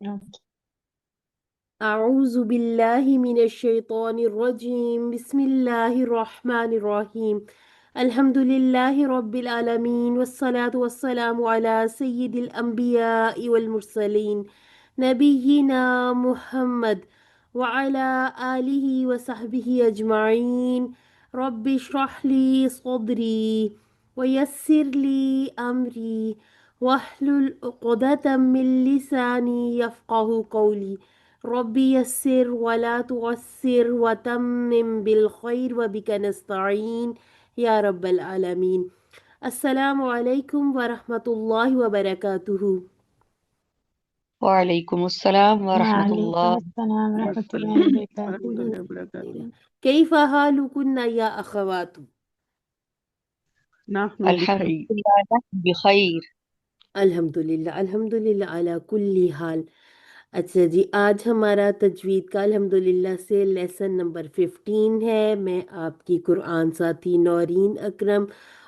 Okay. أعوذ بالله من الشيطان الرجيم. بسم الله الرحمن الرحيم. الحمد لله رب العالمين، والصلاة والسلام على سيد الأنبياء والمرسلين، نبينا محمد وعلى آله وصحبه أجمعين. رب اشرح لي صدري ويسر لي أمري واحلل عقدة من لساني يفقه قولي. ربي يسر ولا تعسر وتمم بالخير وبك نستعين يا رب العالمين. السلام عليكم ورحمة الله وبركاته. وعلیکم السلام ورحمۃ وعليكم اللہ السلام ورحمة الله السلام ورحمۃ وبركاته. اللہ وبرکاتہ۔ كيف حالكن يا أخوات؟ نحن الحمد بخیر۔ للہ نحن بخیر۔ الحمد للہ علی کل حال۔ اچھا جی، آج ہمارا تجوید کا الحمدللہ سے لیسن نمبر 15 ہے۔ میں آپ کی قرآن ساتھی نورین اکرم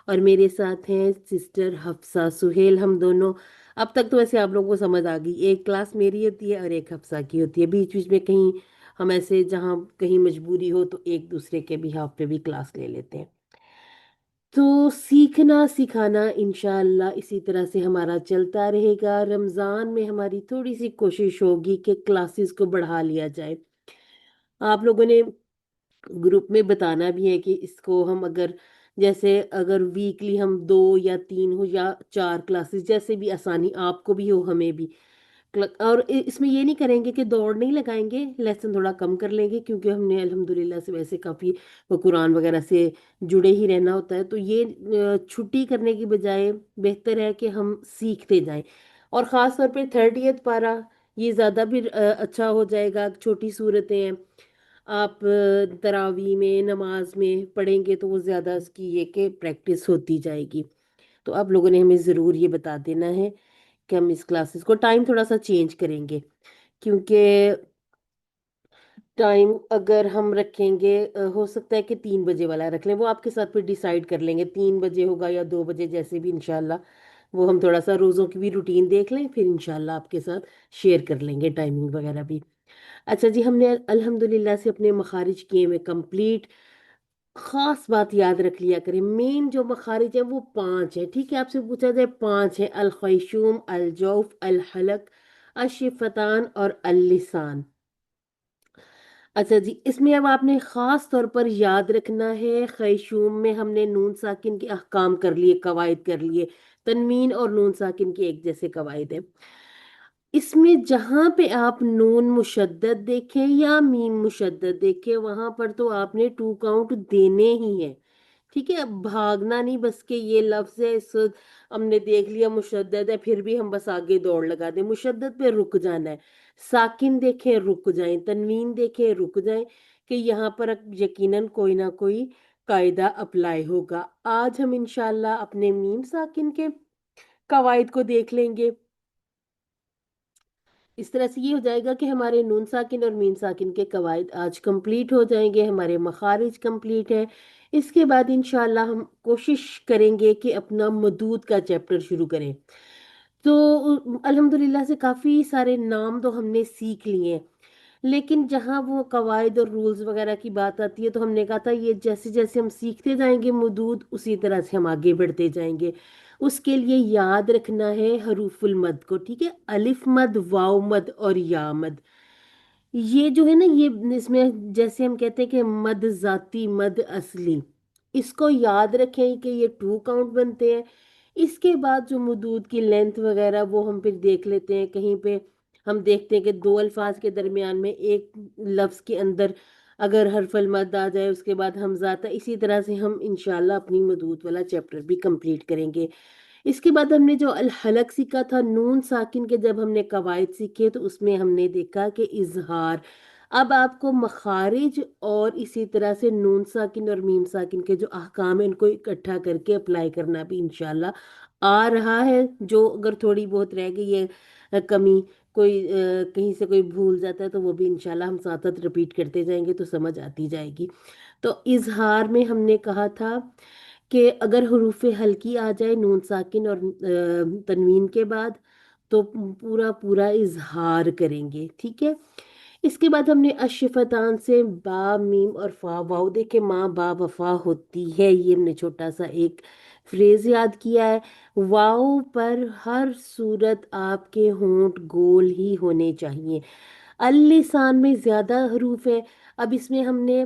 اور میرے ساتھ ہیں سسٹر حفصہ سہیل، ہم دونوں۔ اب تک تو ویسے آپ لوگوں کو سمجھ آ گئی، ایک کلاس میری ہوتی ہے اور ایک حفصہ کی ہوتی ہے، بیچ بیچ میں کہیں ہم ایسے جہاں کہیں مجبوری ہو تو ایک دوسرے کے بھی ہاف پہ بھی کلاس لے لیتے ہیں۔ تو سیکھنا سکھانا انشاءاللہ اسی طرح سے ہمارا چلتا رہے گا۔ رمضان میں ہماری تھوڑی سی کوشش ہوگی کہ کلاسز کو بڑھا لیا جائے۔ آپ لوگوں نے گروپ میں بتانا بھی ہے کہ اس کو ہم اگر ویکلی ہم 2 یا 3 ہو یا 4 کلاسز، جیسے بھی آسانی آپ کو بھی ہو ہمیں بھی، اور اس میں یہ نہیں کریں گے کہ دوڑ نہیں لگائیں گے، لیسن تھوڑا کم کر لیں گے کیونکہ ہم نے الحمدللہ سے ویسے کافی قرآن وغیرہ سے جڑے ہی رہنا ہوتا ہے، تو یہ چھٹی کرنے کی بجائے بہتر ہے کہ ہم سیکھتے جائیں۔ اور خاص طور پہ 30th پارہ یہ زیادہ بھی اچھا ہو جائے گا، چھوٹی صورتیں ہیں، آپ تراویح میں نماز میں پڑھیں گے تو وہ زیادہ اس کی یہ کہ پریکٹس ہوتی جائے گی۔ تو آپ لوگوں نے ہمیں ضرور یہ بتا دینا ہے کہ ہم اس کلاسز کو ٹائم تھوڑا سا چینج کریں گے، کیونکہ ٹائم اگر ہم رکھیں گے ہو سکتا ہے کہ 3 بجے والا رکھ لیں، وہ آپ کے ساتھ پھر ڈیسائیڈ کر لیں گے 3 بجے ہوگا یا 2 بجے، جیسے بھی انشاءاللہ وہ ہم تھوڑا سا روزوں کی بھی روٹین دیکھ لیں، پھر انشاءاللہ آپ کے ساتھ شیئر کر لیں گے ٹائمنگ وغیرہ بھی۔ اچھا جی، ہم نے الحمدللہ سے اپنے مخارج کیے ہوئے کمپلیٹ۔ خاص بات یاد رکھ لیا کریں، مین جو مخارج ہیں وہ 5 ہیں، ٹھیک ہے؟ آپ سے پوچھا جائے 5 ہیں: الخیشوم، الجوف، الحلق، الشفتان اور اللسان۔ اچھا جی، اس میں اب آپ نے خاص طور پر یاد رکھنا ہے، خیشوم میں ہم نے نون ساکن کے احکام کر لیے، قواعد کر لیے، تنوین اور نون ساکن کے ایک جیسے قواعد ہیں۔ اس میں جہاں پہ آپ نون مشدد دیکھیں یا میم مشدد دیکھیں، وہاں پر تو آپ نے 2 کاؤنٹ دینے ہی ہیں، ٹھیک ہے؟ اب بھاگنا نہیں بس کہ یہ لفظ ہے، اس ہم نے دیکھ لیا مشدد ہے پھر بھی ہم بس آگے دوڑ لگا دیں، مشدد پہ رک جانا ہے۔ ساکن دیکھیں رک جائیں، تنوین دیکھیں رک جائیں، کہ یہاں پر یقیناً کوئی نہ کوئی قاعدہ اپلائی ہوگا۔ آج ہم انشاءاللہ اپنے میم ساکن کے قواعد کو دیکھ لیں گے۔ اس طرح سے یہ ہو جائے گا کہ ہمارے نون ساکن اور میم ساکن کے قواعد آج کمپلیٹ ہو جائیں گے، ہمارے مخارج کمپلیٹ ہیں۔ اس کے بعد انشاءاللہ ہم کوشش کریں گے کہ اپنا مدود کا چیپٹر شروع کریں۔ تو الحمدللہ سے کافی سارے نام تو ہم نے سیکھ لیے ہیں، لیکن جہاں وہ قواعد اور رولز وغیرہ کی بات آتی ہے تو ہم نے کہا تھا یہ جیسے جیسے ہم سیکھتے جائیں گے مدود، اسی طرح سے ہم آگے بڑھتے جائیں گے۔ اس کے لیے یاد رکھنا ہے حروف المد کو، ٹھیک ہے؟ الف مد، واو مد اور یا مد، یہ جو ہے نا، یہ اس میں جیسے ہم کہتے ہیں کہ مد ذاتی، مد اصلی، اس کو یاد رکھیں کہ یہ 2 کاؤنٹ بنتے ہیں۔ اس کے بعد جو مدود کی لینتھ وغیرہ وہ ہم پھر دیکھ لیتے ہیں، کہیں پہ ہم دیکھتے ہیں کہ 2 الفاظ کے درمیان میں ایک لفظ کے اندر اگر حرف المد آ جائے اس کے بعد حمزہ آتا ہے، اسی طرح سے ہم انشاءاللہ اپنی مدود والا چیپٹر بھی کمپلیٹ کریں گے۔ اس کے بعد ہم نے جو الحلق سیکھا تھا، نون ساکن کے جب ہم نے قواعد سیکھے تو اس میں ہم نے دیکھا کہ اظہار، اب آپ کو مخارج اور اسی طرح سے نون ساکن اور میم ساکن کے جو احکام ہیں ان کو اکٹھا کر کے اپلائی کرنا بھی انشاءاللہ آ رہا ہے۔ جو اگر تھوڑی بہت رہ گئی ہے کمی، کوئی کہیں سے کوئی بھول جاتا ہے تو وہ بھی انشاءاللہ ہم ساتھ ساتھ رپیٹ کرتے جائیں گے تو سمجھ آتی جائے گی۔ تو اظہار میں ہم نے کہا تھا کہ اگر حروف ہلکی آ جائے نون ساکن اور تنوین کے بعد तो पूरा पूरा इजहार करेंगे, ठीक है। इसके बाद हमने अशफतान से बा मीम और फा वाव, देखे माँ बा वफा होती है, ये हमने छोटा सा एक फ्रेज याद किया है। वाव पर हर सूरत आपके होंठ गोल ही होने चाहिए। अल लिसान में ज्यादा हरूफ है। अब इसमें हमने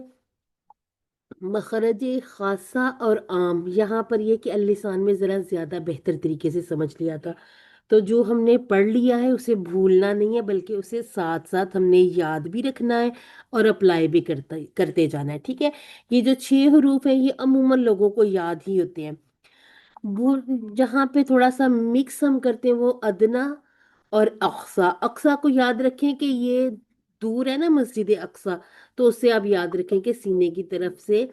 मखरज खासा और आम, यहाँ पर ये कि अल लिसान में ज़रा ज़्यादा बेहतर तरीके से समझ लिया था। तो जो हमने पढ़ लिया है उसे भूलना नहीं है, बल्कि उसे साथ साथ हमने याद भी रखना है और अप्लाई भी करते करते जाना है, ठीक है। ये जो 6 हरूफ है ये अमूमन लोगों को याद ही होते हैं। वो जहाँ पे थोड़ा सा मिक्स हम करते हैं वो अदना और अक्सा। अक्सा को याद रखें कि ये दूर है ना मस्जिद अक्सा, तो उससे आप याद रखें कि सीने की तरफ से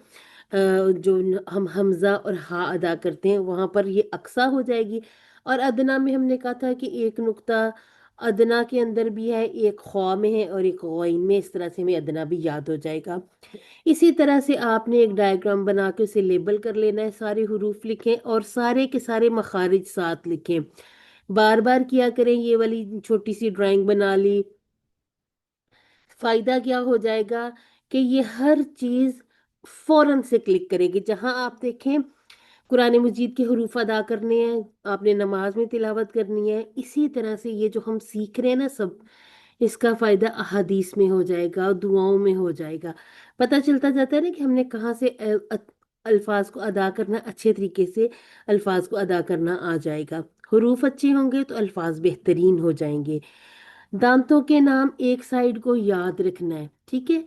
जो हम हमजा और हा अदा करते हैं वहां पर ये अक्सा हो जाएगी। और अदना में हमने कहा था कि एक नुक्ता अदना के अंदर भी है, एक ख्वा में है और एक गौइन में, इस तरह से हमें अदना भी याद हो जाएगा। इसी तरह से आपने एक डायग्राम बना के उसे लेबल कर लेना है, सारे हुरूफ लिखें और सारे के सारे मखारिज साथ लिखें। बार बार किया करें, ये वाली छोटी सी ड्राइंग बना ली। फायदा क्या हो जाएगा कि ये हर चीज फौरन से क्लिक करेगी। जहां आप देखें कुरान मजीद के हरूफ अदा करने हैं, आपने नमाज में तिलावत करनी है, इसी तरह से ये जो हम सीख रहे हैं ना सब, इसका फायदा अहादीस में हो जाएगा और दुआओं में हो जाएगा। पता चलता जाता है ना कि हमने कहाँ से अल्फाज को अदा करना, अच्छे तरीके से अल्फाज को अदा करना आ जाएगा। हरूफ अच्छे होंगे तो अल्फाज बेहतरीन हो जाएंगे। दांतों के नाम एक साइड को याद रखना है, ठीक है।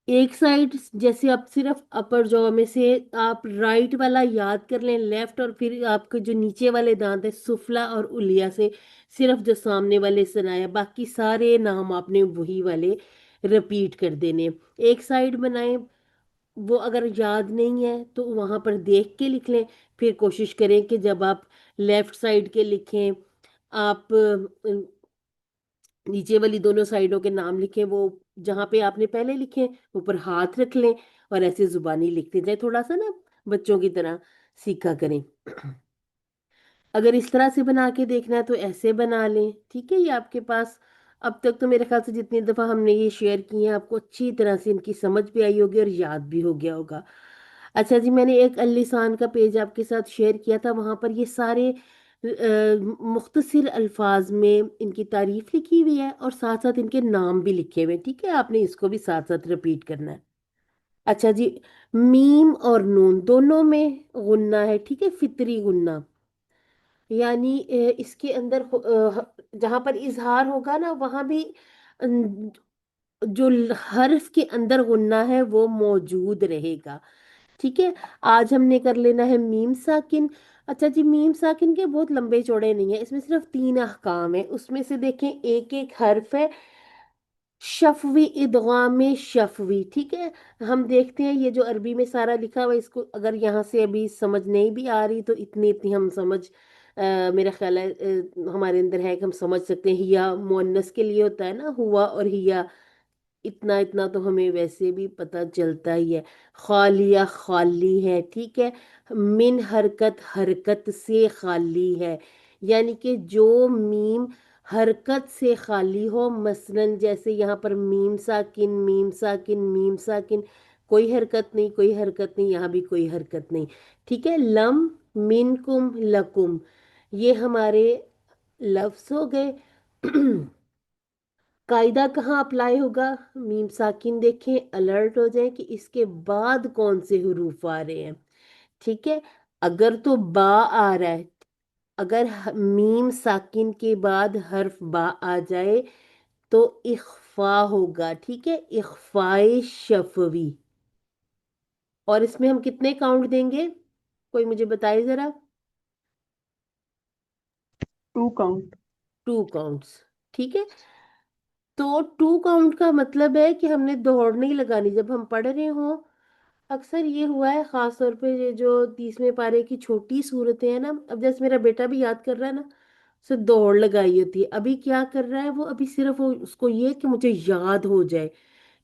एक साइड जैसे आप सिर्फ अपर जॉ में से आप राइट वाला याद कर लें लेफ्ट, और फिर आपके जो नीचे वाले दांत है सुफला और उलिया से सिर्फ जो सामने वाले सुनाया, बाकी सारे नाम आपने वही वाले रिपीट कर देने। एक साइड बनाएं, वो अगर याद नहीं है तो वहां पर देख के लिख लें। फिर कोशिश करें कि जब आप लेफ्ट साइड के लिखें, आप नीचे वाली दोनों साइडों के नाम लिखें, वो जहां पे आपने पहले लिखे ऊपर हाथ रख लें और ऐसे जुबानी लिखते जाए, थोड़ा सा ना बच्चों की तरह सीखा करें। अगर इस तरह से बना के देखना है तो ऐसे बना लें, ठीक है। ये आपके पास अब तक तो मेरे ख्याल से जितनी दफ़ा हमने ये शेयर किए हैं आपको अच्छी तरह से इनकी समझ भी आई होगी और याद भी हो गया होगा। अच्छा जी, मैंने एक अल लिसान का पेज आपके साथ शेयर किया था, वहां पर ये सारे मुख्तसर अल्फाज में इनकी तारीफ लिखी हुई है और साथ साथ इनके नाम भी लिखे हुए हैं, ठीक है। आपने इसको भी साथ साथ रिपीट करना है। अच्छा जी, मीम और नून दोनों में गुन्ना है, ठीक है, फितरी गुन्ना। यानी इसके अंदर जहां पर इजहार होगा ना वहां भी अन, जो हर्फ के अंदर गुन्ना है वो मौजूद रहेगा, ठीक है। आज हमने कर लेना है मीम साकिन। अच्छा जी, मीम साकिन के बहुत लंबे चौड़े नहीं है, इसमें सिर्फ 3 अहकाम है। उसमें से देखें एक एक हर्फ है शफवी इदगाम शफवी, ठीक है। हम देखते हैं ये जो अरबी में सारा लिखा हुआ है, इसको अगर यहाँ से अभी समझ नहीं भी आ रही तो इतनी इतनी हम समझ मेरा ख्याल है हमारे अंदर है कि हम समझ सकते हैं। हिया मुअन्नस के लिए होता है ना, हुआ और हिया, इतना इतना तो हमें वैसे भी पता चलता ही है। खालिया खाली है, ठीक है। मिन हरकत हरकत से खाली है, यानी कि जो मीम हरकत से खाली हो, मसलन जैसे यहाँ पर मीम साकिन मीम साकिन मीम साकिन, कोई हरकत नहीं कोई हरकत नहीं, यहाँ भी कोई हरकत नहीं, ठीक है। लम मिनकुम लकुम, ये हमारे लफ्ज हो गए। कायदा कहाँ अप्लाई होगा, मीम साकिन देखें अलर्ट हो जाए कि इसके बाद कौन से हुरूफ आ रहे हैं, ठीक है। अगर तो बा आ रहा है, अगर मीम साकिन के बाद हर्फ बा आ जाए तो इख्फा होगा, ठीक है, इख्फाए शफवी। और इसमें हम कितने काउंट देंगे, कोई मुझे बताए जरा। 2 काउंट। 2 काउंट्स, ठीक है। तो 2 काउंट का मतलब है कि हमने दौड़ नहीं लगानी जब हम पढ़ रहे हो। अक्सर ये हुआ है खास तौर पे ये जो 30वें पारे की छोटी सूरतें हैं ना, अब जैसे मेरा बेटा भी याद कर रहा है ना, उसे दौड़ लगाई होती है। अभी क्या कर रहा है वो, अभी सिर्फ उसको ये कि मुझे याद हो जाए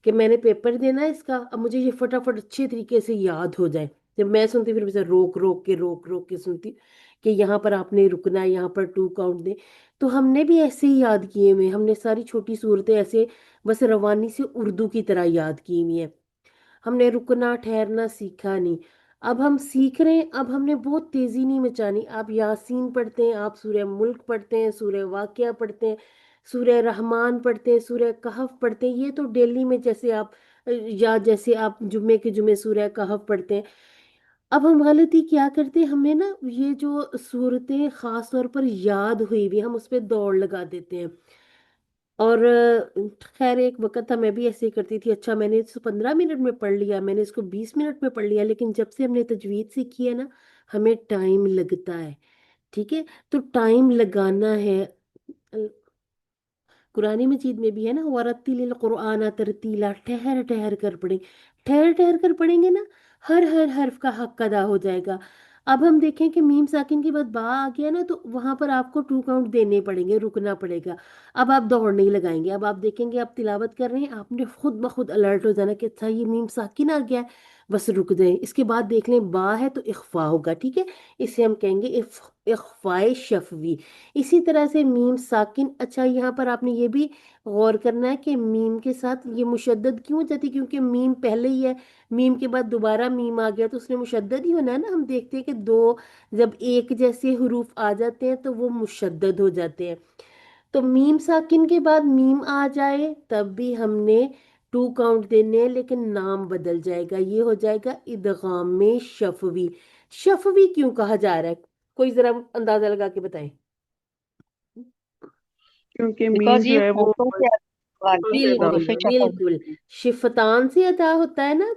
कि मैंने पेपर देना है इसका, अब मुझे ये फटाफट अच्छे तरीके से याद हो जाए। जब मैं सुनती फिर मुझे रोक रोक के सुनती कि यहाँ पर आपने रुकना है, यहाँ पर 2 काउंट दे। तो हमने भी ऐसे ही याद किए हुए हैं। हमने सारी छोटी सूरतें ऐसे बस रवानी से उर्दू की तरह याद की हुई हैं। हमने रुकना ठहरना सीखा नहीं। अब हम सीख रहे हैं, अब हमने बहुत तेजी नहीं मचानी। आप यासीन पढ़ते हैं, आप सूरह मुल्क पढ़ते हैं, सूरह वाक़िया पढ़ते हैं, सूरह रहमान पढ़ते हैं, सूरह कहफ पढ़ते हैं, ये तो डेली में जैसे आप या जैसे आप जुम्मे के जुम्मे सूरह कहफ पढ़ते हैं। अब हम गलती क्या करते हैं, हमें ना ये जो सूरतें खास तौर पर याद हुई भी हम उस पर दौड़ लगा देते हैं। और खैर एक वक्त था मैं भी ऐसे ही करती थी, अच्छा मैंने इसको 15 मिनट में पढ़ लिया, मैंने इसको 20 मिनट में पढ़ लिया, लेकिन जब से हमने तजवीद सीखी है ना, हमें टाइम लगता है। ठीक है, तो टाइम लगाना है। कुरानी मजीद में भी है ना, वरत्तिलिल कुरआन तरतीला, ठहर ठहर कर पढ़े। ठहर ठहर कर पढ़ेंगे ना, हर हर हर्फ का हक अदा हो जाएगा। अब हम देखें कि मीम साकिन के बाद बा आ गया ना, तो वहां पर आपको 2 काउंट देने पड़ेंगे, रुकना पड़ेगा। अब आप दौड़ नहीं लगाएंगे, अब आप देखेंगे आप तिलावत कर रहे हैं, आपने खुद ब खुद अलर्ट हो जाना कि अच्छा ये मीम साकिन आ गया है, बस रुक जाए। इसके बाद देख लें बा है तो इख्फा होगा, ठीक है, इसे हम कहेंगे इख्फाए शफवी। इसी तरह से मीम साकिन, अच्छा यहाँ पर आपने ये भी गौर करना है कि मीम के साथ ये मुशद्दद क्यों हो जाती है, क्योंकि मीम पहले ही है, मीम के बाद दोबारा मीम आ गया तो उसने मुशद्दद ही होना है ना। हम देखते हैं कि दो जब एक जैसे हुरूफ आ जाते हैं तो वो मुशद्दद हो जाते हैं। तो मीम साकिन के बाद मीम आ जाए तब भी हमने 2 काउंट देने हैं, लेकिन नाम बदल जाएगा, ये हो जाएगा इदगाम में शफवी। शफवी क्यों कहा जा रहा है, कोई जरा अंदाजा लगा के बताएं। क्योंकि मीम बिकॉज जो ये है वो होठों से होठों वाली से अदा बिल्कुल होता हुरूफ शफा बिल्कुल, होती है। शिफतान से अदा होता है ना। है।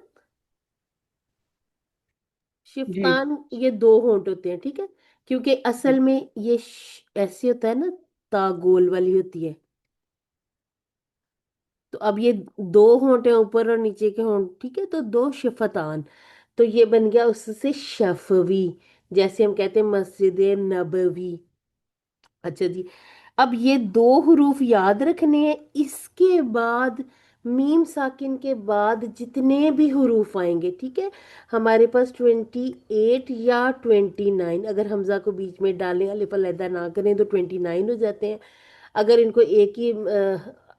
जी। शिफ्तान ये 2 होंठ होते हैं, ठीक है, क्योंकि असल में ये ऐसे होता है ना, ता गोल वाली होती है। तो अब ये 2 होंठ है, ऊपर और नीचे के होंठ, ठीक है, तो 2 शिफतान, तो ये बन गया उससे शफवी। जैसे हम कहते हैं मस्जिद नबवी। अच्छा जी, अब ये 2 हरूफ याद रखने हैं। इसके बाद मीम साकिन के बाद जितने भी हरूफ आएंगे, ठीक है, हमारे पास 28 या 29, अगर हमजा को बीच में डालें, अलिफ अलैदा ना करें तो 29 हो जाते हैं। अगर इनको एक ही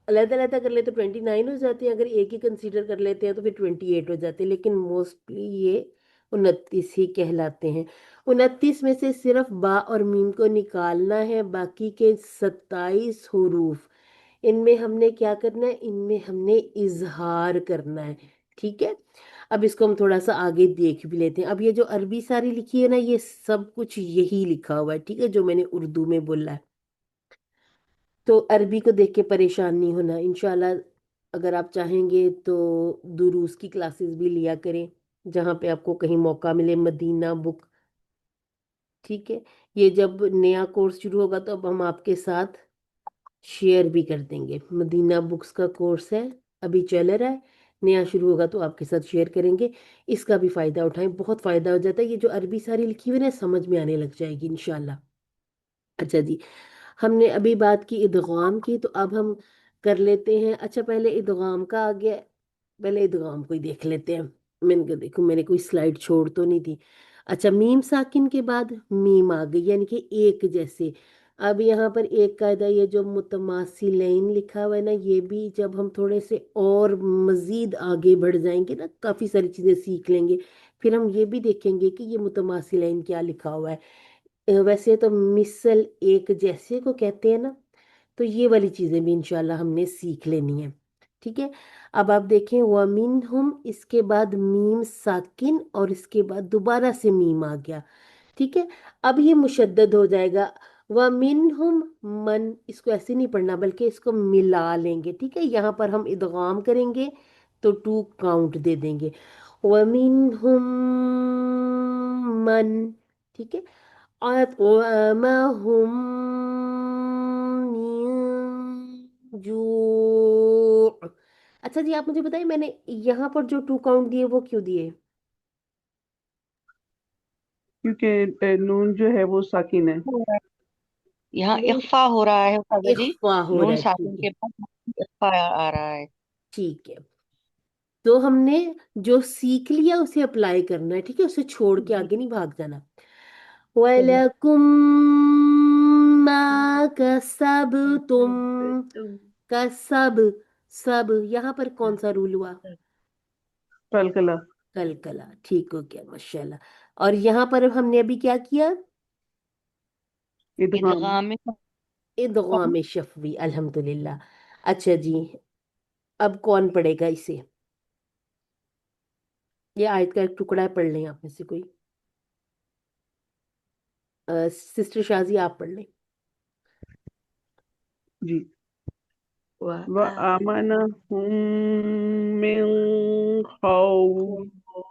अलग अलग कर ले तो 29 हो जाते हैं, अगर एक ही कंसीडर कर लेते हैं तो फिर 28 हो जाते हैं, लेकिन मोस्टली ये 29 ही कहलाते हैं। 29 में से सिर्फ बा और मीम को निकालना है, बाकी के 27 हरूफ, इनमें हमने क्या करना है, इनमें हमने इजहार करना है। ठीक है, अब इसको हम थोड़ा सा आगे देख भी लेते हैं। अब ये जो अरबी सारी लिखी है ना, ये सब कुछ यही लिखा हुआ है, ठीक है, जो मैंने उर्दू में बोला है। तो अरबी को देख के परेशान नहीं होना इंशाल्लाह। अगर आप चाहेंगे तो दुरूस की क्लासेस भी लिया करें, जहाँ पे आपको कहीं मौका मिले, मदीना बुक। ठीक है, ये जब नया कोर्स शुरू होगा तो अब हम आपके साथ शेयर भी कर देंगे। मदीना बुक्स का कोर्स है, अभी चल रहा है, नया शुरू होगा तो आपके साथ शेयर करेंगे। इसका भी फायदा उठाएं, बहुत फायदा हो जाता है। ये जो अरबी सारी लिखी हुई है ना, समझ में आने लग जाएगी इंशाल्लाह। अच्छा जी, हमने अभी बात की इदगाम की, तो अब हम कर लेते हैं। अच्छा पहले इदगाम का आ गया, पहले इदगाम को ही देख लेते हैं। मैंने कहा देखो मैंने कोई स्लाइड छोड़ तो नहीं दी। अच्छा, मीम साकिन के बाद मीम आ गई, यानी कि एक जैसे। अब यहाँ पर एक कायदा, ये जो मुतमासिलैन लिखा हुआ है ना, ये भी जब हम थोड़े से और मजीद आगे बढ़ जाएंगे ना, काफ़ी सारी चीज़ें सीख लेंगे, फिर हम ये भी देखेंगे कि ये मुतमासिलैन क्या लिखा हुआ है। वैसे तो मिसल एक जैसे को कहते हैं ना, तो ये वाली चीज़ें भी इंशाल्लाह हमने सीख लेनी है। ठीक है, अब आप देखें वमिन हम, इसके बाद मीम साकिन और इसके बाद दोबारा से मीम आ गया। ठीक है, अब ये मुशद्दद हो जाएगा। वमिन हम मन, इसको ऐसे नहीं पढ़ना बल्कि इसको मिला लेंगे। ठीक है, यहाँ पर हम इदगाम करेंगे तो 2 काउंट दे देंगे। वमिन हम मन, ठीक है, अतअमहुम मिन जू। अच्छा जी, आप मुझे बताइए मैंने यहाँ पर जो 2 काउंट दिए वो क्यों दिए। क्योंकि नून जो है वो साकिन है। हो रहा है। यहाँ नून इख्फा हो रहा है उस्ताद जी। इख्फा हो रहा नून है, साकिन ठीक है, के बाद इख्फा आ रहा है। ठीक है। तो हमने जो सीख लिया उसे अप्लाई करना है, ठीक है, उसे छोड़ के जी, आगे नहीं भाग जाना। चलिए। वलकुम बिमा कसबतुम, कसब, सब यहाँ पर कौन सा रूल हुआ? कलकला। कलकला, ठीक हो गया माशाल्लाह। और यहाँ पर हमने अभी क्या किया? इदगाम। इदगाम में इदगाम शफवी, अल्हम्दुलिल्लाह। अच्छा जी, अब कौन पढ़ेगा इसे? ये आयत का एक टुकड़ा पढ़ लें आप में से कोई। सिस्टर शाजी आप पढ़ लें। जी। व वआमनहुम आमनहुम मिन खौफ।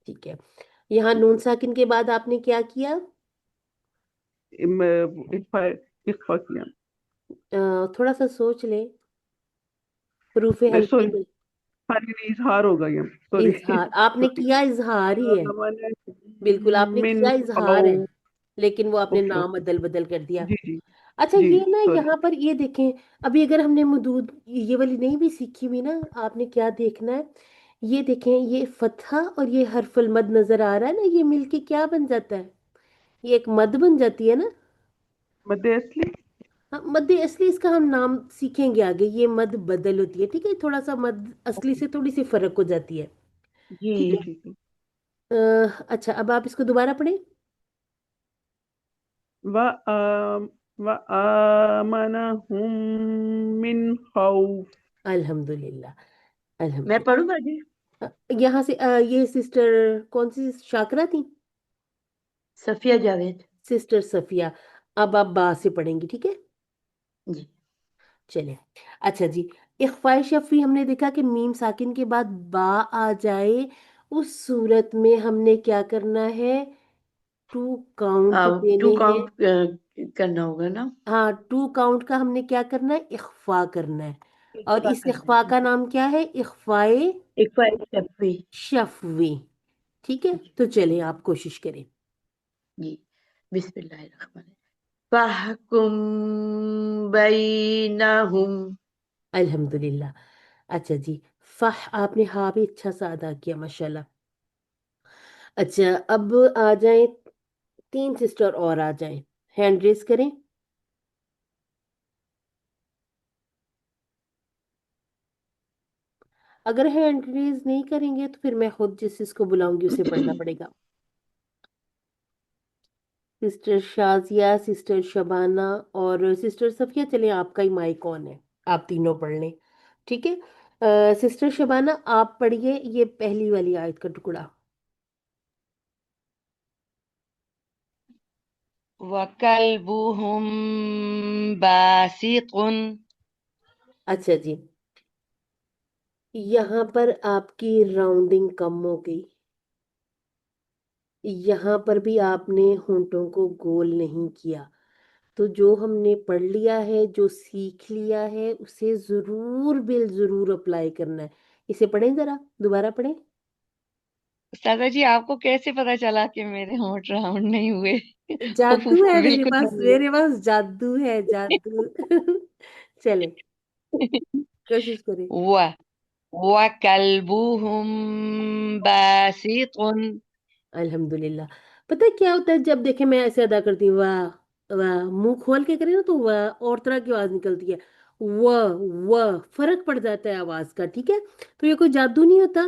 ठीक है, यहाँ नून साकिन के बाद आपने क्या किया? इख्फा, इख्फा किया। थोड़ा सा सोच ले, हरूफ हल्के सॉरी, में। हाँ नहीं, इजहार होगा ये, सॉरी। इजहार आपने सॉरी। किया, इजहार ही है। बिल्कुल आपने मिन किया, इजहार है, खौफ। लेकिन वो आपने ओके नाम ओके। अदल बदल कर दिया। जी जी। अच्छा जी ये ना सॉरी। यहाँ पर ये देखें, अभी अगर हमने मदूद ये वाली नहीं भी सीखी हुई ना, आपने क्या देखना है, ये देखें, ये फतहा और ये हरफुल मद नजर आ रहा है ना, ये मिलके क्या बन जाता है? ये एक मद बन जाती है ना। मद असली। हाँ, मद असली इसका हम नाम सीखेंगे आगे, ये मद बदल होती है, ठीक है, थोड़ा सा मद असली ओके। से थोड़ी सी फर्क हो जाती है। ठीक जी है। ठीक है। अच्छा अब आप इसको दोबारा पढ़ें। व आम व आमनहुम मिन खौफ। अल्हम्दुलिल्लाह, मैं अल्हम्दुलिल्लाह। पढ़ूँ बाजी? यहाँ से ये सिस्टर कौन सी शाकरा थी? सफिया जावेद सिस्टर सफिया। अब आप बा से पढ़ेंगी, ठीक है। जी। चलिए, अच्छा जी, इख्फाए शफी हमने देखा कि मीम साकिन के बाद बा आ जाए, उस सूरत में हमने क्या करना है? टू काउंट टू देने हैं। काउंट करना होगा ना? हाँ, टू काउंट का हमने क्या करना है? इख्फा करना है। और इख्फा इस करना इख्फा है। का नाम क्या है? इख्फाए इख्फा शफी। शफवी। ठीक है, जी तो चलिए आप कोशिश करें। जी। बिस्मिल्लाहिर्रहमान फहकुम बैनहुम। अल्हम्दुलिल्लाह। अच्छा जी, फह आपने हाँ भी अच्छा सा अदा किया माशाल्लाह। अच्छा अब आ जाए, तीन सिस्टर और आ जाएं, हैंड रेस करें। अगर हैंड रेस नहीं करेंगे तो फिर मैं खुद जिस जिसको बुलाऊंगी उसे पढ़ना पड़ेगा। सिस्टर शाजिया, सिस्टर शबाना और सिस्टर सफिया, चलिए आपका ही माइक ऑन है, आप तीनों पढ़ लें, ठीक है। सिस्टर शबाना आप पढ़िए ये पहली वाली आयत का टुकड़ा। वकल्बुहुम बासिकुन। अच्छा जी, यहाँ पर आपकी राउंडिंग कम हो गई, यहाँ पर भी आपने होंठों को गोल नहीं किया। तो जो हमने पढ़ लिया है, जो सीख लिया है, उसे जरूर बिल जरूर अप्लाई करना है। इसे पढ़ें जरा, दोबारा पढ़ें। उस्तादा जी आपको कैसे पता चला कि मेरे होंठ राउंड नहीं हुए? जादू है मेरे बिल्कुल पास, नहीं मेरे पास जादू है, जादू। चले, हुए। कोशिश करें। व वकल्बुहुम बासिकुन। अल्हम्दुलिल्लाह। पता है क्या होता है, जब देखे मैं ऐसे अदा करती हूँ वाह वाह, मुंह खोल के करें ना तो वाह और तरह की आवाज निकलती है, वह फर्क पड़ जाता है आवाज का, ठीक है। तो ये कोई जादू नहीं होता,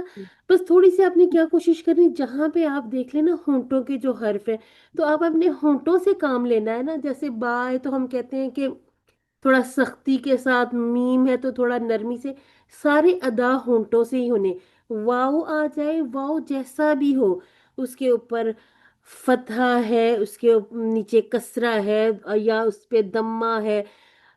बस थोड़ी सी आपने क्या कोशिश करनी, जहां पे आप देख लेना होंठों के जो हर्फ है, तो आप अपने होंठों से काम लेना है ना। जैसे बा है तो हम कहते हैं कि थोड़ा सख्ती के साथ, मीम है तो थोड़ा नरमी से, सारे अदा होंठों से ही होने। वाव आ जाए, वाव जैसा भी हो, उसके ऊपर फतहा है, उसके नीचे कसरा है, या उस पे दम्मा है,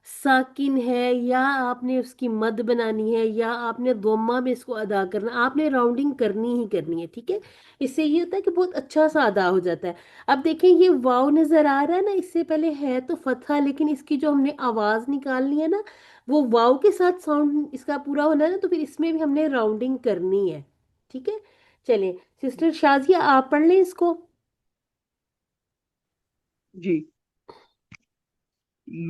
साकिन है, या आपने उसकी मद बनानी है, या आपने दोमा में इसको अदा करना, आपने राउंडिंग करनी ही करनी है, ठीक है। इससे ये होता है कि बहुत अच्छा सा अदा हो जाता है। अब देखें ये वाव नजर आ रहा है ना, इससे पहले है तो फतहा, लेकिन इसकी जो हमने आवाज निकालनी है ना, वो वाव के साथ साउंड इसका पूरा होना है ना, तो फिर इसमें भी हमने राउंडिंग करनी है, ठीक है। चलिए सिस्टर शाजिया आप पढ़ लें इसको। जी।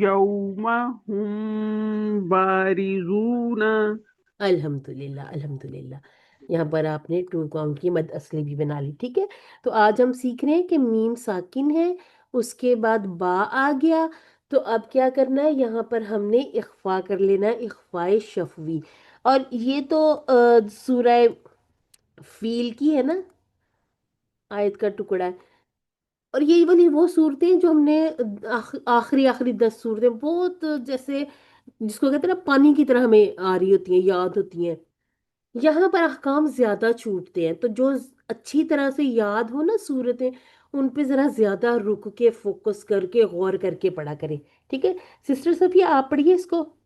यौमा हुम बारिजूना। अल्हम्दुलिल्लाह, अल्हम्दुलिल्लाह। यहाँ पर आपने टू काउंट की मद असली भी बना ली, ठीक है। तो आज हम सीख रहे हैं कि मीम साकिन है उसके बाद बा आ गया। तो अब क्या करना है, यहाँ पर हमने इख्फा कर लेना है, इख्फाए शफवी। और ये तो सूरह फील की है ना, आयत का टुकड़ा है। और ये वाली वो सूरतें जो हमने आखिरी आखिरी 10 सूरतें बहुत जैसे, जिसको कहते हैं ना, पानी की तरह हमें आ रही होती हैं, याद होती हैं। यहाँ पर अहकाम ज्यादा छूटते हैं, तो जो अच्छी तरह से याद हो ना सूरतें, उन पे जरा ज्यादा रुक के फोकस करके गौर करके पढ़ा करें। ठीक है सिस्टर सफिया, आप पढ़िए इसको।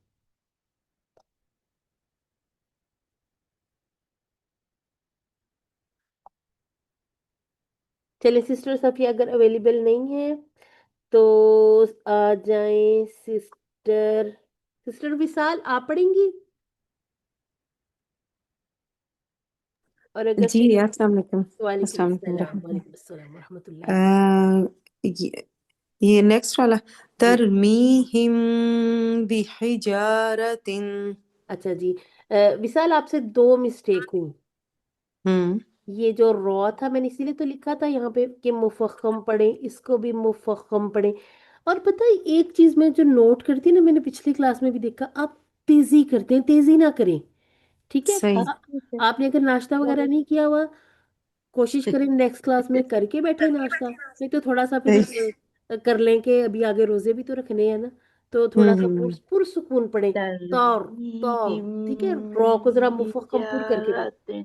चलिए सिस्टर सफिया अगर अवेलेबल नहीं है तो आ जाएं सिस्टर, सिस्टर विशाल आप पढ़ेंगी। और अगर जी, अस्सलाम वालेकुम। वालेकुम अस्सलाम वालेकुम अस्सलाम, रहमतुल्लाह। वालेकुम अस्सलाम रहमतुल्लाह। ये, ये नेक्स्ट वाला, जी तरमीहिम बिहिजारतिन। अच्छा जी। विशाल आपसे दो मिस्टेक हुई। हम्म। ये जो रॉ था मैंने इसीलिए तो लिखा था यहाँ पे कि मुफख्खम पढ़े, इसको भी मुफख्खम पढ़े। और पता है एक चीज मैं जो नोट करती ना, मैंने पिछली क्लास में भी देखा, आप तेजी करते हैं, तेजी ना करें। ठीक है सही। ठीक है। आपने अगर नाश्ता वगैरह नहीं किया हुआ, कोशिश करें नेक्स्ट क्लास में करके बैठे नाश्ता। नहीं तो थोड़ा सा फिर सही। कर लें कि अभी आगे रोजे भी तो रखने हैं ना, तो थोड़ा सा हम्म। पुरसुकून पड़े। तौर तौर, तरमीहिम ठीक है, रॉ को जरा मुफख्खम पुर करके पढ़े। बिहिजारतिन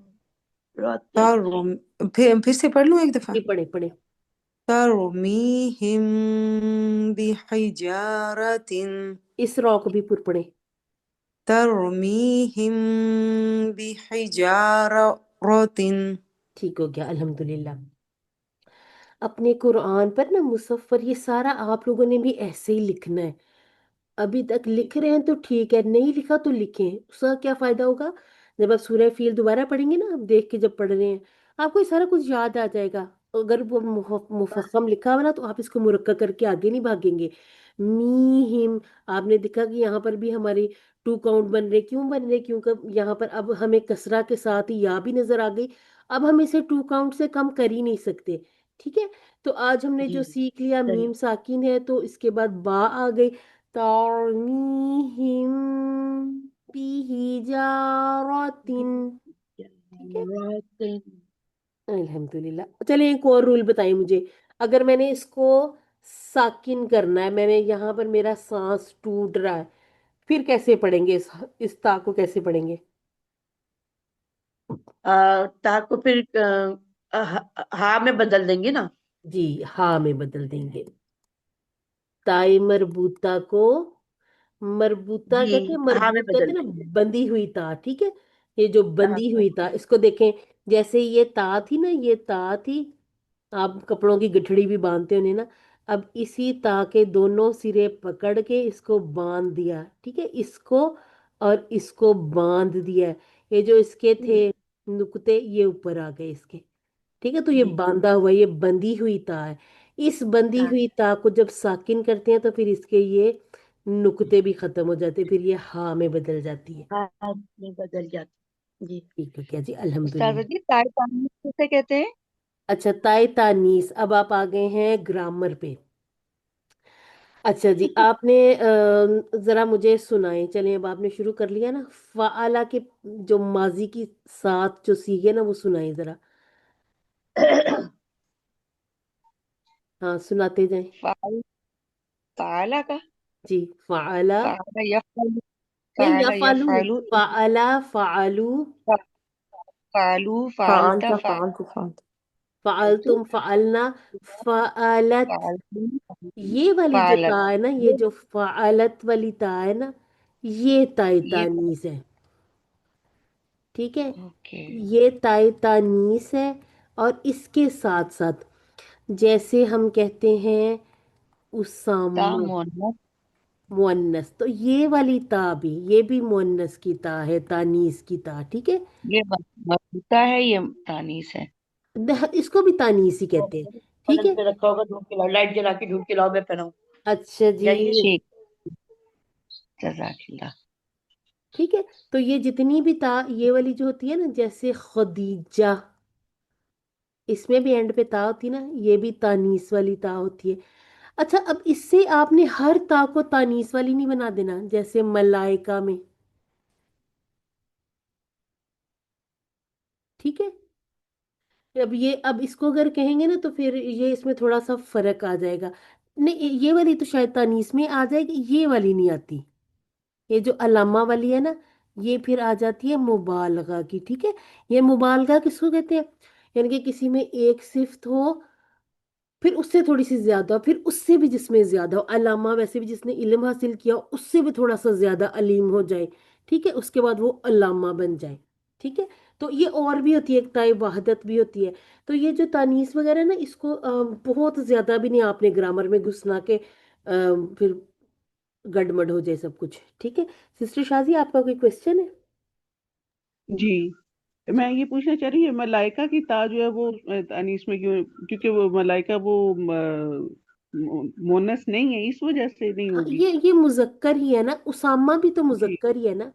रतिन। तरुम, फिर से पढ़ लूँ एक दफा। ये पढ़े पढ़े। तरमीहिम बिहिजारतिन। इस रॉ को भी पुर पढ़े। तरमीहिम बिहिजारतिन। ठीक हो गया अल्हम्दुलिल्लाह। अपने कुरान पर ना मुसहफ पर ये सारा आप लोगों ने भी ऐसे ही लिखना है। अभी तक लिख रहे हैं तो ठीक है, नहीं लिखा तो लिखें, उसका क्या फायदा होगा। जब आप सूरह फील दोबारा पढ़ेंगे ना, आप देख के जब पढ़ रहे हैं, आपको ये सारा कुछ याद आ जाएगा। अगर वो मुफख्खम लिखा हुआ ना, तो आप इसको मुरक्का करके आगे नहीं भागेंगे। मी हिम, आपने देखा कि यहाँ पर भी हमारे 2 काउंट बन रहे, क्यों बन रहे, क्योंकि यहाँ पर अब हमें कसरा के साथ ही या भी नजर आ गई। अब हम इसे 2 काउंट से कम कर ही नहीं सकते। ठीक है, तो आज हमने जी जो सीख लिया, सही। मीम साकिन है तो इसके बाद बा आ गई। तरमीहिम बिहिजारतिन। ठीक है रतिन। अल्हम्दुलिल्लाह। चलिए एक और रूल बताइए मुझे। अगर मैंने इसको साकिन करना है, मैंने यहाँ पर मेरा सांस टूट रहा है, फिर कैसे पढ़ेंगे, इस ता को कैसे पढ़ेंगे। ता को फिर हा में बदल देंगे ना। जी हाँ में बदल देंगे। ताई मरबूता को, मरबूता जी कहते हैं, हा में मरबूत कहते बदल हैं ना, देंगे। बंधी हुई ता। ठीक है, ये जो हाँ बंधी हुई ता, इसको देखें। जैसे ये ता थी ना, ये ता थी, आप कपड़ों की गठड़ी भी बांधते हो नहीं ना। अब इसी ता के दोनों सिरे पकड़ के इसको बांध दिया, ठीक है, इसको और इसको बांध दिया। ये जो इसके थे नुक्ते, ये ऊपर आ गए इसके। ठीक है, तो ये जी बांधा हुआ, ये बंधी हुई ता है। इस बंधी हाँ हुई ता को जब साकिन करते हैं तो फिर इसके ये नुक्ते भी खत्म हो जाते हैं, फिर ये हा में बदल जाती है। हाँ में बदल जाती जी। ठीक है क्या जी, उस्ताद अल्हम्दुलिल्लाह। जी ताय तानी किसे कहते हैं? अच्छा ताई तानीस, अब आप आ गए हैं ग्रामर पे। अच्छा जी, आपने जरा मुझे सुनाए, चलिए अब आपने शुरू कर लिया ना, फ़ाला के जो माजी की साथ जो सीखे ना, वो सुनाए जरा। हाँ सुनाते जाएं। फाल फाला का जी फ़ाला, फाला यफलु नहीं या फाला फालू, यफलु फ़ाला फ़ालू, फालू फालता फ़अलत फ़अलतु फ़अलतु। फ़ाल फालतू तुम फ़ालना, फ़ालत। फालतू ये वाली जो ता फालत। है ना, ये जो फ़ालत वाली ता है ना, ये ताई ये तानीस है। ठीक है, ओके। ये ताई तानीस है। और इसके साथ साथ जैसे हम कहते हैं ता उसामा, मोहम्मद। मुअन्नस, तो ये वाली ता भी, ये भी मुअन्नस की ता है, तानीस की ता। ठीक है, ये मरबूता है, ये तानीस है। इसको भी तानीस ही कहते हैं। ठीक पलंग है, पे रखा होगा, ढूंढ के लाओ, लाइट जला के ढूंढ के लाओ, मैं पहनाऊं। अच्छा जी। जाइए ठीक। जज़ाकिल्लाह। ठीक है, तो ये जितनी भी ता ये वाली जो होती है ना, जैसे खदीजा, इसमें भी एंड पे ता होती है ना, ये भी तानीस वाली ता होती है। अच्छा, अब इससे आपने हर ता को तानीस वाली नहीं बना देना, जैसे मलाइका में, ठीक है। अब इसको अगर कहेंगे ना तो फिर ये इसमें थोड़ा सा फर्क आ जाएगा। नहीं, ये वाली तो शायद तानीस में आ जाएगी, ये वाली नहीं आती। ये जो अलामा वाली है ना, ये फिर आ जाती है मुबालगा की, ठीक है। ये मुबालगा किसको कहते हैं? यानी कि किसी में एक सिफ्त हो, फिर उससे थोड़ी सी ज्यादा, फिर उससे भी जिसमें ज्यादा हो। अलामा वैसे भी जिसने इल्म हासिल किया हो, उससे भी थोड़ा सा ज्यादा अलीम हो जाए, ठीक है, उसके बाद वो अलामा बन जाए, ठीक है। तो ये और भी होती है, एक ताई वहादत भी होती है। तो ये जो तानीस वगैरह ना, इसको बहुत ज्यादा भी नहीं आपने ग्रामर में घुसना के फिर गड़बड़ हो जाए सब कुछ, ठीक है। सिस्टर शाजी, आपका कोई क्वेश्चन है? जी, मैं ये पूछना चाह रही हूँ, मलाइका की ता जो है वो अनीस में क्यों? क्योंकि वो मलाइका वो मोनस नहीं है, इस वजह से नहीं हाँ, होगी। ये मुजक्कर ही है ना, उसामा भी तो जी मुजक्कर ही है ना।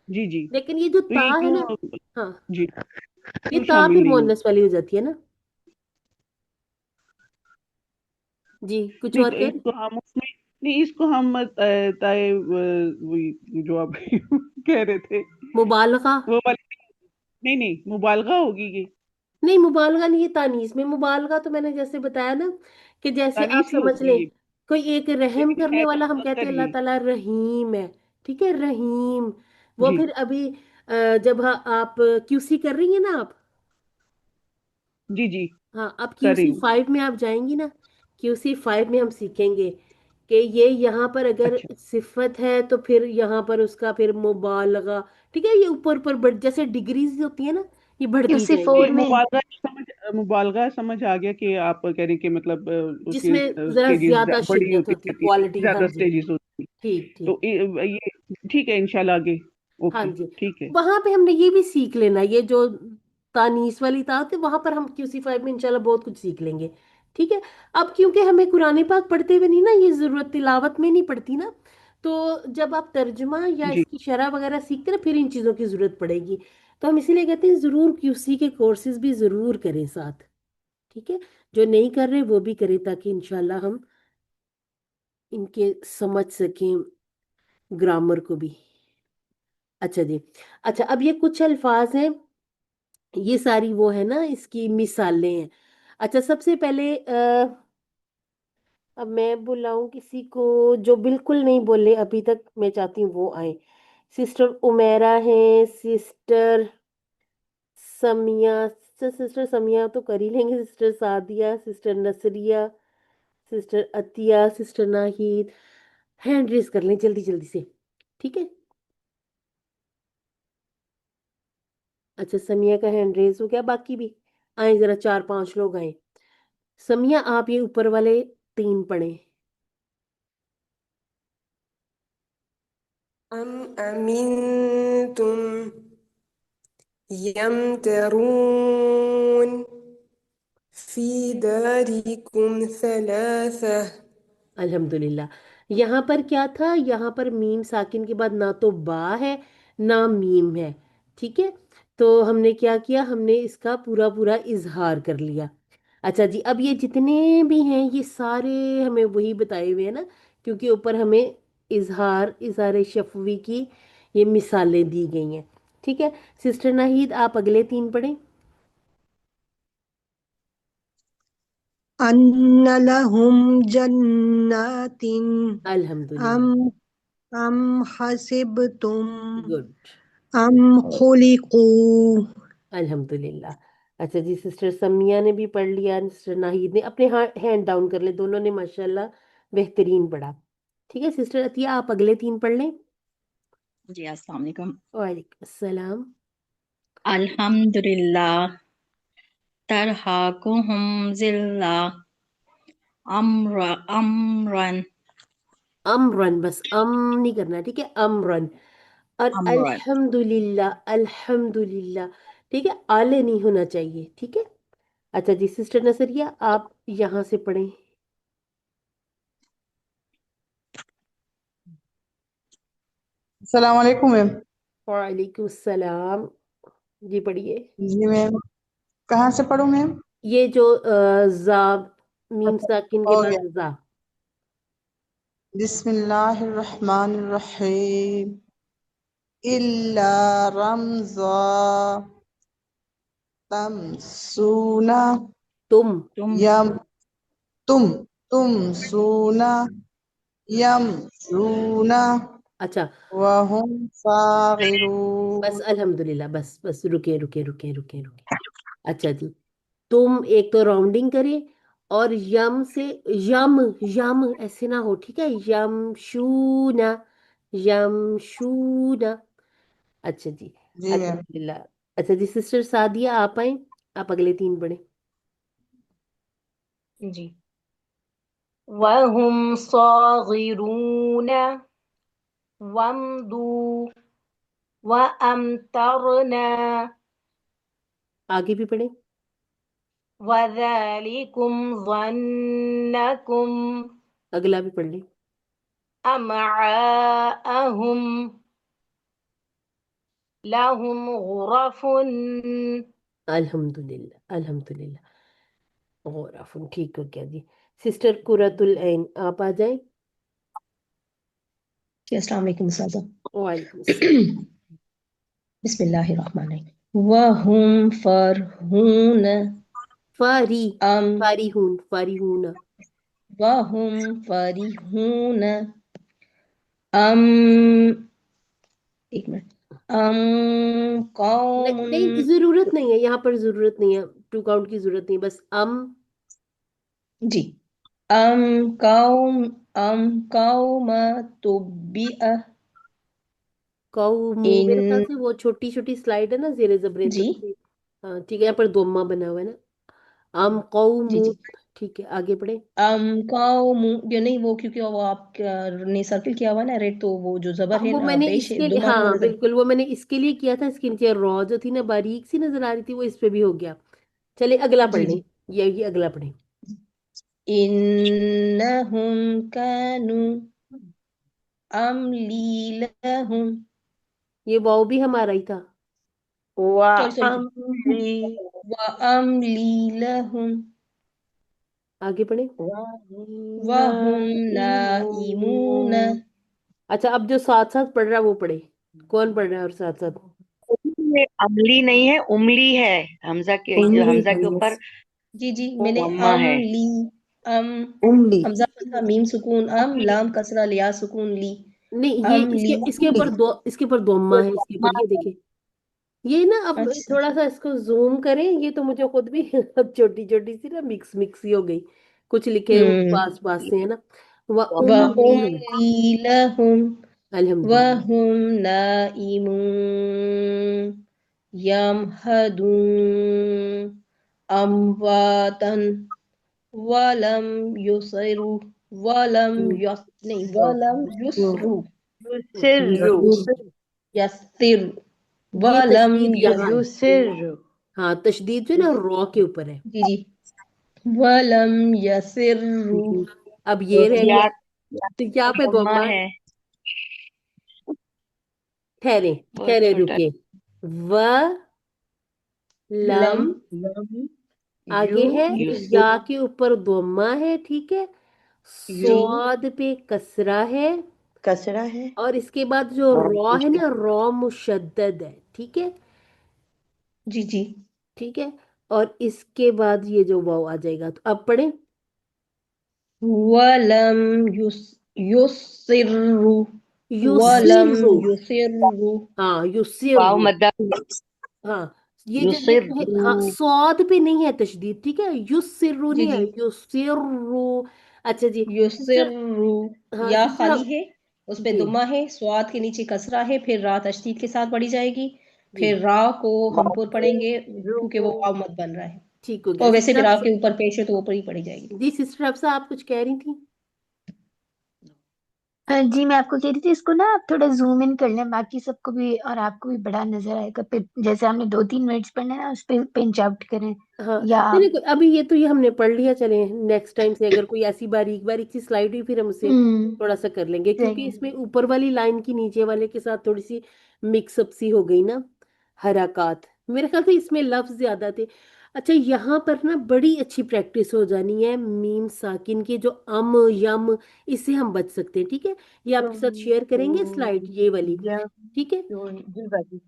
जी जी। लेकिन ये जो तो ता ये है क्यों? ना, हाँ, जी, ये क्यों ता शामिल फिर नहीं होगी? मोनस वाली हो जाती है ना। जी, कुछ नहीं और तो कह रहे? इसको हम उसमें, नहीं इसको हम ताए वही जो आप कह रहे थे, मुबालगा। वो वाली। नहीं नहीं, मुबालगा होगी ये। नहीं, मुबालगा नहीं, ये तानीस में मुबालगा तो मैंने जैसे बताया ना, कि जैसे आप तानीस ही समझ होगी लें, ये, कोई एक रहम लेकिन करने है तो वाला, हम कहते मुजक्कर हैं अल्लाह ही। ताला रहीम है, ठीक है, रहीम। वो जी फिर अभी जब आप क्यूसी कर रही हैं ना आप, जी जी, हाँ, अब कर रही क्यूसी हूँ। 5 में आप जाएंगी ना, क्यूसी 5 में हम सीखेंगे कि ये यहाँ पर अगर अच्छा सिफत है तो फिर यहाँ पर उसका फिर मुबालगा, ठीक है। ये ऊपर ऊपर बढ़, जैसे डिग्रीज होती है ना, ये बढ़ती क्यूसी जाएंगी। फोर नहीं, में मुबालगा समझ आ गया कि आप कह रही कि मतलब उसकी जिसमें जरा स्टेजेस ज्यादा बड़ी शिद्दत होती होती, जाती है, क्वालिटी, हाँ ज्यादा जी। स्टेजेस होती है। ठीक तो ठीक। ये ठीक है, इंशाल्लाह आगे। हाँ ओके, जी, ठीक है। वहां पे हमने ये भी सीख लेना, ये जो तानीस वाली था, तो वहां पर हम क्यूसी 5 में इंशाल्लाह बहुत कुछ सीख लेंगे, ठीक है। अब क्योंकि हमें कुरान पाक पढ़ते हुए नहीं ना, ये जरूरत तिलावत में नहीं पड़ती ना, तो जब आप तर्जुमा या जी इसकी शरह वगैरह सीखते ना, फिर इन चीज़ों की जरूरत पड़ेगी। तो हम इसीलिए कहते हैं जरूर क्यूसी के कोर्सेज भी जरूर करें साथ, ठीक है। जो नहीं कर रहे वो भी करें, ताकि इंशाल्लाह हम इनके समझ सकें ग्रामर को भी। अच्छा जी। अच्छा, अब ये कुछ अल्फाज हैं, ये सारी वो है ना, इसकी मिसालें हैं। अच्छा, सबसे पहले अब मैं बुलाऊं किसी को जो बिल्कुल नहीं बोले अभी तक, मैं चाहती हूँ वो आए। सिस्टर उमेरा है, सिस्टर समिया, सिस्टर समिया तो कर ही लेंगे, sister Sadia, sister Nasriya, sister Atiya, sister Nahid. Hand raise कर लें जल्दी जल्दी से, ठीक है। अच्छा, समिया का हैंड रेस हो गया, बाकी भी आए, जरा 4 5 लोग आए। समिया, आप ये ऊपर वाले 3 पढ़ें। أم أمنتم يمترون في داركم ثلاثة अल्हम्दुलिल्लाह। यहाँ पर क्या था? यहाँ पर मीम साकिन के बाद ना तो बा है ना मीम है, ठीक है। तो हमने क्या किया, हमने इसका पूरा पूरा इजहार कर लिया। अच्छा जी, अब ये जितने भी हैं ये सारे हमें वही बताए हुए हैं ना, क्योंकि ऊपर हमें इजहार, इजहार शफवी की ये मिसालें दी गई हैं, ठीक है। सिस्टर नाहीद, आप अगले 3 पढ़ें। أن لهم جنات अल्हम्दुलिल्लाह। أم أم حسبتم गुड। أم خلقوا अल्हम्दुलिल्लाह। अच्छा जी, सिस्टर समिया ने भी पढ़ लिया, सिस्टर नाहिद ने अपने हैंड डाउन कर ले, दोनों ने माशाल्लाह बेहतरीन पढ़ा, ठीक है। सिस्टर अतिया, आप अगले 3 पढ़ लें। जी अस्सलाम वालेकुम। वालेकुम अस्सलाम। अल्हम्दुलिल्लाह तरहाकुहुम जिल्ला अमरन अमरन, बस नहीं करना, ठीक है, अमरन। और अमरन। अल्हम्दुलिल्लाह, अल्हम्दुलिल्लाह, ठीक है, आले नहीं होना चाहिए, ठीक है। अच्छा जी, सिस्टर नसरिया, आप यहाँ से पढ़ें। अस्सलाम वालेकुम मैम। वालेकुम अस्सलाम। जी पढ़िए। जी मैम, कहाँ से पढ़ूँ मैम? ये जो जा, मीम अच्छा, साकिन के हो बाद गया। जा। بسم اللہ الرحمن الرحیم الا رمزا تمسونا تم یم تمسونا یمشونا اچھا وهم صاغرون بس الحمدللہ بس رکے اچھا جی تم ایک تو راؤنڈنگ کرے اور یم سے یم ایسے نہ ہو ٹھیک ہے یم شونا اچھا جی جی میم الحمدللہ اچھا جی سسٹر سعدیہ آپ آئیں آپ اگلے 3 پڑھیں جی وَهُمْ صَاغِرُونَ وَامْضُوا وَأَمْطَرْنَا آگے بھی پڑھیں وَذَلِكُمْ ظَنَّكُمْ اگلا بھی پڑھ لیں أَمْعَاءَهُمْ لَهُمْ غُرَفٌ الحمدللہ غورافن ٹھیک ہو گیا جی سسٹر قرۃ العین آپ آ جائیں جی السلام علیکم استاذہ وعلیکم السلام بسم اللہ الرحمن الرحیم وَهُمْ فَرْحُونَ فارحون وَهُمْ فَرِحُونَ ام ایک منٹ قوم نہیں ضرورت نہیں ہے یہاں پر ضرورت نہیں ہے 2 کاؤنٹ کی ضرورت نہیں بس جی قوم تبع قوم ان میرے خیال سے وہ چھوٹی سلائیڈ ہے نا زیر زبرین جی تھوڑی سی ہاں ٹھیک ہے یہاں پر دوما بنا ہوا ہے نا قوم جی ٹھیک ہے آگے پڑھیں قوم یہ نہیں وہ کیونکہ وہ آپ نے سرکل کیا ہوا نا ریڈ تو وہ جو زبر ہے وہ میں نے پیش اس کے لیے دمہ ہاں نظر بالکل وہ میں نے اس کے لیے کیا تھا اس کے نیچے رو جو تھی نا باریک سی نظر آ رہی تھی وہ اس پہ بھی ہو گیا چلے اگلا پڑھ جی لیں یہ اگلا پڑھیں انہم کانوا املی لہم یہ واو بھی ہمارا ہی تھا سوری وَأَمْضِي وَأَمْلِي لَهُمْ آگے پڑھیں وَهُمْ وَهُمْ نَائِمُونَ نَائِمُونَ اچھا اب جو ساتھ پڑھ رہا ہے وہ پڑھے کون پڑھ رہا ہے اور ساتھ یہ عملی نہیں ہے املی ہے حمزہ کے جو املی حمزہ ہے کے اوپر یس جی وہ میں نے ضمہ ہے ام املی حمزہ فتحہ میم سکون لام کسرہ لیا سکون لی نہیں یہ املی اس کے اوپر دوما ہے اس کے اوپر یہ دیکھیں یہ نا اب اچھا تھوڑا سا اس کو زوم کریں یہ تو مجھے خود بھی اب چھوٹی سی نا مکس ہی ہو گئی کچھ لکھے وہ پاس سے ہے نا وَأُمْلِي لَهُمْ الحمدللہ وَهُمْ نَائِمُونَ يَمْهَدُونَ أَمْوَاتًا وَلَمْ يُصِرُّوا یسر يَسِّرُّوا یہ وَلَمْ تشدید یہاں ہے یسر ہاں تشدید جو ہے نا رو کے اوپر ہے جی وَلَمْ يَسِرُّوا اب یہ رہ یا گیا تو کیا پہ ضمہ دوما ہے بہت ٹھہرے چھوٹا رکے و لم لم آگے ہے یوسر یا کے اوپر دوما ہے ٹھیک ہے جی سواد پہ کسرہ ہے کسرہ ہے اور اس کے بعد جو رو ہے نا رو مشدد ہے ٹھیک ہے جی ٹھیک ہے اور اس کے بعد یہ جو واو آ جائے گا تو اب پڑھیں وَلَمْ يُصِرُّوا وَلَمْ یسرو يُصِرُّوا ہاں واو یسرو مدہ ہاں یہ یسر ہاں سواد پہ نہیں ہے تشدید ٹھیک ہے یسرو جی نہیں ہے یسرو اچھا جی سسٹر یُصِرُّوا ہاں یا سسٹر خالی ہے اس پہ جی دمہ ہے سواد کے نیچے کسرہ ہے پھر را تشدید کے ساتھ پڑھی جائے گی جی پھر را کو ہم پر پڑھیں گے کیونکہ وہ واو مد بن رہا ہے ٹھیک ہو گیا اور ویسے سسٹر بھی را کے اوپر پیش ہے تو اوپر ہی پڑھی جائے گی جی سسٹر افسا آپ کچھ کہہ رہی تھی جی میں آپ کو کہہ رہی تھی اس کو نا آپ تھوڑا زوم ان کر لیں باقی سب کو بھی اور آپ کو بھی بڑا نظر آئے گا پھر جیسے ہم نے 2-3 منٹس پڑھنے نا اس پہ پنچ آؤٹ کریں ہاں یا نہیں ابھی یہ ہم نے پڑھ لیا چلیں نیکسٹ ٹائم سے اگر کوئی ایسی باریک سی سلائڈ ہوئی پھر ہم اسے تھوڑا سا کر لیں گے کیونکہ اس میں اوپر والی لائن کی نیچے والے کے ساتھ تھوڑی سی مکس اپ سی ہو گئی نا حرکات میرے خیال سے اس میں لفظ زیادہ تھے अच्छा, यहाँ पर ना बड़ी अच्छी प्रैक्टिस हो जानी है मीम साकिन के, जो यम, इससे हम बच सकते हैं। ठीक है, ये आपके साथ शेयर करेंगे स्लाइड, ये वाली। ठीक है, जी बाजी।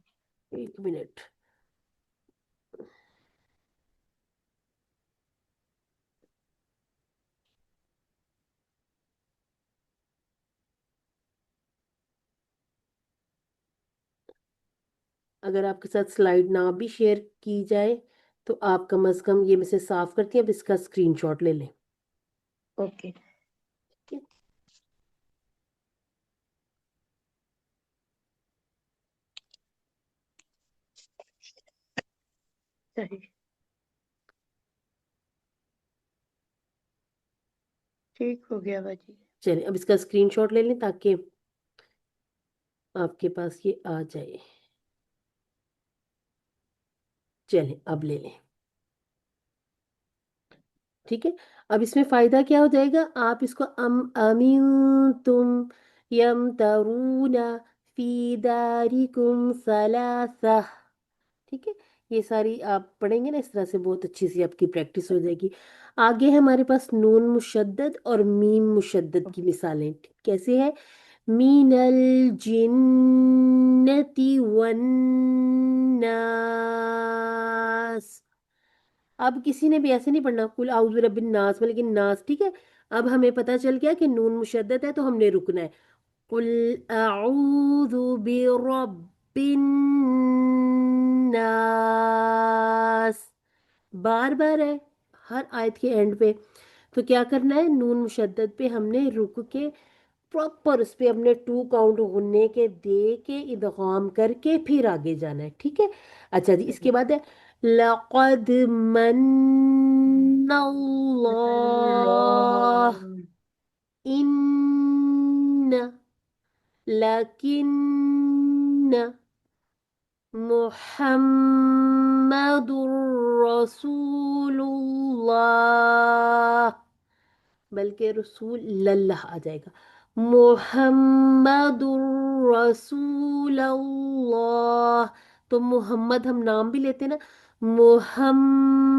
एक मिनट। अगर आपके साथ स्लाइड ना भी शेयर की जाए तो आप कम से कम ये में से साफ करके अब इसका स्क्रीनशॉट ले लें। ओके। ठीक है, सही, ठीक हो गया बाजी। चलिए अब इसका स्क्रीनशॉट ले लें ताकि आपके पास ये आ जाए। चलिए अब ले लें। ठीक है, अब इसमें फायदा क्या हो जाएगा, आप इसको अमीन तुम यम तरूना फी दारिकुम सलासा। ठीक है, ये सारी आप पढ़ेंगे ना इस तरह से, बहुत अच्छी सी आपकी प्रैक्टिस हो जाएगी। आगे है हमारे पास नून मुशद्दद और मीम मुशद्दद की मिसालें। कैसे है, मीनल जिन्नति वन्नास। अब किसी ने भी ऐसे नहीं पढ़ना कुल आउज़ बिरब्बिन नास में, लेकिन नास। ठीक है, अब हमें पता चल गया कि नून मुशद्दद है तो हमने रुकना है। कुल अऊज़ु बिरब्बिन नास, बार बार है हर आयत के एंड पे। तो क्या करना है, नून मुशद्दद पे हमने रुक के प्रॉपर उस पे हमने 2 काउंट होने के दे के इदगाम करके फिर आगे जाना है। ठीक है, अच्छा जी, इसके बाद है लक़द मन्नल्लाह इन लकिन मुहम्मदुर रसूलुल्लाह, बल्कि रसूल लल्लाह आ जाएगा। मुहम्मदुर रसूलुल्लाह, तो मोहम्मद हम नाम भी लेते हैं ना, मुहम्मदुर,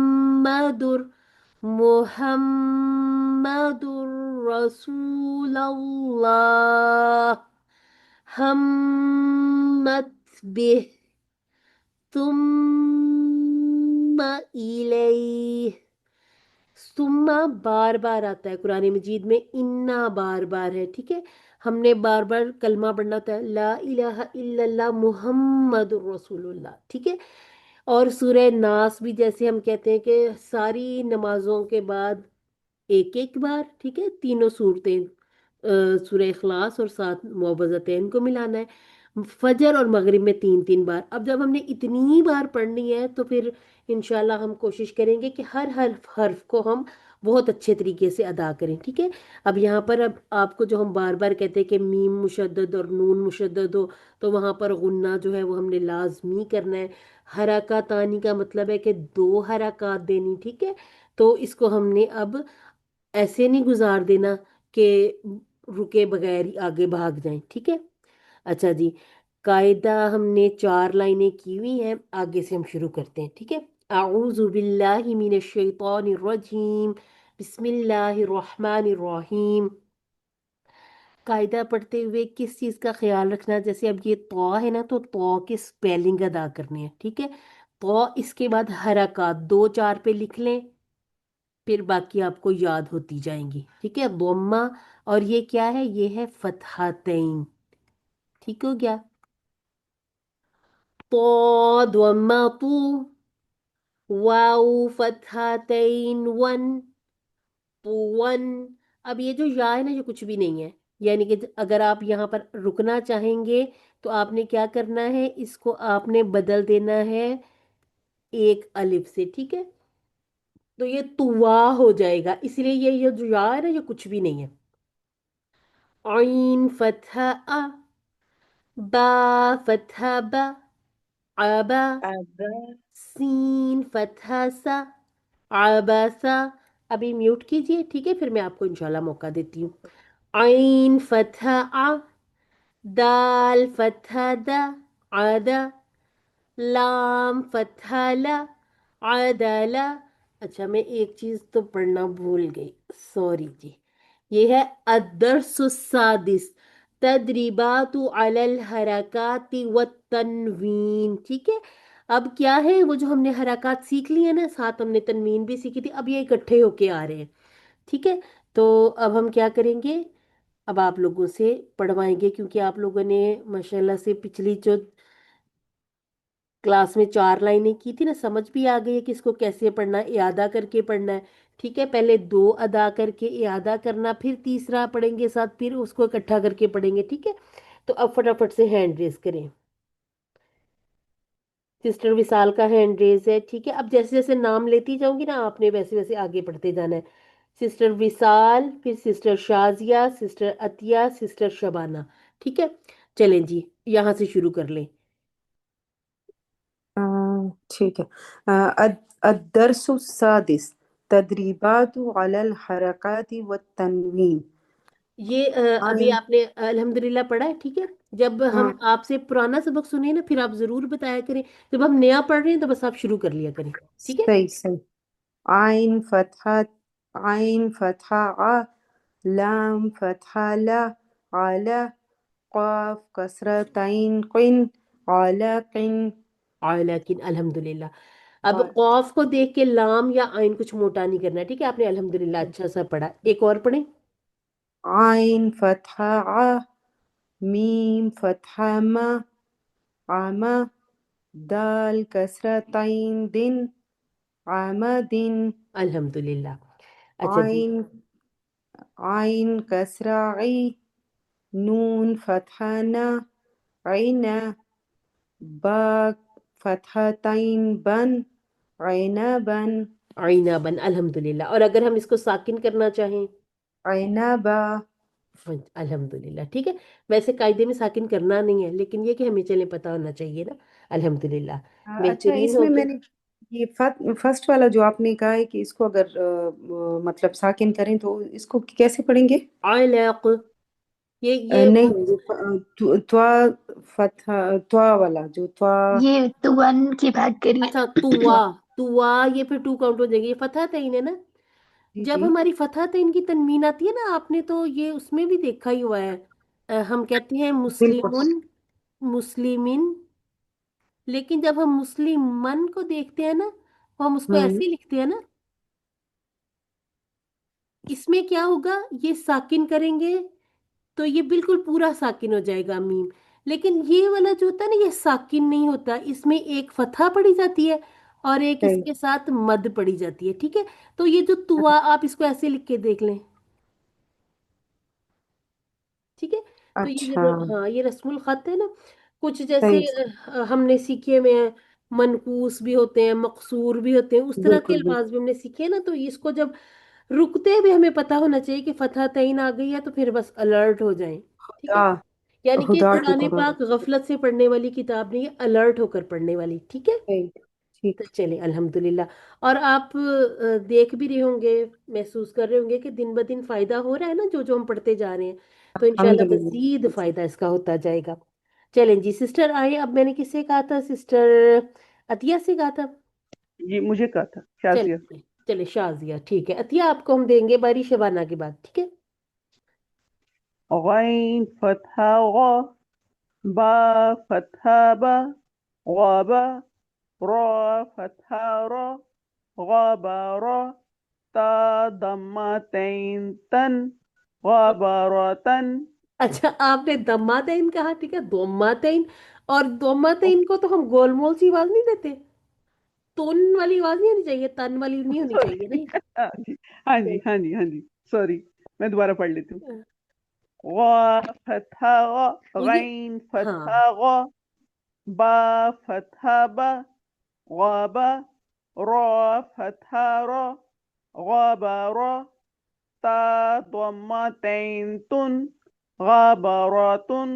मुहम्मदुर रसूलुल्लाह, हममत बिह तुम्मा इलैह। सुम्मा बार बार आता है कुरान मजीद में, इन्ना बार बार है। ठीक है, हमने बार बार कलमा पढ़ना होता है, ला इलाहा इल्लल्लाह मुहम्मदुर रसूलुल्लाह। ठीक है, और सूरह नास भी जैसे हम कहते हैं कि सारी नमाजों के बाद एक एक बार, ठीक है, तीनों सूरतें सूरह इखलास और साथ मुअव्वज़तैन को मिलाना है। फजर और मगरिब में 3 3 बार। अब जब हमने इतनी बार पढ़नी है तो फिर इंशाल्लाह हम कोशिश करेंगे कि हर हर्फ हर्फ को हम बहुत अच्छे तरीके से अदा करें। ठीक है, अब यहाँ पर अब आपको जो हम बार बार कहते हैं कि मीम मुशद्दद और नून मुशद्दद हो, तो वहाँ पर गुन्ना जो है वो हमने लाजमी करना है। हरकत आनी का मतलब है कि 2 हरकत देनी। ठीक है, तो इसको हमने अब ऐसे नहीं गुजार देना कि रुके बगैर ही आगे भाग जाएं। ठीक है, अच्छा जी, कायदा हमने 4 लाइनें की हुई हैं, आगे से हम शुरू करते हैं। ठीक है, अऊज़ु बिल्लाहि मिनश शैतानिर रजीम, बिस्मिल्लाहिर रहमानिर रहीम। कायदा पढ़ते हुए किस चीज़ का ख्याल रखना, जैसे अब ये तो है ना, तो तो के स्पेलिंग अदा करने हैं। ठीक है, तो इसके बाद हरकत 2 4 पे लिख लें, फिर बाकी आपको याद होती जाएंगी। ठीक है, दोम्मा, और ये क्या है, ये है फतहतैन। ठीक हो गया, तो दोम्मा तू, वाउ फतहतैन वन, तो वन। अब ये जो या है ना, ये कुछ भी नहीं है, यानी कि अगर आप यहाँ पर रुकना चाहेंगे तो आपने क्या करना है, इसको आपने बदल देना है एक अलिफ से। ठीक है, तो ये तुवा हो जाएगा, इसलिए ये जो या है ना, ये कुछ भी नहीं है। आइन फतहा अ, बा फतहा बा, आबा, अब सीन फतहा सा, आबासा। अभी म्यूट कीजिए, ठीक है, फिर मैं आपको इंशाल्लाह मौका देती हूँ। आइन फतहा आ, दाल फतहा दा, आदा, लाम फतहा ला, عدلا. اچھا میں ایک چیز تو پڑھنا بھول گئی، سوری جی. یہ ہے الدرس السادس، تدریبات علی الحرکات والتنوین. ٹھیک ہے، اب کیا ہے وہ جو ہم نے حرکات سیکھ لی ہے نا، ساتھ ہم نے تنوین بھی سیکھی تھی، اب یہ اکٹھے ہو کے آ رہے ہیں. ٹھیک ہے، تو اب ہم کیا کریں گے، اب آپ لوگوں سے پڑھوائیں گے کیونکہ آپ لوگوں نے ماشاءاللہ سے پچھلی جو کلاس میں 4 لائنیں کی تھی نا، سمجھ بھی آ گئی ہے کہ اس کو کیسے پڑھنا ہے، اعادہ کر کے پڑھنا ہے. ٹھیک ہے، پہلے 2 ادا کر کے اعادہ کرنا، پھر تیسرا پڑھیں گے ساتھ، پھر اس کو اکٹھا کر کے پڑھیں گے. ٹھیک ہے، تو اب فٹافٹ سے ہینڈ ریز کریں. سسٹر وصال کا ہینڈ ریز ہے. ٹھیک ہے، اب جیسے جیسے نام لیتی جاؤں گی نا، آپ نے ویسے ویسے آگے پڑھتے جانا ہے. سسٹر وصال، پھر سسٹر شازیہ، سسٹر عطیہ، سسٹر شبانہ. ٹھیک ہے، چلیں جی یہاں سے شروع کر لیں. ٹھیک ہے. الدرس السادس، تدریبات علی الحرکات والتنوین. یہ ابھی آئین. آپ نے الحمدللہ پڑھا ہے. ٹھیک ہے، جب ہم ہاں آپ سے پرانا سبق سنیں نا پھر آپ ضرور بتایا کریں، جب ہم نیا پڑھ رہے ہیں تو بس آپ شروع کر لیا کریں. ٹھیک ہے. صحیح صحیح. عین فتحہ، عین فتحہ ع، لام فتحہ لا، علی، قاف کسرتین قن، علاقن. لیکن الحمدللہ اب قوف کو دیکھ کے لام یا عین کچھ موٹا نہیں کرنا ہے. ٹھیک ہے، آپ نے الحمدللہ اچھا سا پڑھا. ایک اور پڑھیں. عین فتحہ ع، میم فتحہ ما، عما، دال کسرتین دن، عمدن. الحمدللہ. اچھا جی. عین، عین کسرہ عی، نون فتحہ نا، عینا، با فتحتین بن، عنبن. عنبن. الحمدللہ. اور اگر ہم اس کو ساکن کرنا چاہیں؟ عنبا. الحمدللہ. ٹھیک ہے، ویسے قاعدے میں ساکن کرنا نہیں ہے لیکن یہ کہ ہمیں چلے پتہ ہونا چاہیے نا. الحمدللہ. اچھا بہترین اس ہو میں گئی. میں نے یہ فرسٹ والا جو آپ نے کہا ہے کہ اس کو اگر مطلب ساکن کریں تو اس کو کیسے پڑھیں گے؟ علاق. یہ نہیں توا فتح، توا والا جو توا. یہ تو ون کی بات کریے. اچھا توا یہ پھر 2 کاؤنٹ ہو جائے گی. یہ فتح تعین ہے نا. جی جب جی ہماری فتح تعین کی تنوین آتی ہے نا، آپ نے تو یہ اس میں بھی دیکھا ہی ہوا ہے. ہم کہتے ہیں بالکل. مسلمن، مسلمن، لیکن جب ہم مسلمن کو دیکھتے ہیں نا تو ہم اس کو ہوں ایسے ہی لکھتے ہیں نا. اس میں کیا ہوگا، یہ ساکن کریں گے تو یہ بالکل پورا ساکن ہو جائے گا میم. لیکن یہ والا جو ہوتا ہے نا یہ ساکن نہیں ہوتا، اس میں ایک فتحہ پڑی جاتی ہے اور ایک اس صحیح. کے ساتھ مد پڑی جاتی ہے. ٹھیک ہے، تو یہ جو توا آپ اس کو ایسے لکھ کے دیکھ لیں. ٹھیک ہے، تو یہ اچھا ہاں یہ رسم الخط ہے نا. کچھ جیسے صحیح. ہم نے سیکھے ہوئے ہیں، منقوص بھی ہوتے ہیں، مقصور بھی ہوتے ہیں، اس طرح کے بالکل بالکل الفاظ بھی ہم نے سیکھے ہیں نا. تو اس کو جب رکتے ہوئے ہمیں پتہ ہونا چاہیے کہ فتح تعین آ گئی ہے تو پھر بس الرٹ ہو جائیں. ٹھیک ہے، خدا، یعنی کہ خدا قرآن ٹکڑا. پاک غفلت سے پڑھنے والی کتاب نہیں ہے، الرٹ ہو کر پڑھنے والی. ٹھیک ہے، صحیح. تو ٹھیک. چلیں الحمدللہ. اور آپ دیکھ بھی رہے ہوں گے، محسوس کر رہے ہوں گے کہ دن بدن فائدہ ہو رہا ہے نا جو جو ہم پڑھتے جا رہے ہیں، تو انشاءاللہ مزید الحمدللہ. فائدہ اس کا ہوتا جائے گا. چلیں جی سسٹر آئے. اب میں نے کس سے کہا تھا، سسٹر عطیہ سے کہا تھا. جی مجھے کہا تھا شازیہ. چلیں چلیں شازیہ. ٹھیک ہے، عطیہ آپ کو ہم دیں گے باری شبانہ کے بعد. ٹھیک ہے. غین فتحہ غا، با فتحہ با، غابا، را فتحہ را، غابارا، تا ضمتین تن، غابارتن. اچھا آپ نے دماتین کہا. ٹھیک ہے، دوماتین. اور دوماتین کو تو ہم گول مول سی آواز نہیں دیتے، تون والی آواز نہیں ہونی چاہیے، تن والی نہیں ہونی چاہیے سوری. نہیں. ہاں جی ہاں جی ہاں جی ہاں جی، سوری. میں دوبارہ پڑھ لیتی ہوں. غا فتحہ غا، تو یہ غین ہاں فتحہ غا، با فتحہ با، غابا، را فتحہ را، غابارا، تا ضمتین تن، غاباراتن.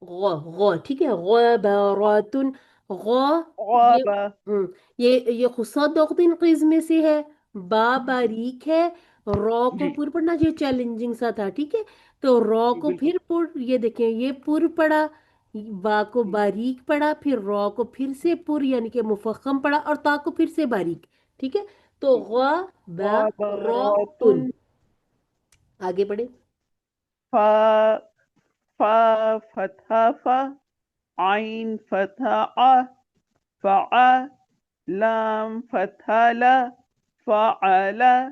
غو غو. ٹھیک ہے، غباراتن. غو یہ غابا. یہ خصوص قز میں سے ہے. با باریک ہے. رو کو جی پر پڑھنا یہ چیلنجنگ سا تھا. ٹھیک ہے، تو رو جی کو بالکل. پھر پر، یہ دیکھیں یہ پر پڑا، वा को बारीक पढ़ा, फिर रॉ को फिर से पुर यानी कि मुफख्खम पढ़ा, और ता को फिर से बारीक। ठीक है, तो गा बा रॉ तुन। गबरतुन, आगे पढ़े। फा फा फतहा फा, आइन फतहा आ, फआ, लाम फतहा ला, फअला।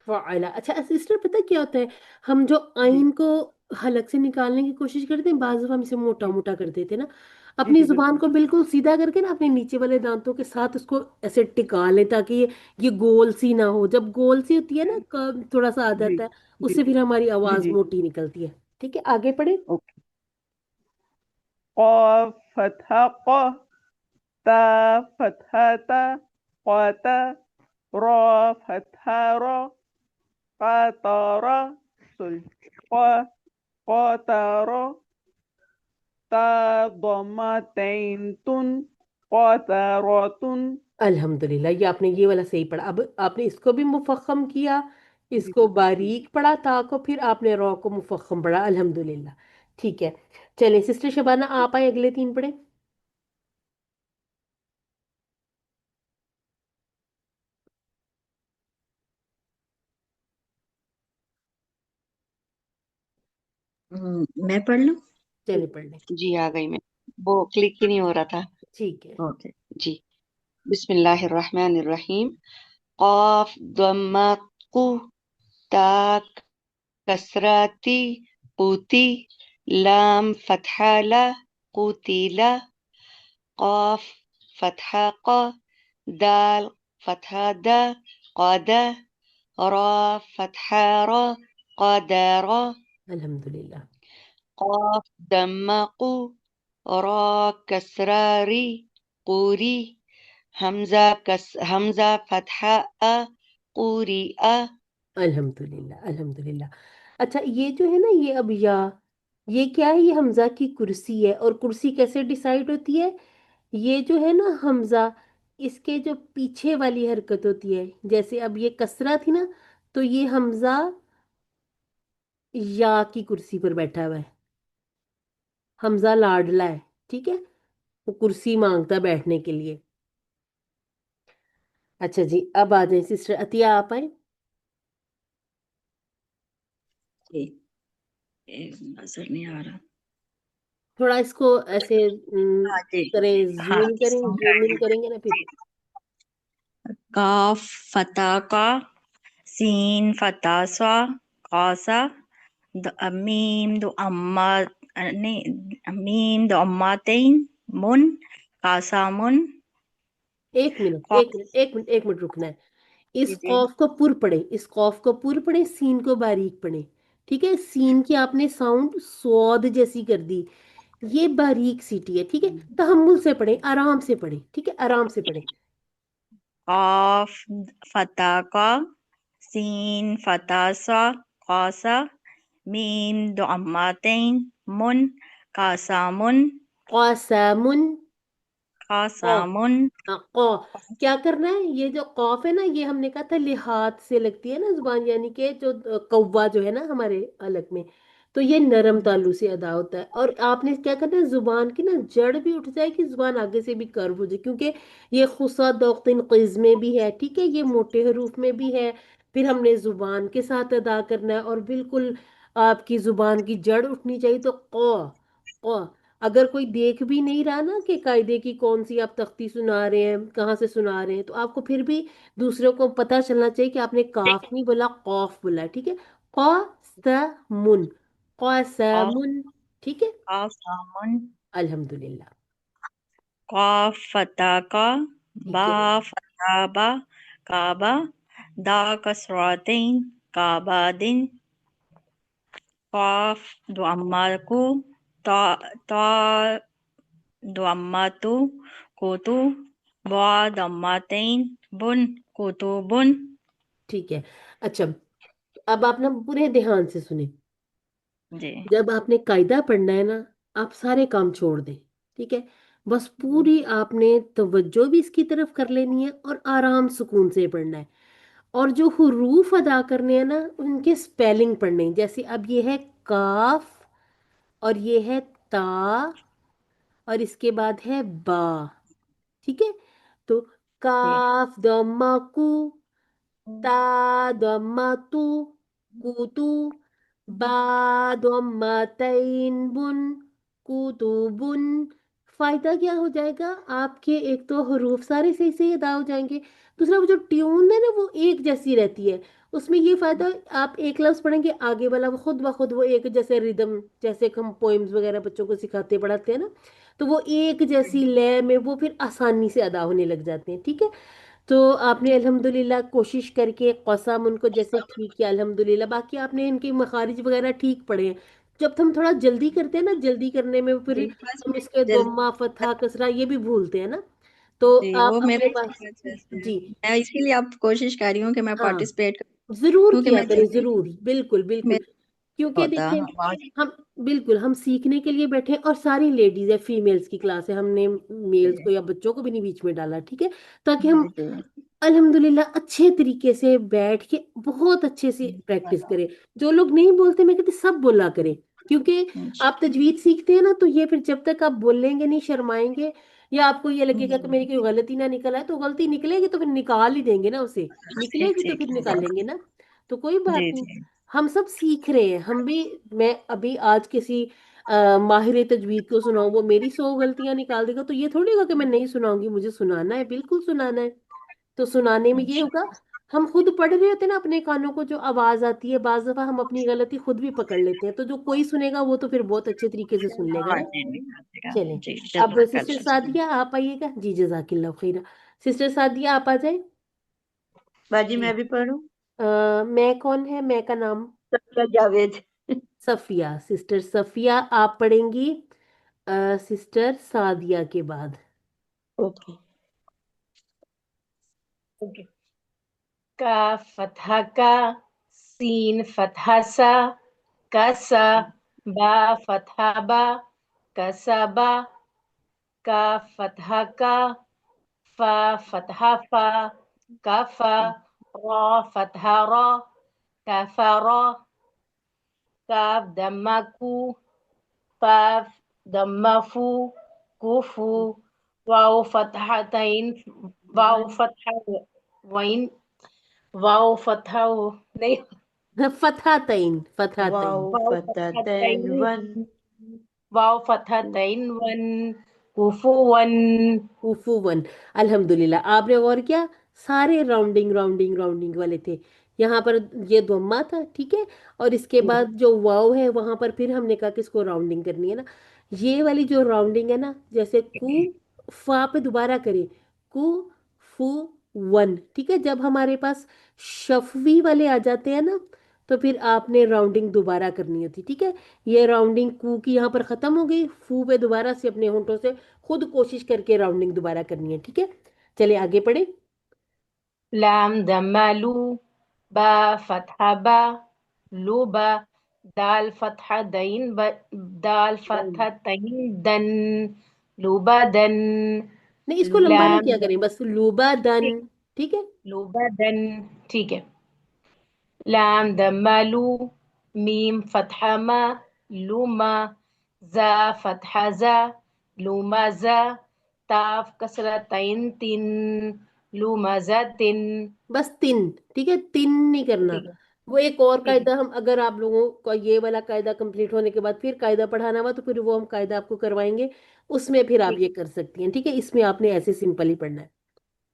फ़अला। अच्छा सिस्टर, पता क्या होता है, हम जो जी आइन को हलक से निकालने की कोशिश करते हैं, बाज़ दफ़ा हम इसे मोटा जी मोटा कर देते हैं ना। जी अपनी जी जुबान बिल्कुल। को बिल्कुल सीधा करके ना, अपने नीचे वाले दांतों के साथ उसको ऐसे टिका लें, ताकि ये गोल सी ना हो। जब गोल सी होती है ना, थोड़ा सा आ जी जाता है, जी उससे फिर हमारी जी आवाज़ जी। मोटी निकलती है। ठीक है, आगे पढ़े। ओके। قاف فتحة ق، تا فتحة تا، قاتا، را فتحة را، قاطارا، سوري، قا قاطارا، تا ضمتين تن، قاطرات. अल्हम्दुलिल्लाह, ये आपने ये वाला सही पढ़ा। अब आपने इसको भी मुफख्खम किया, जी इसको जी। बारीक पढ़ा ता को, फिर आपने रॉ को मुफख्खम पढ़ा। अल्हम्दुलिल्लाह, ठीक है। चलिए सिस्टर शबाना, आप आए, अगले तीन पढ़े। मैं पढ़ लूं? चलिए पढ़ लें। जी आ गई मैं, वो क्लिक ही नहीं हो रहा था। ठीक है। ओके। जी, बिस्मिल्लाहिर्रहमानिर्रहीम। क़ाफ दम्मा कु, ता कसराती पूती, लाम फतहा ला कुतीला, क़ाफ फतहा क़, दाल फतहा दा क़ादा, रा फतहा रा क़ादारा, अल्हम्दुलिल्लाह। क़ाफ दम्मा कु, रा कसरारी पूरी, हमजा फतहा अ पूरी अ। अल्हम्दुलिल्लाह अल्हम्दुलिल्लाह। अच्छा ये जो है ना, ये अब या, ये क्या है, ये हमजा की कुर्सी है। और कुर्सी कैसे डिसाइड होती है? ये जो है ना हमजा, इसके जो पीछे वाली हरकत होती है, जैसे अब ये कसरा थी ना, तो ये हमजा या की कुर्सी पर बैठा हुआ है। हमजा लाडला है, ठीक है, वो कुर्सी मांगता है बैठने के लिए। अच्छा जी, अब आ जाए सिस्टर अतिया, आप आए। जी, नजर नहीं आ रहा। थोड़ा इसको ऐसे हाँ जी। करें, हाँ, जूम इन करेंगे ना फिर। काफ फता का, सीन फता सा, कासा, मीम दो अम्मा, नहीं, मीम दो अम्मातेन, मुन, कासा मुन, एक मिनट कौफ। एक मिनट एक मिनट एक मिनट रुकना है। इस जी जी। कॉफ को पुर पढ़े, इस कॉफ को पुर पढ़े, सीन को बारीक पढ़े। ठीक है, सीन की आपने साउंड स्वाद जैसी कर दी, ये बारीक सीटी है। ठीक है, तहम्मुल से पढ़े, आराम से पढ़े। ठीक है, आराम से पढ़े। काफ फता का, सीन फता सा, कासा, मीम दो अम्मातेन, मुन, कासा मुन, क़ासमुन, कासा क़, मुन। हाँ, क़। क्या करना है, ये जो कॉफ है ना, ये हमने कहा था लिहाज से लगती है ना जुबान, यानी कि जो कौवा जो है ना हमारे हलक में, तो ये नरम तालु से अदा होता है। और आपने क्या करना है, जुबान की ना जड़ भी उठ जाए कि जुबान आगे से भी कर्व हो जाए, क्योंकि ये खुसा दौख्तिन क़िज़ में भी है। ठीक है, ये मोटे हरूफ में भी है। फिर हमने जुबान के साथ अदा करना है, और बिल्कुल आपकी जुबान की जड़ उठनी चाहिए। तो क़, अगर कोई देख भी नहीं रहा ना कि कायदे की कौन सी आप तख्ती सुना रहे हैं, कहाँ से सुना रहे हैं, तो आपको फिर भी दूसरों को पता चलना चाहिए कि आपने काफ नहीं बोला, कौफ बोला है। ठीक है, क़ासमुन, काफ क़ासमुन। ठीक है, कासा मुन, अल्हम्दुलिल्लाह। काफ फता का, बा ठीक है, फता बा, काबा, दा कसरातेन, काबा दिन, काफ दो अम्मा को, ता ता दो अम्मा तू, कोतु, बा दम्मातेन, बुन, कोतु बुन। ठीक है। अच्छा, अब आप ना पूरे ध्यान से सुने। जी। जब आपने कायदा पढ़ना है ना, आप सारे काम छोड़ दें। ठीक है, बस पूरी आपने तवज्जो भी इसकी तरफ कर लेनी है, और आराम सुकून से पढ़ना है। और जो हुरूफ अदा करने हैं ना, उनके स्पेलिंग पढ़ने हैं। जैसे अब ये है काफ, और ये है ता, اور اس کے بعد ہے با. ٹھیک ہے, تو کاف دما کو, تا دما تو, کوتو, با دما تین بن, کوتوبن. فائدہ کیا ہو جائے گا آپ کے, ایک تو حروف سارے صحیح سے ادا ہو جائیں گے, دوسرا وہ جو ٹیون ہے نا وہ ایک جیسی رہتی ہے. اس میں یہ فائدہ, آپ ایک لفظ پڑھیں گے آگے والا وہ خود بخود وہ ایک جیسے ردم, جیسے ہم پوئمز وغیرہ بچوں کو سکھاتے پڑھاتے ہیں نا, تو وہ ایک جیسی لے میں وہ پھر آسانی سے ادا ہونے لگ جاتے ہیں. ٹھیک ہے, تو آپ نے الحمدللہ کوشش کر کے قسم ان کو جیسے ٹھیک کیا الحمدللہ. باقی آپ نے ان کے مخارج وغیرہ ٹھیک پڑھے ہیں. جب ہم تھوڑا جلدی کرتے ہیں نا, جلدی کرنے میں پھر جی بس ہم میں اس کے جلدی ضمہ فتحہ کسرہ یہ بھی بھولتے ہیں نا, تو جی وہ آپ میرا اپنے اسی پاس. وجہ سے جی میں اسی لیے اب کوشش کر رہی ہوں کہ میں ہاں, پارٹیسپیٹ کروں ضرور کیونکہ کیا میں کریں, جلدی ضرور, بالکل بالکل. میرا کیونکہ ہوتا دیکھیں آواز. ہم, بالکل ہم سیکھنے کے لیے بیٹھے ہیں, اور ساری لیڈیز ہے, فیمیلز کی کلاس ہے, ہم نے میلز کو یا بچوں کو بھی نہیں بیچ میں ڈالا. ٹھیک ہے, تاکہ ہم جی الحمدللہ اچھے طریقے سے بیٹھ کے بہت اچھے سے پریکٹس کریں. جو لوگ نہیں بولتے میں کہتی سب بولا کریں, کیونکہ آپ تجوید سیکھتے ہیں نا, تو یہ پھر جب تک آپ بولیں گے نہیں, شرمائیں گے, یا آپ کو یہ لگے گا کہ میری کوئی غلطی نہ نکل آئے, تو غلطی نکلے گی تو پھر نکال ہی دیں گے نا اسے, نکلے گی تو ٹھیک پھر ہے. نکال لیں گے نا. تو کوئی جی بات نہیں, جی ہم سب سیکھ رہے ہیں, ہم بھی. میں ابھی آج کسی ماہر تجوید کو سناؤں, وہ میری 100 غلطیاں نکال دے گا, تو یہ تھوڑی ہوگا کہ میں نہیں سناؤں گی, مجھے سنانا ہے, بالکل سنانا ہے. تو سنانے میں یہ ہوگا, ہم خود پڑھ رہے ہوتے ہیں نا اپنے کانوں کو, جو آواز آتی ہے بعض دفعہ ہم اپنی غلطی خود بھی پکڑ لیتے ہیں, تو جو کوئی سنے گا وہ تو پھر بہت اچھے طریقے سے سن لے گا ہاں نا. جی چلیں, جی اب جزاک سسٹر اللہ. سعدیہ آپ آئیے گا. جی جزاک اللہ خیرہ. سسٹر سعدیہ آپ آ جائیں. باجی جی, میں بھی پڑھوں. میں کون ہے, میں کا نام صفیہ جاوید. صفیہ. سسٹر صفیہ آپ پڑھیں گی سسٹر سعدیہ کے بعد. اوکے. اوکے. کاف فتحہ کا, سین فتحہ سا, کسا, با فتحہ با, کسبا, کاف فتحہ کا, فا فتحہ فا, کفا, را فتحہ را, کفرا, کاف دمہ کو, فاف دمہ فو, کوفو, واو فتحتین, واو فتحہ وین, واو فتحہ نہیں, فتحتین, فتحتین. واو واو فتحتین فتحتین, ون. واو فتحتین ون, کوفو ون. عفون. الحمدللہ آپ نے غور کیا, سارے راؤنڈنگ راؤنڈنگ راؤنڈنگ والے تھے. یہاں پر یہ ضمہ تھا, ٹھیک ہے, اور اس کے بعد جو واو ہے وہاں پر پھر ہم نے کہا کہ اس کو راؤنڈنگ کرنی ہے نا. یہ والی جو راؤنڈنگ ہے نا, جیسے کو فا پہ دوبارہ کریں, کو فو ون. ٹھیک ہے, جب ہمارے پاس شفوی والے آ جاتے ہیں نا, تو پھر آپ نے راؤنڈنگ دوبارہ کرنی ہوتی. ٹھیک ہے, یہ راؤنڈنگ کو کی یہاں پر ختم ہو گئی, فو پہ دوبارہ سے اپنے ہونٹوں سے خود کوشش کر کے راؤنڈنگ دوبارہ کرنی ہے. ٹھیک ہے, چلے آگے پڑھیں. لام دمہ لو, با فتحہ با, لوبا, دال فتحہ دین, دال فتحہ تین دن, لوبا دن, نہیں, اس کو لمبا نہ لام کیا کریں, بس لوبا دن. ٹھیک ہے, لوبا دن. ٹھیک ہے. لام دمہ لو, میم فتحہ ما, لوما, زا فتحہ زا, لوما زا, تاف کسرتین تن, لوما زا تن. بس تن. ٹھیک ہے, تن نہیں کرنا. ٹھیک ہے. وہ ایک اور ٹھیک ہے. قاعدہ, ہم اگر آپ لوگوں کو یہ والا قاعدہ کمپلیٹ ہونے کے بعد پھر قاعدہ پڑھانا ہوا تو پھر وہ ہم قاعدہ آپ کو کروائیں گے, اس میں پھر آپ ٹھیک. یہ کر سکتی ہیں. ٹھیک ہے, اس میں آپ نے ایسے سمپل ہی پڑھنا ہے.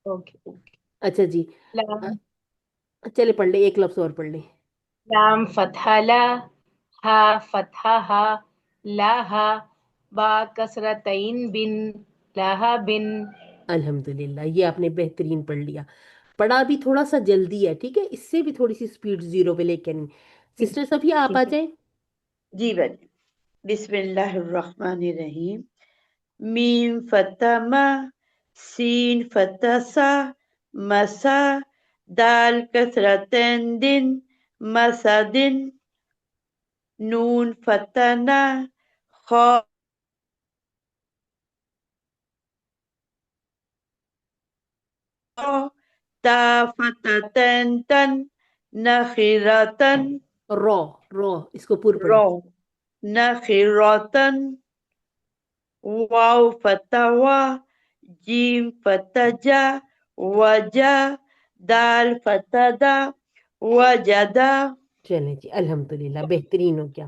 اوکے. اوکے. اچھا جی, لام چلے پڑھ لیں, ایک لفظ اور پڑھ لیں. لام فتحہ لا, ہا فتحہ ہا, لاہا, با کسرتین بن, لاہا بن. الحمدللہ, یہ آپ نے بہترین پڑھ لیا. پڑھا بھی تھوڑا سا جلدی ہے, ٹھیک ہے, اس سے بھی تھوڑی سی سپیڈ زیرو پہ لے کے نہیں. ٹھیک سسٹر صفیہ آپ آ ٹھیک ہے. جائیں. جی باجی. بسم اللہ الرحمن الرحیم. میم فتح ما, سین فتح سا, مسا, دال کسرتین دن, مسا دن, نون فتح نا, خا تا فتح تین تن, نخیرتن, رو, رو اس کو پور پڑھیں. رو, نخیرتن, واو فتح وا، جیم فتح جا، وجا، دال فتح دا، وجدا. چلیں جی الحمدللہ بہترین ہو گیا.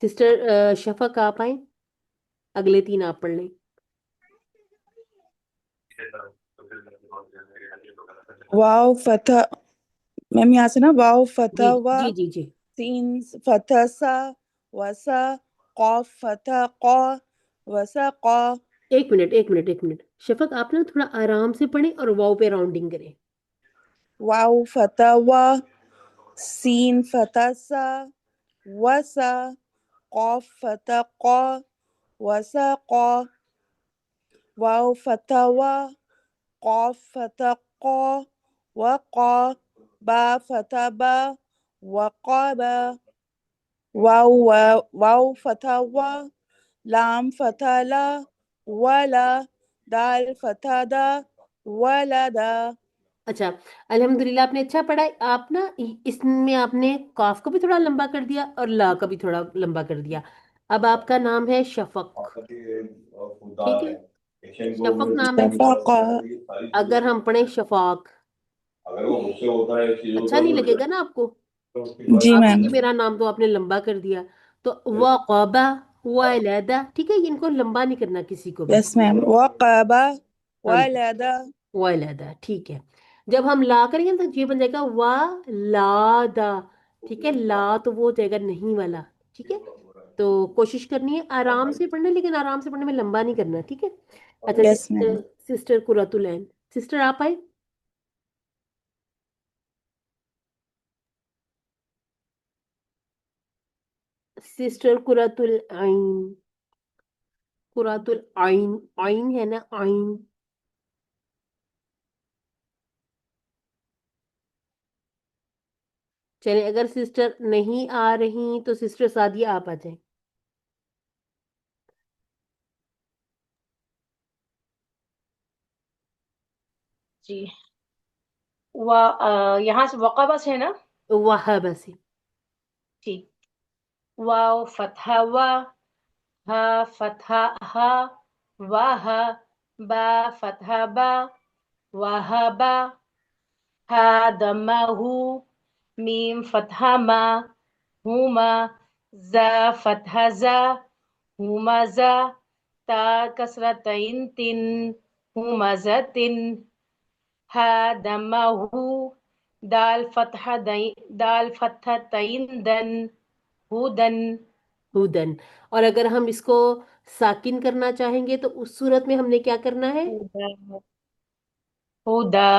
سسٹر شفق آپ آئیں، اگلے 3 آپ پڑھ لیں. واو فتح، میم یہاں سے نا واو جی فتح وا، جی جی جی سین فتح سا، وسا، قاف فتح قا، وسا قا. ایک منٹ ایک منٹ ایک منٹ، شفق آپ نا تھوڑا آرام سے پڑھیں اور واؤ پہ راؤنڈنگ کریں. واو فتح وا، سین فتح سا، وسا، قاف فتح قا، وسا قا. واو فتح وا، قاف فتح قا، وقا، با فتح با، وقابا. واو فتح وا، لام فتح لا، ولا، دال فتح دا، ولدا. اچھا الحمدللہ آپ نے اچھا پڑھا ہے. آپ نا اس میں آپ نے کاف کو بھی تھوڑا لمبا کر دیا اور لا کا بھی تھوڑا لمبا کر دیا. اب آپ کا نام ہے شفق، ٹھیک ہے؟ شفق نام ہے. شفاقہ. اگر ہم پڑھیں شفاق اچھا نہیں لگے گا نا آپ کو. جی آپ میم. کیونکہ میرا نام تو آپ نے لمبا کر دیا، تو وقبہ ولیدہ، ٹھیک ہے، ان کو لمبا نہیں کرنا کسی کو بھی. یس میم. وقابا، ہاں جی ولدا. ولیدہ، ٹھیک ہے. جب ہم لا کریں گے تو یہ بن جائے گا ولادا، ٹھیک ہے. لا تو وہ ہو جائے گا نہیں والا، ٹھیک ہے. تو کوشش کرنی ہے آرام سے پڑھنا، لیکن آرام سے پڑھنے میں لمبا نہیں کرنا، ٹھیک ہے. اچھا جی یس میم. سسٹر قرۃ العین، سسٹر آپ آئے. سسٹر قرۃ العین، قرۃ العین، عین ہے نا عین. چلیں اگر سسٹر نہیں آ رہی تو سسٹر سعدیہ آپ آ جائیں. جی یہاں سے وقع بس ہے نا. وہاں سے ٹھیک. واو فتح وا، ہا فتح ہا، واہ، با فتح با، وہبا، ہا دمہ ہو، میم فتح ما، ہوما، زا فتح زا، ہوما زا، تا کسرتین تن، ہوما زتن، ہا دمہ ہو، دال فتح تین دن، ہودن. ہدن. اور اگر ہم اس کو ساکن کرنا چاہیں گے تو اس صورت میں ہم نے کیا کرنا ہے؟ ہودا.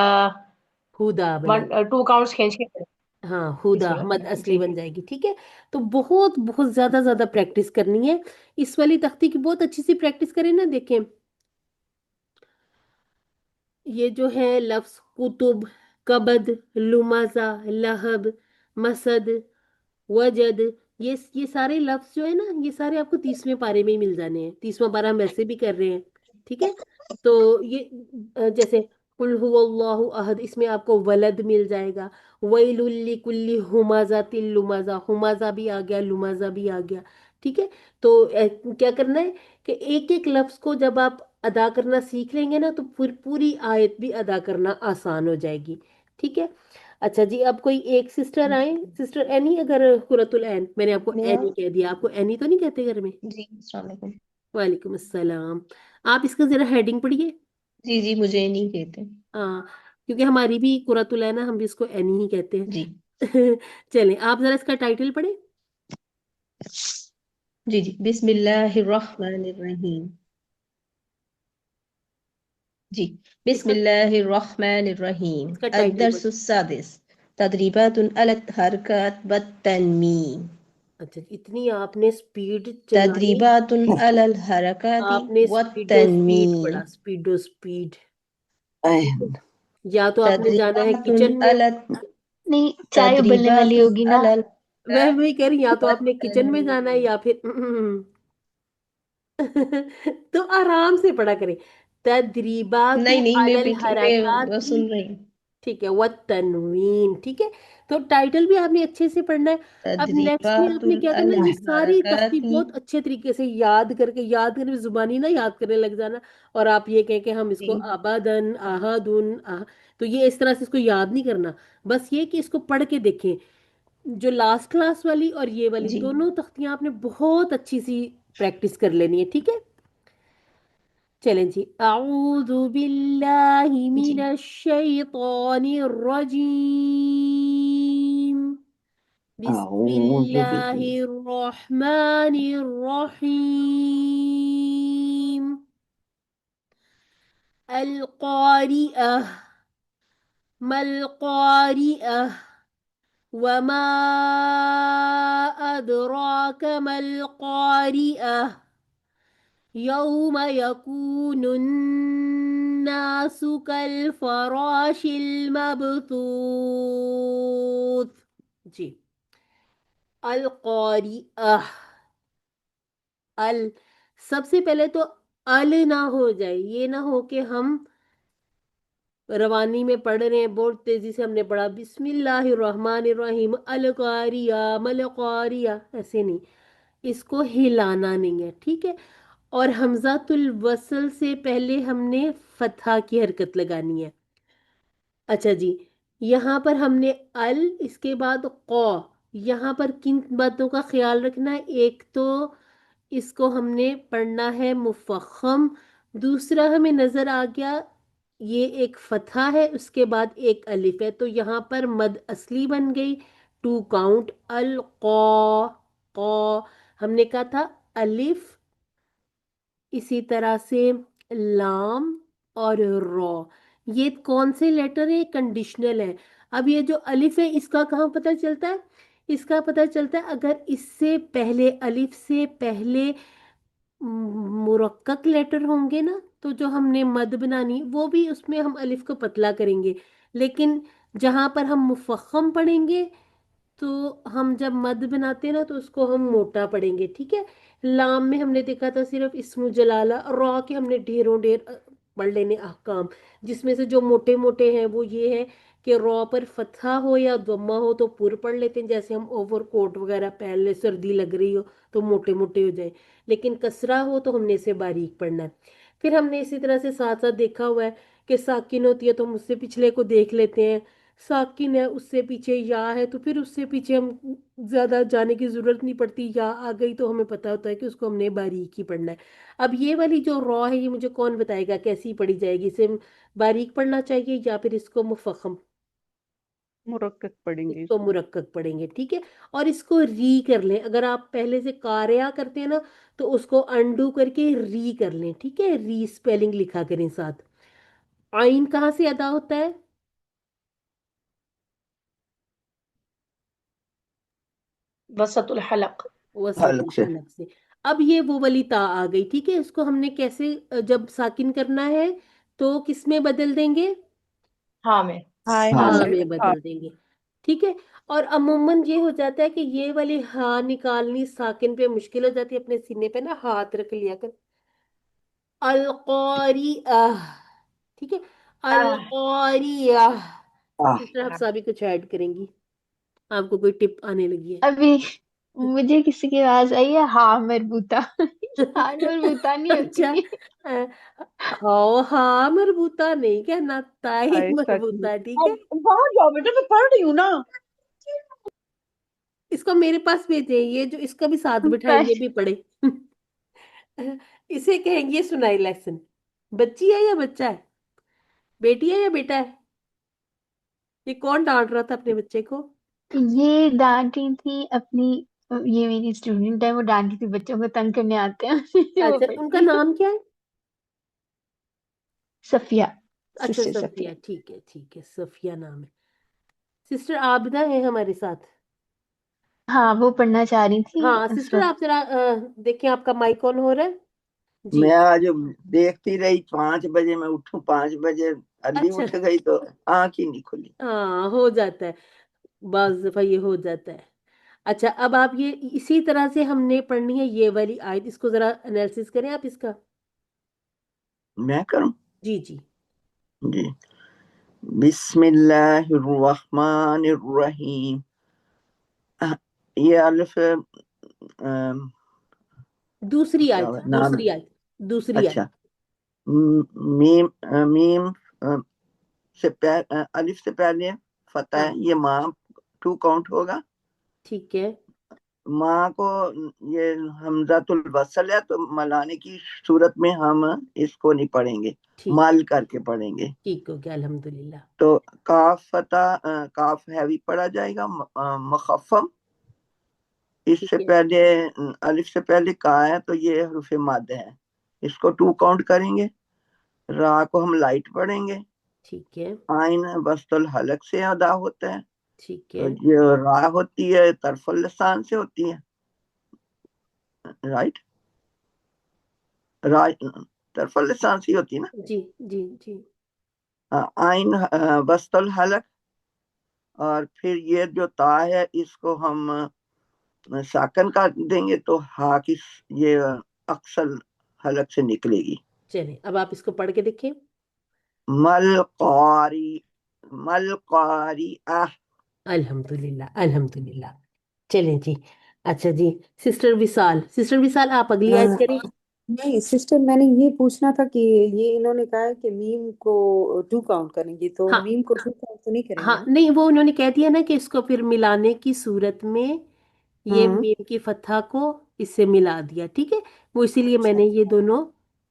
ہدا بنا. 2 کاؤنٹس کھینچ کے ہاں اس ہدا صورت مد میں. اصلی جی بن جائے گی، ٹھیک ہے. تو بہت بہت زیادہ زیادہ پریکٹس کرنی ہے. اس والی تختی کی بہت اچھی سی پریکٹس کریں نا. دیکھیں یہ جو ہے لفظ کتب، کبد، لمزہ، لہب، مسد، وجد، یہ سارے لفظ جو ہے نا، یہ سارے آپ کو 30ویں پارے میں ہی مل جانے ہیں. 30واں پارہ ہم ویسے بھی کر رہے ہیں، ٹھیک ہے. تو یہ جیسے قل هو اللہ احد، اس میں آپ کو ولد مل جائے گا. ویل لکل ہمزۃ لمزہ، ہمزہ بھی آ گیا، لمزہ بھی آ گیا، ٹھیک ہے. تو کیا کرنا ہے کہ ایک ایک لفظ کو جب آپ ادا کرنا سیکھ لیں گے نا تو پھر پوری آیت بھی ادا کرنا آسان ہو جائے گی، ٹھیک ہے. اچھا جی اب کوئی ایک سسٹر آئیں. سسٹر اینی، اگر قرۃ العین، میں نے آپ کو میرا اینی کہہ دیا، آپ کو اینی تو نہیں کہتے گھر میں؟ جی السلام علیکم. وعلیکم السلام. آپ اس کا ذرا ہیڈنگ پڑھیے. جی جی مجھے نہیں کہتے. ہاں کیونکہ ہماری بھی قرۃ العین ہے، ہم بھی اس کو اینی ہی کہتے جی ہیں. چلیں آپ ذرا اس کا ٹائٹل پڑھیں. جی جی بسم اللہ الرحمن الرحیم. جی اس بسم کا اللہ الرحمن الرحیم. اس کا ٹائٹل الدرس پڑھیں. السادس، تدریبات علی الحرکات والتنمین. اچھا اتنی آپ نے سپیڈ چلائی، تدریبات علی الحرکات آپ نے سپیڈو سپیڈ والتنمین. پڑھا، سپیڈو سپیڈ، ٹھیک ہے. یا تو آپ نے جانا ہے تدریبات کچن میں، علی نہیں چائے ابلنے تدریبات والی ہوگی نا. علی میں وہی کہہ رہی ہوں، یا تو آپ نے کچن میں والتنمین. جانا ہے یا پھر تو آرام سے پڑھا کریں. تدریبات نہیں نہیں علی میں پیچھے میں الحرکات، سن رہی ہوں. ठीक है, व तनवीन, ठीक है। तो टाइटल भी आपने अच्छे से पढ़ना है। अब नेक्स्ट में आपने तदरीबातुल क्या करना, अल ये सारी तख्ती हरकाती। बहुत अच्छे तरीके से याद करके जुबानी ना याद करने लग जाना। और आप ये कहें कि हम इसको जी अबादन आहदुन तो ये इस तरह से इसको याद नहीं करना। बस ये कि इसको पढ़ के देखें। जो लास्ट क्लास वाली और ये वाली जी दोनों तख्तियां आपने बहुत अच्छी सी प्रैक्टिस कर लेनी है, ठीक है। चलें जी, अऊज़ु बिल्लाहि जी मिनश शैतानिर रजीम, أعوذ بالله बिस्मिल्लाहिर रहमानिर रहीम। अल क़ारिअह, मल क़ारिअह, वमा अदराक मल क़ारिअह, यौम यकूनुन्नासु कल फराशिल मबथूथ। जी, अल क़ारिअह, अल, सबसे पहले तो अल ना हो जाए, ये ना हो कि हम रवानी में पढ़ रहे हैं, बहुत तेजी से हमने पढ़ा बिस्मिल्लाहिर्रहमानिर्रहीम अल क़ारिया मल क़ारिया, ऐसे नहीं, इसको हिलाना नहीं है, ठीक है। और हमजातुल वसल से पहले हमने फतहा की हरकत लगानी है। अच्छा जी, यहाँ पर हमने अल, इसके बाद कौ, यहाँ पर किन बातों का ख्याल रखना है, एक तो इसको हमने पढ़ना है मुफख्खम, दूसरा हमें नजर आ गया ये एक फतहा है, उसके बाद एक अलिफ है, तो यहाँ पर मद असली बन गई, टू काउंट, अल कौ, हमने कहा था अलिफ, इसी तरह से लाम और रॉ, ये कौन से लेटर है, कंडीशनल है। अब ये जो अलिफ है इसका कहाँ पता चलता है, इसका पता चलता है अगर इससे पहले, अलिफ से पहले मुरक्कक लेटर होंगे ना, तो जो हमने मद बनानी वो भी उसमें हम अलिफ को पतला करेंगे, लेकिन जहां पर हम मुफख्खम पढ़ेंगे तो हम जब मद बनाते हैं ना तो उसको हम मोटा पढ़ेंगे, ठीक है। लाम में हमने देखा था सिर्फ इस्मु जलाला, रॉ के हमने ढेरों ढेर पढ़ लेने अहकाम, जिसमें से जो मोटे मोटे हैं वो ये है कि रॉ पर फतहा हो या दम्मा हो तो पुर पढ़ लेते हैं, जैसे हम ओवर कोट वगैरह पहन ले, सर्दी लग रही हो तो मोटे मोटे हो जाए, लेकिन कसरा हो तो हमने इसे बारीक पढ़ना है। फिर हमने इसी तरह से साथ साथ देखा हुआ है कि साकिन होती है तो हम उससे पिछले को देख लेते हैं, साकिन है उससे पीछे या है तो फिर उससे पीछे हम ज्यादा जाने की जरूरत नहीं पड़ती, या आ गई तो हमें पता होता है कि उसको हमने बारीक ही पढ़ना है। अब ये वाली जो रॉ है ये मुझे कौन बताएगा कैसी पढ़ी जाएगी, इसे बारीक पढ़ना चाहिए या फिर इसको मुफख्खम, मुरक्कक पढ़ेंगे इसको इसको। मुरक्कक पढ़ेंगे, ठीक है। और इसको री कर लें, अगर आप पहले से कार्या करते हैं ना तो उसको अंडू करके री कर लें, ठीक है, री स्पेलिंग लिखा करें साथ। आइन कहाँ से अदा होता है, वसतुल हलक। वसतुल हल्क से। हलक से। अब ये वो वाली ता आ गई, ठीक है, इसको हमने कैसे जब साकिन करना है तो किस में बदल देंगे, हाँ में। हाय हाँ हाँ में। में बदल देंगे, ठीक है। और अमूमन ये हो जाता है कि ये वाली हाँ निकालनी साकिन पे मुश्किल हो जाती है, अपने सीने पे ना हाथ रख लिया कर, अलक़ारिअह, ठीक है, आह, अलक़ारिअह। आह। सिस्टर हफ्सा भी कुछ ऐड करेंगी, आपको कोई टिप आने लगी है। अभी मुझे किसी की आवाज आई है, हाँ मरबूता। हाँ मरबूता नहीं अच्छा, होती। अ, हाँ हाँ मरबूता नहीं कहना, ताई आयशा की। मरबूता, ठीक है। अब बाहर जाओ बेटा, मैं पढ़ रही हूँ ना। इसको मेरे पास भेजे, ये जो इसका भी साथ बिठाएं, ये भी पढ़े। इसे कहेंगे सुनाई लेसन। बच्ची है या बच्चा है, बेटी है या बेटा है, ये कौन डांट रहा था अपने बच्चे को। ये डांट रही थी अपनी, ये मेरी स्टूडेंट है, वो डांट रही थी बच्चों को तंग करने आते हैं। वो अच्छा, उनका बेटी नाम क्या है, सफिया, अच्छा सिस्टर सफिया, सफिया। ठीक है सफिया नाम है। सिस्टर आबिदा है हमारे साथ। हाँ वो पढ़ना चाह रही थी हाँ इस सिस्टर वक्त। आप जरा देखिए आपका माइक ऑन हो रहा है जी। मैं आज देखती रही, 5 बजे मैं उठूं, 5 बजे अली अच्छा, उठ गई तो आंख ही नहीं खुली। हाँ हो जाता है, बाज दफा ये हो जाता है। अच्छा, अब आप ये इसी तरह से हमने पढ़नी है ये वाली आयत, इसको जरा एनालिसिस करें आप इसका। मैं करूं? जी जी। जी। بسم اللہ الرحمن الرحیم. یہ الف دوسری کیا آیت ہوا نام؟ دوسری آیت دوسری اچھا. آیت. میم میم سے الف سے پہلے فتح ہے. ہاں یہ ماں 2 کاؤنٹ ہوگا. ٹھیک ہے. ماں کو یہ حمزۃ الوصل ہے تو ملانے کی صورت میں ہم اس کو نہیں پڑھیں گے، ٹھیک مال کر کے پڑھیں گے. ٹھیک ہو گیا الحمدللہ. تو کاف فتح کاف ہیوی پڑھا جائے گا مخفم. اس سے ٹھیک ہے پہلے الف سے پہلے کا ہے تو یہ حروف مد ہے، اس کو 2 کاؤنٹ کریں گے. را کو ہم لائٹ پڑھیں گے. ٹھیک ہے آئین وسط الحلق سے ادا ہوتا ہے. ٹھیک تو ہے جو را ہوتی ہے طرف اللسان سے ہوتی ہے. رائٹ، طرف اللسان سے ہوتی ہے نا. جی جی جی. آئین وسط الحلق. اور پھر یہ جو تا ہے اس کو ہم ساکن کر دیں گے تو ہا کی یہ اکثر حلق سے نکلے گی. چلیں اب آپ اس کو پڑھ کے دیکھیں. مل قاری مل قاری الحمدللہ الحمدللہ. چلیں جی. اچھا جی سسٹر وصال آپ اگلی آیت کریں. نہیں سسٹر، میں نے یہ پوچھنا تھا کہ یہ انہوں نے کہا ہے کہ میم کو 2 کاؤنٹ کریں گے، تو ہاں میم کو 2 کاؤنٹ تو نہیں کریں ہاں گے نا؟ نہیں وہ انہوں نے کہہ دیا نا کہ اس کو پھر ملانے کی صورت میں یہ ہاں میم کی فتح کو اس سے ملا دیا. ٹھیک ہے وہ اسی لیے میں اچھا نے یہ دونوں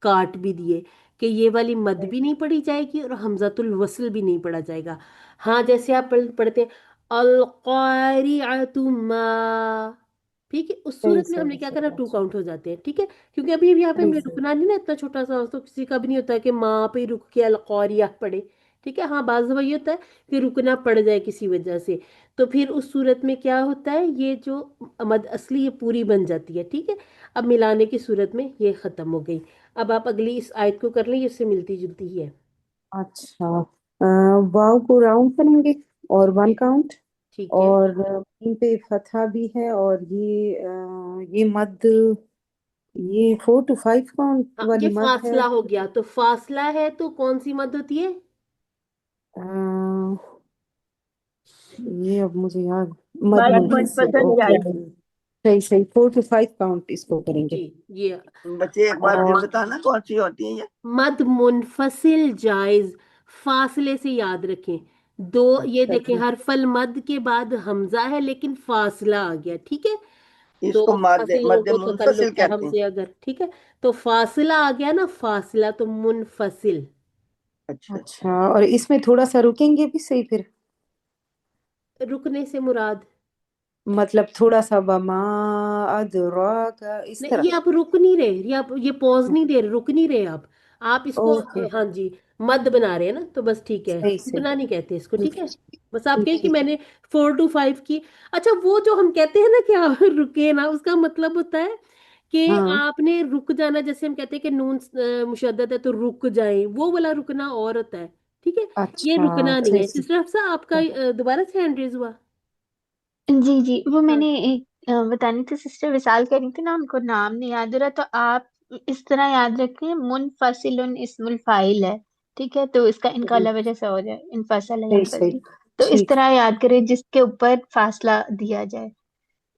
کاٹ بھی دیے کہ یہ والی مد بھی نہیں پڑھی جائے گی اور حمزۃ الوصل بھی نہیں پڑھا جائے گا. ہاں جیسے آپ پڑھتے ہیں القارعۃ ما، ٹھیک ہے اس صحیح صورت میں ہم نے صحیح کیا کرا صحیح 2 اچھا کاؤنٹ ہو جاتے ہیں. ٹھیک ہے کیونکہ ابھی یہاں پہ صحیح ہمیں صحیح. رکنا نہیں نا اتنا چھوٹا سا، تو کسی کا بھی نہیں ہوتا ہے کہ ماں پہ رک کے القاریہ پڑھے. ٹھیک ہے ہاں بعض دفعہ یہ ہوتا ہے کہ رکنا پڑ جائے کسی وجہ سے، تو پھر اس صورت میں کیا ہوتا ہے یہ جو مد اصلی یہ پوری بن جاتی ہے. ٹھیک ہے اب ملانے کی صورت میں یہ ختم ہو گئی. اب آپ اگلی اس آیت کو کر لیں، یہ اس سے ملتی جلتی ہی ہے. اچھا واو کو راؤنڈ کریں گے اور 1 کاؤنٹ، ٹھیک ہے اور میم پہ فتحہ بھی ہے، اور یہ مد یہ 4 to 5 کاؤنٹ ہاں والی یہ مد ہے. فاصلہ ہو گیا، تو فاصلہ ہے تو کون سی مد ہوتی ہے؟ یہ اب مجھے یاد مد مد منفصل. منفصل اوکے جائز. صحیح صحیح 4 to 5 کاؤنٹ اس کو کریں گے. جی یہ بچے ایک بار پھر بتانا کون سی ہوتی ہیں یہ. مد منفصل جائز، فاصلے سے یاد رکھیں. یہ اچھا دیکھیں جی، حرف المد کے بعد حمزہ ہے لیکن فاصلہ آ گیا. ٹھیک ہے اس تو کو فاصل مد کو منفصل تکلق ہے کہتے ہیں. حمزے اگر. ٹھیک ہے تو فاصلہ آ گیا نا، فاصلہ تو منفصل. اچھا اچھا اور اس میں تھوڑا سا رکیں گے بھی صحیح پھر، رکنے سے مراد مطلب تھوڑا سا وما ادراک اس نہیں، طرح. یہ آپ رک نہیں رہے، یہ آپ یہ پوز نہیں دے رہے، رک نہیں رہے آپ اس کو اوکے ہاں جی مد بنا رہے ہیں نا، تو بس ٹھیک ہے صحیح رکنا صحیح نہیں کہتے اس کو. ٹھیک ٹھیک ہے بس آپ کہیں کہ ٹھیک. میں نے 4 to 5 کی. اچھا وہ جو ہم کہتے ہیں نا کہ آپ رکے نا، اس کا مطلب ہوتا ہے کہ ہاں آپ نے رک جانا. جیسے ہم کہتے ہیں کہ نون مشدد ہے تو رک جائیں، وہ والا رکنا اور ہوتا ہے. ٹھیک ہے یہ اچھا رکنا نہیں صحیح ہے. سسٹر حفصہ آپ کا دوبارہ سے ہینڈ ریز ہوا. جی جی وہ میں ہاں نے ایک بتانی تھی، سسٹر وصال کہہ رہی تھی نا ان کو نام نہیں یاد ہو رہا، تو آپ اس طرح یاد رکھیں منفصل اسم الفاعل ہے. ٹھیک ہے تو اس کا صحیح انقلاب وجہ سے ہو جائے انفصل ہے صحیح ینفصل، صحیح. تو اس ٹھیک طرح یاد کرے جس کے اوپر فاصلہ دیا جائے.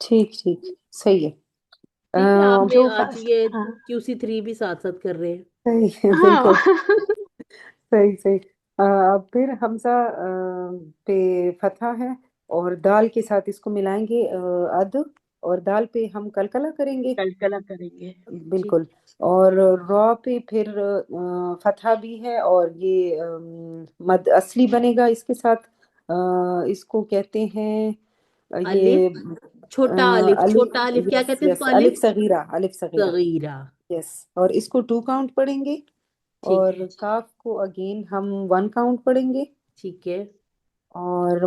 ٹھیک ٹھیک صحیح ہے. ٹھیک ہے آپ نے جو آج فاصلہ یہ ہاں QC3 بھی ساتھ ساتھ کر رہے ہیں. صحیح ہے ہاں بالکل صحیح صحیح. اب پھر حمزہ پہ فتحہ ہے اور دال کے ساتھ اس کو ملائیں گے اد، اور دال پہ ہم کلکلا کریں گے. کلکلا کریں گے. ٹھیک بالکل. اور را پہ پھر فتحہ بھی ہے اور یہ مد اصلی بنے گا اس کے ساتھ. اس کو کہتے ہیں الف یہ چھوٹا الف کیا یس کہتے ہیں اس یس کو؟ الف الف صغیرہ الف صغیرہ. صغیرہ. یس اور اس کو 2 کاؤنٹ پڑھیں گے. ٹھیک اور ہے کاف کو اگین ہم 1 کاؤنٹ پڑھیں گے. ٹھیک ہے اور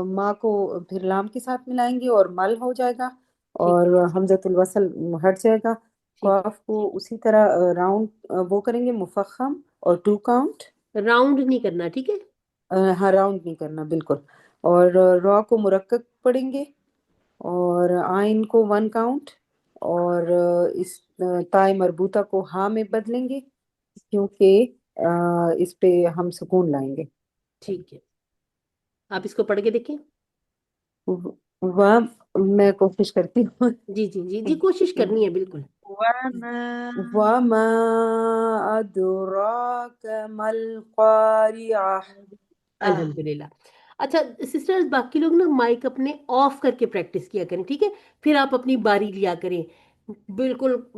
ماں کو پھر لام کے ساتھ ملائیں گے اور مل ہو جائے گا، ٹھیک اور حمزۃ الوصل ہٹ جائے گا. ٹھیک قاف کو اسی طرح راؤنڈ وہ کریں گے مفخم اور 2 کاؤنٹ. راؤنڈ نہیں کرنا. ٹھیک ہے ہاں راؤنڈ نہیں کرنا بالکل. اور را کو مرکب پڑھیں گے اور آئین کو 1 کاؤنٹ، اور اس تائے مربوطہ کو ہاں میں بدلیں گے کیونکہ اس پہ ہم سکون لائیں گے. ठीक है, आप इसको पढ़ के देखें। वाह, मैं कोशिश करती हूँ। जी जी जी जी, कोशिश करनी है बिल्कुल। وما وما أدراك ما القارعة अल्हम्दुलिल्लाह। अच्छा सिस्टर्स, बाकी लोग ना माइक अपने ऑफ करके प्रैक्टिस किया करें, ठीक है? फिर आप अपनी बारी लिया करें, बिल्कुल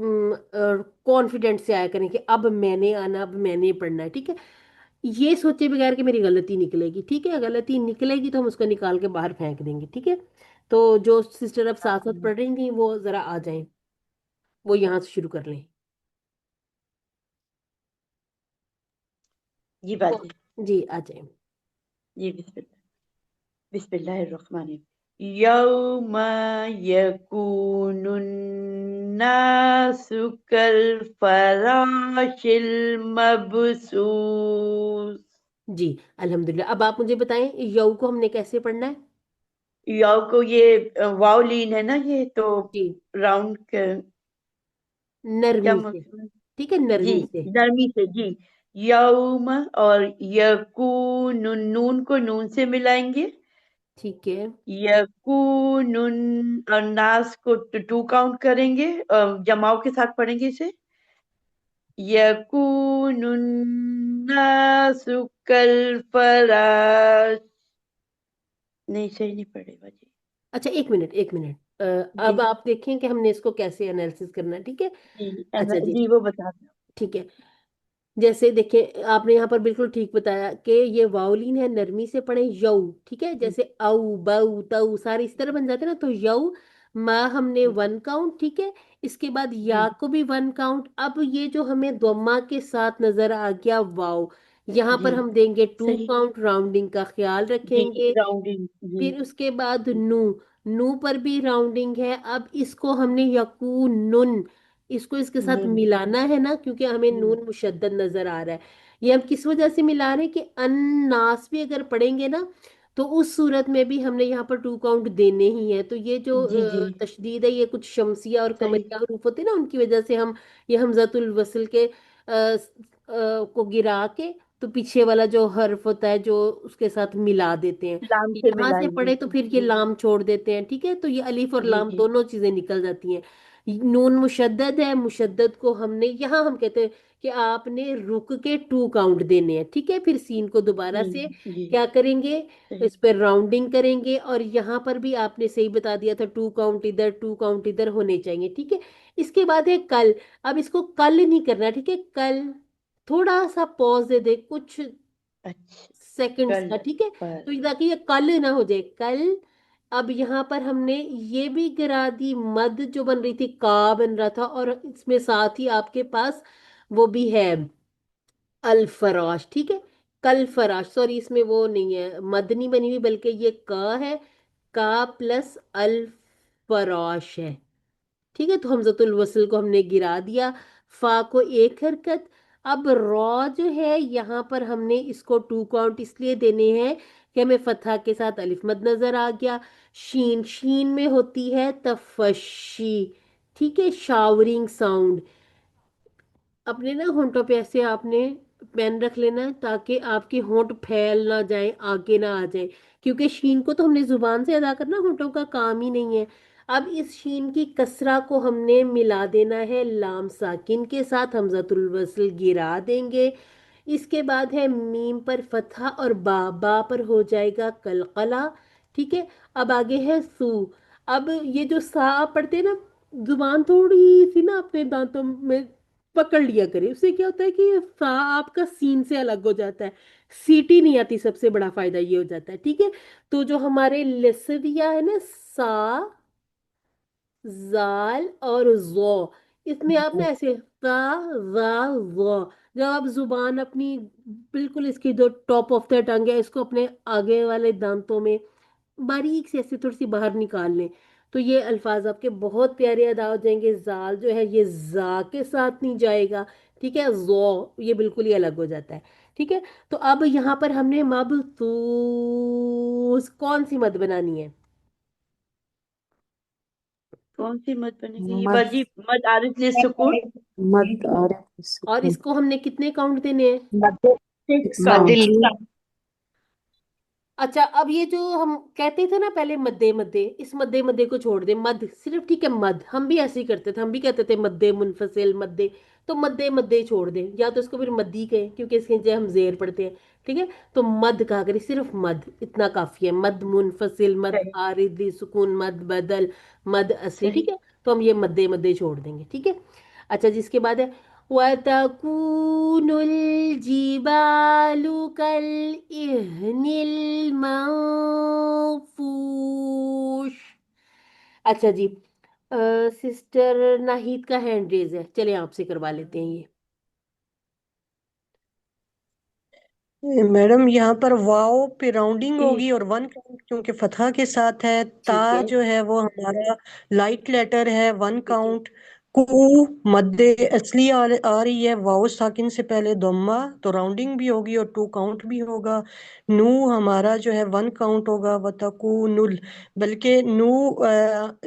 कॉन्फिडेंट से आया करें कि अब मैंने आना, अब मैंने पढ़ना है, ठीक है? ये सोचे बगैर कि मेरी गलती निकलेगी, ठीक है? गलती निकलेगी तो हम उसको निकाल के बाहर फेंक देंगे, ठीक है? तो जो सिस्टर अब साथ साथ पढ़ रही थी वो जरा आ जाएं, वो यहाँ से शुरू कर लें। जी बात जी आ जाएं। जी बिस्मिल्लाहिर्रहमानिर्रहीम यौमा यकूनुन नासु कल फराशिल मबसूस। जी अल्हम्दुलिल्लाह। अब आप मुझे बताएं यऊ को हमने कैसे पढ़ना है? यौ को ये वाव लीन है ना, ये तो जी राउंड के क्या नरमी से, मतलब? ठीक है, जी नरमी से। नरमी से जी। यौम और यकूनुन, नून को नून से मिलाएंगे। ठीक है यकूनुन और नास को टू काउंट करेंगे, जमाव के साथ पढ़ेंगे इसे। यकूनुन नासु कल फराश। नहीं, सही नहीं पड़ेगा जी। अच्छा एक मिनट एक मिनट, जी अब आप देखें कि हमने इसको कैसे एनालिसिस करना है, ठीक है? जी अच्छा जी जी वो बता दो। ठीक है। जैसे देखें आपने यहाँ पर बिल्कुल ठीक बताया कि ये वाउलिन है, नरमी से पढ़े यऊ, ठीक है? जैसे औ बऊ तऊ सारे इस तरह बन जाते हैं ना, तो यऊ माँ हमने वन काउंट, ठीक है? इसके बाद या को भी वन काउंट। अब ये जो हमें दोम्मा के साथ नजर आ गया वाव, यहाँ पर जी हम देंगे टू सही। काउंट, राउंडिंग का ख्याल जी रखेंगे। राउंडिंग जी फिर उसके बाद नू, नू पर भी राउंडिंग है। अब इसको हमने यकूनुन, इसको इसके साथ नून मिलाना है ना, क्योंकि हमें हम्म, नून मुशद्दद नजर आ रहा है। ये हम किस वजह से मिला रहे हैं कि अन्नास भी अगर पढ़ेंगे ना, तो उस सूरत में भी हमने यहाँ पर टू काउंट देने ही है। तो ये जो जी जी तशदीद है, ये कुछ शमसिया और सही। कमरिया हरूफ होते हैं ना, उनकी वजह से हम ये हमजतुल वसल के को गिरा के तो पीछे वाला जो हर्फ होता है जो उसके साथ मिला देते हैं। लाम से यहाँ से मिलाएंगे पढ़े तो फिर ये जी लाम छोड़ देते हैं, ठीक है? तो ये अलीफ और जी लाम जी दोनों चीजें निकल जाती हैं। नून मुशद्दद है, मुशद्दद को हमने यहाँ हम कहते हैं कि आपने रुक के टू काउंट देने हैं, ठीक है? फिर सीन को दोबारा से जी क्या करेंगे, सही। इस पर राउंडिंग करेंगे। और यहाँ पर भी आपने सही बता दिया था, टू काउंट इधर टू काउंट इधर होने चाहिए, ठीक है? इसके बाद है कल। अब इसको कल नहीं करना, ठीक है? कल थोड़ा सा पॉज दे दे, कुछ अच्छा सेकंड्स कल का, ठीक है? पर तो ताकि ये कल ना हो जाए, कल। अब यहाँ पर हमने ये भी गिरा दी, मद जो बन रही थी का बन रहा था, और इसमें साथ ही आपके पास वो भी है अल फराश, ठीक है? कल फराश, सॉरी इसमें वो नहीं है, मद नहीं बनी हुई, बल्कि ये का है, का प्लस अल फराश है, ठीक है? तो हमजतुल वसल को हमने गिरा दिया, फा को एक हरकत। अब रॉ जो है यहाँ पर हमने इसको टू काउंट इसलिए देने हैं कि हमें फतहा के साथ अलिफ मद नजर आ गया। शीन, शीन में होती है तफशी, ठीक है? Showering sound. अपने ना होंठों पे ऐसे आपने पेन रख लेना है, ताकि आपके होंठ फैल ना जाए, आगे ना आ जाए, क्योंकि शीन को तो हमने जुबान से अदा करना, होंठों का काम ही नहीं है। अब इस शीन की कसरा को हमने मिला देना है लाम साकिन के साथ, हमजतुल वसल गिरा देंगे। इसके बाद है मीम पर फतहा और बा, बा पर हो जाएगा कलकला, ठीक है? अब आगे है सू। अब ये जो सा आप पढ़ते हैं ना, जुबान थोड़ी सी ना अपने दांतों में पकड़ लिया करे, उससे क्या होता है कि ये सा आपका सीन से अलग हो जाता है, सीटी नहीं आती, सबसे बड़ा फायदा ये हो जाता है, ठीक है? तो जो हमारे लसविया है ना, सा, जाल और जो, इसमें आप ना ऐसे ता, जा, जो, जब आप जुबान अपनी बिल्कुल इसकी जो टॉप ऑफ द टंग है, इसको अपने आगे वाले दांतों में बारीक से ऐसे थोड़ी सी बाहर निकाल लें, तो ये अल्फाज आपके बहुत प्यारे अदा हो जाएंगे। जाल जो है ये जा के साथ नहीं जाएगा, ठीक है? जो ये बिल्कुल ही अलग हो जाता है, ठीक है? तो अब यहाँ पर हमने मबसूस कौन सी मद बनानी है? कौन सी मत बनेगी ये मद, बाजी? मत आरिफ ले सुकून मद और और सुकून, इसको हमने कितने काउंट देने हैं? सिक्स मद काउंट। ली अच्छा, अब ये जो हम कहते थे ना पहले मध्य मध्य, इस मध्य मध्य को छोड़ दे, मध्य सिर्फ, ठीक है, मध्य हम भी ऐसे ही करते थे, हम भी कहते थे मध्य मुनफसिल मध्य। तो मध्य मध्य छोड़ दे, या तो इसको फिर मद्दी कहें क्योंकि इसके नीचे हम जेर पढ़ते हैं, ठीक है। तो मध्य कहा करें, सिर्फ मध्य, इतना काफी है। मध्य मुनफसिल, मध्य सही आरिदी, सुकून, मध्य बदल, मध्य असली, ठीक सही है। तो हम ये मध्य मध्य छोड़ देंगे, ठीक है। अच्छा, जिसके बाद है वतकूनुल जिबालु कल इहनिल मंफूश। अच्छा जी, सिस्टर नाहिद का हैंड रेज है, चलिए आपसे करवा लेते हैं ये। मैडम यहाँ पर वाव पे राउंडिंग होगी और वन काउंट क्योंकि फतहा के साथ है। ता ठीक है, जो है वो हमारा लाइट लेटर है, वन ठीक है, काउंट। कू मद्दे असली आ रही है, वाव साकिन से पहले दम्मा, तो राउंडिंग भी होगी और टू काउंट भी होगा। नू हमारा जो है वन काउंट होगा, वतकू नुल, बल्कि नू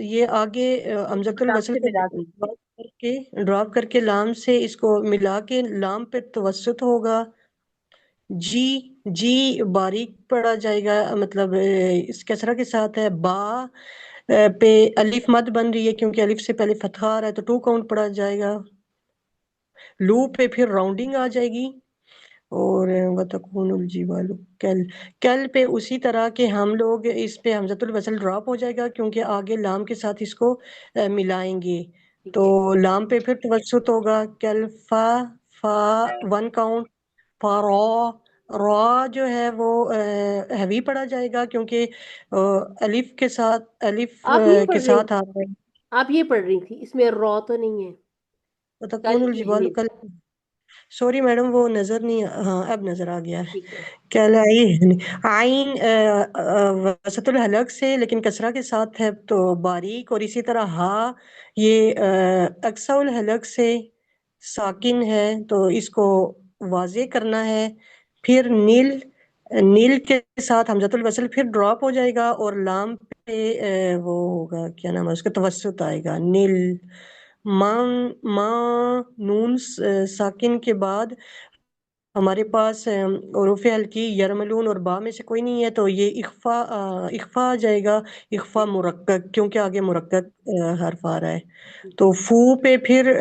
ये आगे इसको हमजतुल लाम वसल से को मिला के ड्रॉप करके लाम से इसको मिला के लाम पे तवस्सुत होगा। जी, जी बारीक पढ़ा जाएगा, मतलब इस कसरा के साथ है। बा पे अलिफ मद बन रही है क्योंकि अलिफ से पहले फतहा आ रहा है, तो टू काउंट पढ़ा जाएगा। लू पे फिर राउंडिंग आ जाएगी। और वतकूनुल जिबालु कल, कल पे उसी तरह के हम लोग इस पे हमजतुल वसल ड्रॉप हो जाएगा क्योंकि आगे लाम के साथ इसको मिलाएंगे। ठीक तो है। लाम पे फिर तवस्सुत होगा। कल फा वन काउंट। रॉ, रॉ जो है वो हैवी पढ़ा जाएगा क्योंकि अलिफ के साथ, अलिफ आप ये के पढ़ रही साथ आ थी, रहा है। आप ये पढ़ रही थी, इसमें रॉ तो नहीं है। कल वतकूनुल जिबालु इहनिल, कल, सॉरी मैडम वो नजर नहीं, हाँ अब नजर आ गया है। ठीक है, कहलाई आइन वसतुल हलक से लेकिन कसरा के साथ है तो बारीक, और इसी तरह हा ये अक्सउल हलक से साकिन है तो इसको वाजे करना है। फिर नील, नील के साथ हमजतुल वसल फिर ड्रॉप हो जाएगा और लाम पे वो होगा, क्या नाम है उसका, तवस्सुत आएगा। नील मां, मां नून साकिन के बाद हमारे पास उरूफ हल्की यरमलून और बा में से कोई नहीं है, तो ये इख्फा आ जाएगा। इख्फा मुरक्कक क्योंकि आगे मुरक्कक हर्फ आ रहा है। ठीक तो है। फू पे फिर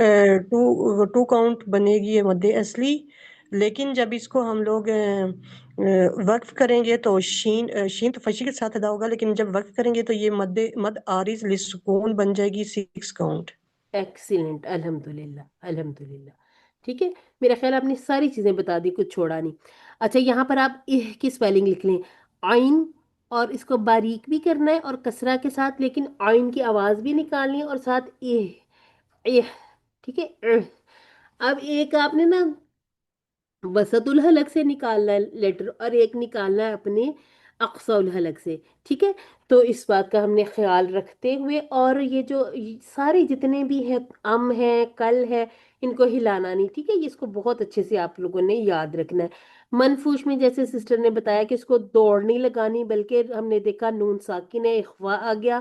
टू काउंट बनेगी ये मद्दे असली। लेकिन जब इसको हम लोग वक्फ करेंगे तो शीन तो फशी के साथ अदा होगा, लेकिन जब वक्फ करेंगे तो ये मद आरिज लिस्कून बन जाएगी, सिक्स काउंट। एक्सीलेंट, अल्हम्दुलिल्लाह अल्हम्दुलिल्लाह। ठीक है, मेरा ख्याल आपने सारी चीज़ें बता दी, कुछ छोड़ा नहीं। अच्छा, यहाँ पर आप इह की स्पेलिंग लिख लें, आइन, और इसको बारीक भी करना है और कसरा के साथ, लेकिन आइन की आवाज़ भी निकालनी है और साथ इह, ठीक है, इह। अब एक आपने ना वसतुल हलक से निकालना है लेटर, और एक निकालना है अपने अक्सउल हलक से, ठीक है। तो इस बात का हमने ख्याल रखते हुए, और ये जो सारे जितने भी हैं, अम है, कल है, इनको हिलाना नहीं, ठीक है। ये इसको बहुत अच्छे से आप लोगों ने याद रखना है। मनफूश में जैसे सिस्टर ने बताया कि इसको दौड़ नहीं लगानी, बल्कि हमने देखा नून साकिन है, इख्वा आ गया,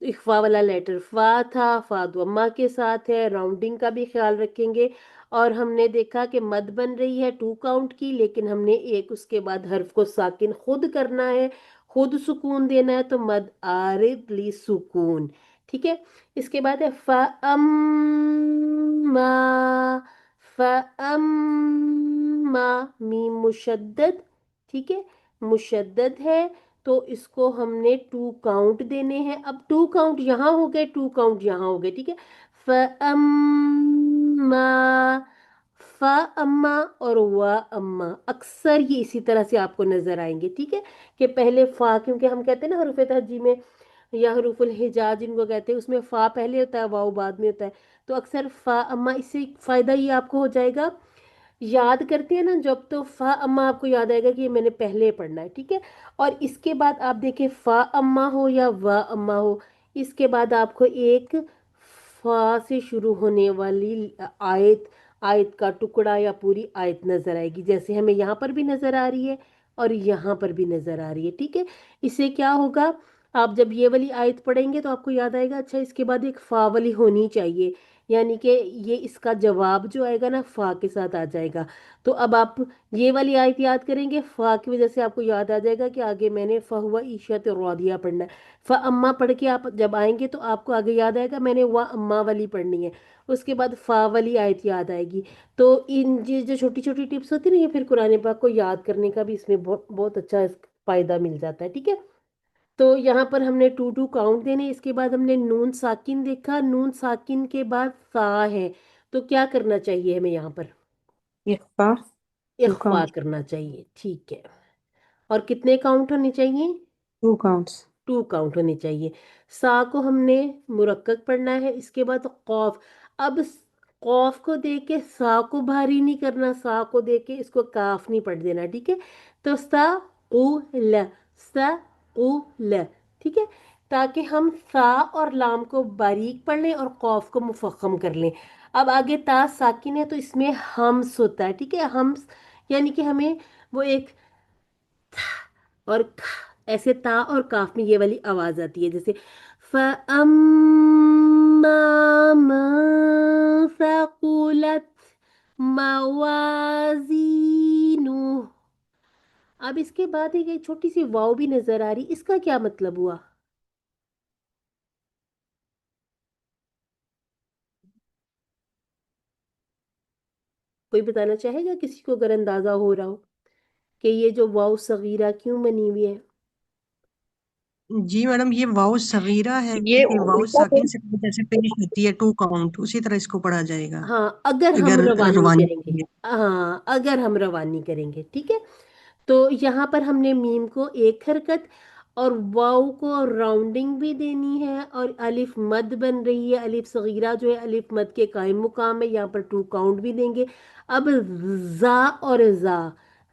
तो इख्वा वाला लेटर फा था, फा दुम्मा के साथ है, राउंडिंग का भी ख्याल रखेंगे। और हमने देखा कि मद बन रही है टू काउंट की, लेकिन हमने एक उसके बाद हर्फ को साकिन खुद करना है, खुद सुकून देना है, तो मद आरिद ली सुकून, ठीक है। इसके बाद है फअम्मा, फअम्मा, मीम मुशद्दद, ठीक है, मुशद्दद है। तो इसको हमने टू काउंट देने हैं। अब टू काउंट यहाँ हो गए, टू काउंट यहाँ हो गए, ठीक है। फअम्मा, फा अम्मा और वा अम्मा, अक्सर ये इसी तरह से आपको नजर आएंगे, ठीक है। कि पहले फा, क्योंकि हम कहते हैं ना हरूफ तहजी में या हरूफुल हिजा जिनको कहते हैं, उसमें फा पहले होता है, वाव बाद में होता है। तो अक्सर फा अम्मा, इससे फायदा ये आपको हो जाएगा, याद करते हैं ना जब, तो फा अम्मा आपको याद आएगा कि ये मैंने पहले पढ़ना है, ठीक है। और इसके बाद आप देखें, फा अम्मा हो या वा अम्मा हो, इसके बाद आपको एक फा से शुरू होने वाली आयत, आयत का टुकड़ा या पूरी आयत नजर आएगी, जैसे हमें यहाँ पर भी नजर आ रही है और यहाँ पर भी नजर आ रही है, ठीक है। इससे क्या होगा, आप जब ये वाली आयत पढ़ेंगे तो आपको याद आएगा, अच्छा इसके बाद एक फा वाली होनी चाहिए, یعنی کہ یہ اس کا جواب جو آئے گا نا فا کے ساتھ آ جائے گا. تو اب آپ یہ والی آیت یاد کریں گے، فا کی وجہ سے آپ کو یاد آ جائے گا کہ آگے میں نے فہو عیشت راضیہ پڑھنا ہے. اما پڑھ کے آپ جب آئیں گے تو آپ کو آگے یاد آئے گا میں نے وا اما والی پڑھنی ہے، اس کے بعد فا والی آیت یاد آئے گی. تو ان جو چھوٹی چھوٹی ٹپس ہوتی ہیں نا، یہ پھر قرآن پاک کو یاد کرنے کا بھی اس میں بہت بہت اچھا فائدہ مل جاتا ہے. ٹھیک ہے، تو یہاں پر ہم نے ٹو ٹو کاؤنٹ دینے. اس کے بعد ہم نے نون ساکن دیکھا، نون ساکن کے بعد سا ہے، تو کیا کرنا چاہیے ہمیں یہاں پر؟ اخفا. To اخفا count. کرنا چاہیے. ٹھیک ہے، اور کتنے کاؤنٹ ہونے چاہیے؟ 2 کاؤنٹس. 2 کاؤنٹ ہونے چاہیے. سا کو ہم نے مرکب پڑھنا ہے. اس کے بعد قوف. اب قوف کو دے کے سا کو بھاری نہیں کرنا، سا کو دے کے اس کو کاف نہیں پڑھ دینا. ٹھیک ہے، تو سا قو ل، سا قو ل. ٹھیک ہے، تاکہ ہم سا اور لام کو باریک پڑھ لیں اور قوف کو مفخم کر لیں. اب آگے تا ساکن ہے تو اس میں ہمس ہوتا ہے. ٹھیک ہے، ہمس یعنی کہ ہمیں وہ ایک اور ایسے تا اور کاف میں یہ والی آواز آتی ہے، جیسے فَأَمَّا مَن ثَقُلَتْ مَوَازِينُهُ. اب اس کے بعد ایک چھوٹی سی واو بھی نظر آ رہی، اس کا کیا مطلب ہوا؟ کوئی بتانا چاہے گا کسی کو اگر اندازہ ہو رہا ہو کہ یہ جو واو صغیرہ کیوں بنی ہوئی ہے؟ جی میڈم، یہ واؤ صغیرہ ہے یہ کیونکہ واؤ الٹا ساکن سے جیسے پیش ہوتی ہے 2 کاؤنٹ، اسی طرح اس کو پڑھا جائے گا ہاں اگر ہم اگر روانی روانی کریں گے. ہاں اگر ہم روانی کریں گے. ٹھیک ہے، تو یہاں پر ہم نے میم کو ایک حرکت اور واو کو راؤنڈنگ بھی دینی ہے، اور الف مد بن رہی ہے. الف صغیرہ جو ہے الف مد کے قائم مقام ہے، یہاں پر 2 کاؤنٹ بھی دیں گے. اب زا اور زا،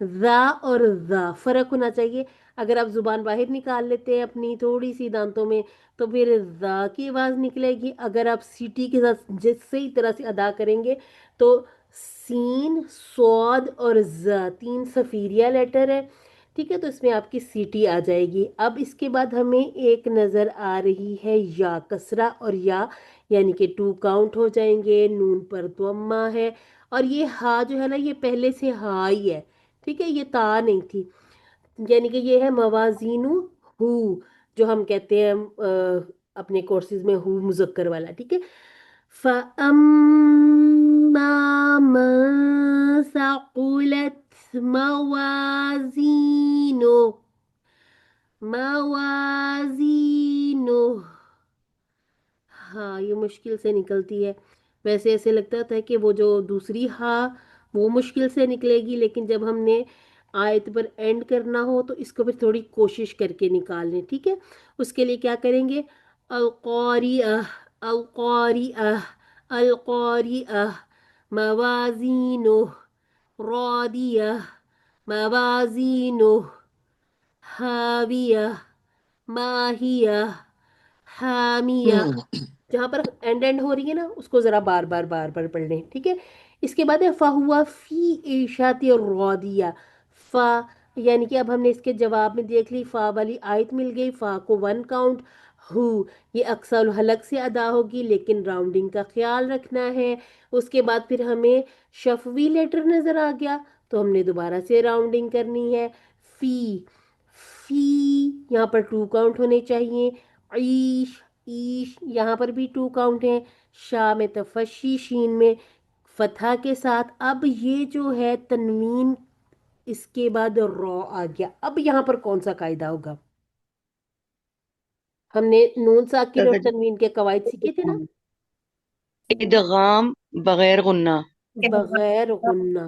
زا اور زا فرق ہونا چاہیے. اگر آپ زبان باہر نکال لیتے ہیں اپنی تھوڑی سی دانتوں میں تو پھر زا کی آواز نکلے گی. اگر آپ سیٹی کے ساتھ صحیح طرح سے ادا کریں گے تو سین، سواد اور ز 3 صفیریہ لیٹر ہے. ٹھیک ہے، تو اس میں آپ کی سیٹی آ جائے گی. اب اس کے بعد ہمیں ایک نظر آ رہی ہے یا کسرہ اور یا، یعنی کہ 2 کاؤنٹ ہو جائیں گے. نون پر ضمہ ہے اور یہ ہا جو ہے نا یہ پہلے سے ہا ہی ہے. ٹھیک ہے، یہ تا نہیں تھی، یعنی کہ یہ ہے موازین ہو جو ہم کہتے ہیں اپنے کورسز میں ہو مذکر والا. ٹھیک ہے، فَأَمَّا مَن ثَقُلَتْ مَوَازِينُهُ. موازینُهُ، ہاں یہ مشکل سے نکلتی ہے. ویسے ایسے لگتا تھا کہ وہ جو دوسری ہا وہ مشکل سے نکلے گی، لیکن جب ہم نے آیت پر اینڈ کرنا ہو تو اس کو پھر تھوڑی کوشش کر کے نکال لیں. ٹھیک ہے، اس کے لیے کیا کریں گے؟ القاریہ، القاریہ، القاریہ، موازینہ، رادیہ، موازینہ، حاویہ، ماہیہ، حامیہ. جہاں پر اینڈ ہو رہی ہے نا اس کو ذرا بار بار بار بار پڑھ لیں. ٹھیک ہے، اس کے بعد ہے فہوا فی عیشت راضیہ. فا یعنی کہ اب ہم نے اس کے جواب میں دیکھ لی فا والی آیت مل گئی. فا کو 1 کاؤنٹ. ہو یہ اکثر حلق سے ادا ہوگی لیکن راؤنڈنگ کا خیال رکھنا ہے. اس کے بعد پھر ہمیں شفوی لیٹر نظر آ گیا تو ہم نے دوبارہ سے راؤنڈنگ کرنی ہے. فی، فی یہاں پر 2 کاؤنٹ ہونے چاہیے. عیش، ایش یہاں پر بھی 2 کاؤنٹ ہیں. شاہ میں تفشی، شین میں فتحہ کے ساتھ. اب یہ جو ہے تنوین اس کے بعد رو آ گیا. اب یہاں پر کون سا قاعدہ ہوگا؟ ہم نے نون ساکن اور تنوین کے قواعد سیکھے تھے نا. ادغام بغیر غنہ. بغیر غنہ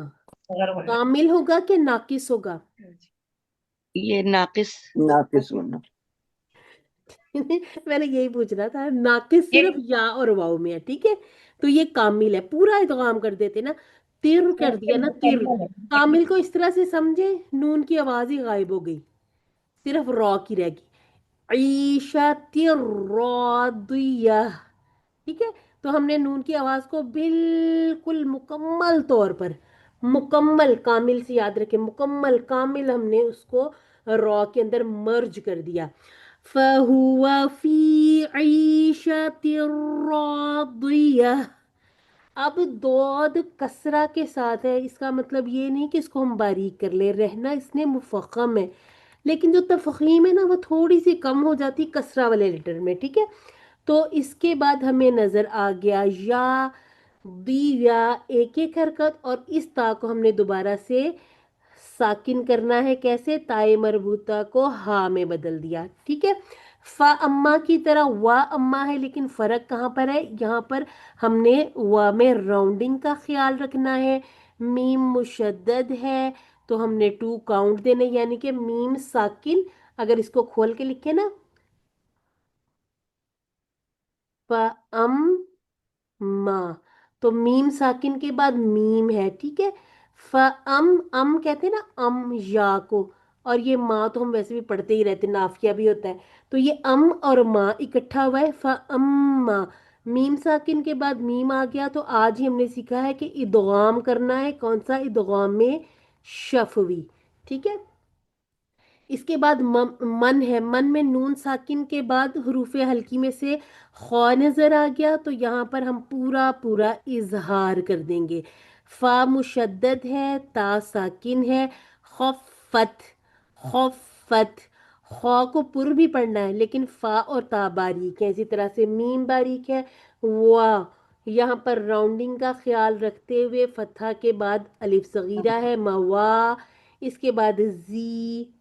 کامل ہوگا کہ ناقص ہوگا؟ یہ ناقص. ناقص ہونا. میں نے یہی پوچھنا تھا. ناقص صرف یا اور واؤ میں ہے. ٹھیک ہے، تو یہ کامل ہے. پورا ادغام کر دیتے نا، تر کر دیا نا تر. کامل کو اس طرح سے سمجھے نون کی آواز ہی غائب ہو گئی، صرف را کی رہ گئی. عیشت راضیہ. ٹھیک ہے، تو ہم نے نون کی آواز کو بالکل مکمل طور پر، مکمل کامل سے یاد رکھیں، مکمل کامل ہم نے اس کو را کے اندر مرج کر دیا. فَهُوَ فِي عِيشَةٍ رَاضِيَةٍ. अब दौद कसरा के साथ है, इसका मतलब ये नहीं कि इसको हम बारीक कर ले, रहना इसने मुफखम है, लेकिन जो तफखीम है ना वो थोड़ी सी कम हो जाती कसरा वाले लेटर में, ठीक है। तो इसके बाद हमें नजर आ गया या, दी या, एक एक हरकत, और इस ता को हमने दोबारा से साकिन करना है, कैसे, ताए मरबूता को हा में बदल दिया, ठीक है। फा अम्मा की तरह वा अम्मा है, लेकिन फर्क कहाँ पर है, यहाँ पर हमने वा में राउंडिंग का ख्याल रखना है। मीम मुशद्दद है तो हमने 2 काउंट देने, यानी कि मीम साकिन, अगर इसको खोल के लिखे ना, फा अम मा, तो मीम साकिन के बाद मीम है, ठीक है। फ अम कहते हैं ना अम या को, और ये माँ तो हम वैसे भी पढ़ते ही रहते, नाफिया भी होता है, तो ये अम और माँ इकट्ठा हुआ है, फ अम्मा। मीम साकिन के बाद मीम आ गया, तो आज ही हमने सीखा है कि इदगाम करना है, कौन सा, इदगाम में शफवी, ठीक है। इसके बाद मन है, मन में नून साकिन के बाद हरूफ हल्की में से खौ नजर आ गया, तो यहाँ पर हम पूरा पूरा इजहार कर देंगे। फा मुशद्दद है, ता साकिन है, खौफत, खौफत, खौ को पुर भी पढ़ना है, लेकिन फा और ता बारीक है, इसी तरह से मीम बारीक है। वाह, यहाँ पर राउंडिंग का ख्याल रखते हुए फतहा के बाद अलिफ सगीरा है, मवा। इसके बाद जी,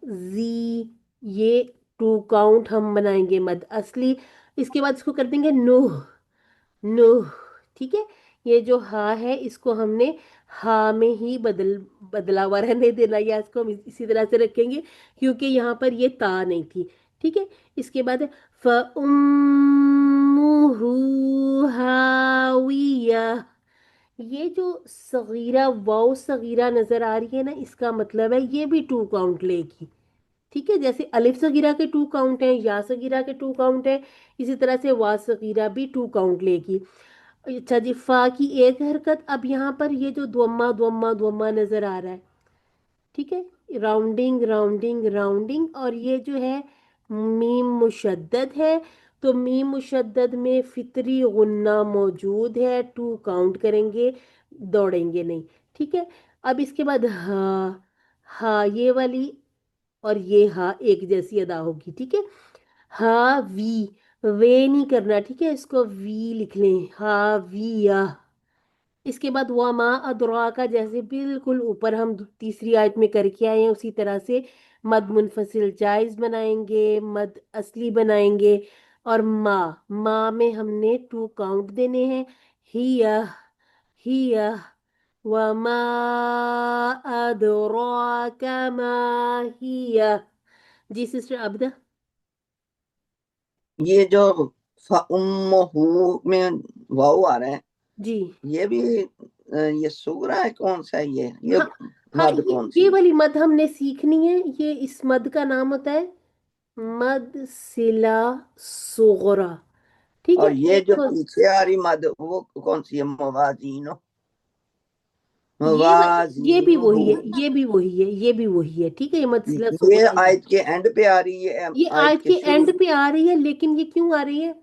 ये 2 काउंट हम बनाएंगे मद असली। इसके बाद इसको कर देंगे नूह, नूह, ठीक है। ये जो हा है इसको हमने हा में ही बदला हुआ रहने देना, या इसको हम इसी तरह से रखेंगे क्योंकि यहाँ पर ये ता नहीं थी, ठीक है। इसके बाद फ उम्मुहु हाविया, ये जो सगीरा वाव सगीरा नजर आ रही है ना, इसका मतलब है ये भी 2 काउंट लेगी, ठीक है। जैसे अलिफ सगीरा के 2 काउंट हैं, या सगीरा के 2 काउंट है, इसी तरह से वा सगीरा भी 2 काउंट लेगी। अच्छा जी, फा की एक हरकत, अब यहाँ पर ये जो द्वम्मा द्वम्मा द्वम्मा नजर आ रहा है, ठीक है, राउंडिंग राउंडिंग राउंडिंग, और ये जो है मीम मुशद्दद है, तो मीम मुशद्दद में फितरी गुन्ना मौजूद है, 2 काउंट करेंगे, दौड़ेंगे नहीं, ठीक है। अब इसके बाद हा, हा ये वाली और ये हा एक जैसी अदा होगी, ठीक है। हा वी, वे नहीं करना, ठीक है, इसको वी लिख लें, हा वी या। इसके बाद वमा अदरा का, जैसे बिल्कुल ऊपर हम तीसरी आयत में करके आए हैं उसी तरह से मद मुनफसिल जायज बनाएंगे, मद असली बनाएंगे। और माँ में हमने 2 काउंट देने हैं, हिया, हिया, वमा अदराका मा हिया। जी सिस्टर अब्दा। ये जो उम्मुहु में वाव आ रहा है जी, ये भी ये सूरा है, कौन सा है ये हाँ हाँ, मद कौन सी ये है? वाली मद हमने सीखनी है, ये इस मद का नाम होता है मद सिला सुगरा, ठीक है। और ये एक जो तो पीछे आ रही मद वो कौन सी है? मवाजीनो, ये भी मवाजीनो। वही है, ये भी वही है, ये भी वही है, ठीक है, ये मद सिला ये सुगरा है। आयत के एंड पे आ रही है, ये आयत आज के के शुरू? एंड पे आ रही है, लेकिन ये क्यों आ रही है,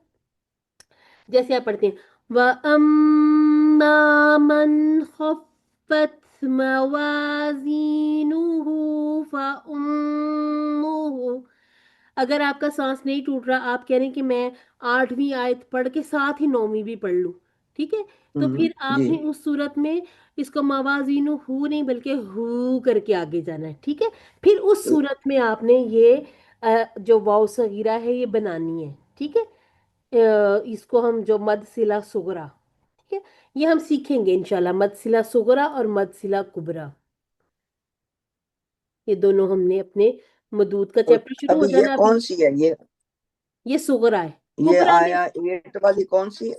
जैसे आप पढ़ते हैं व अम्मा मन खफ्फत मवाजीनुहु फउम्मुहु। अगर आपका सांस नहीं टूट रहा, आप कह रहे हैं कि मैं 8वीं आयत पढ़ के साथ ही 9वीं भी पढ़ लूं, ठीक है, तो फिर जी। आपने उस सूरत में इसको मवाजीनु हु नहीं बल्कि हु करके आगे जाना है, ठीक है। फिर उस सूरत में आपने ये जो वाव सगीरा है ये बनानी है, ठीक है। इसको हम जो मद सिला सुगरा, ठीक है, ये हम सीखेंगे इंशाल्लाह, मद सिला सुगरा और मद सिला कुबरा, ये दोनों हमने अपने मदूद का चैप्टर शुरू अब हो ये जाना अभी। कौन सी है? ये सुगरा है, ये कुबरा में आया 8 वाली कौन सी है?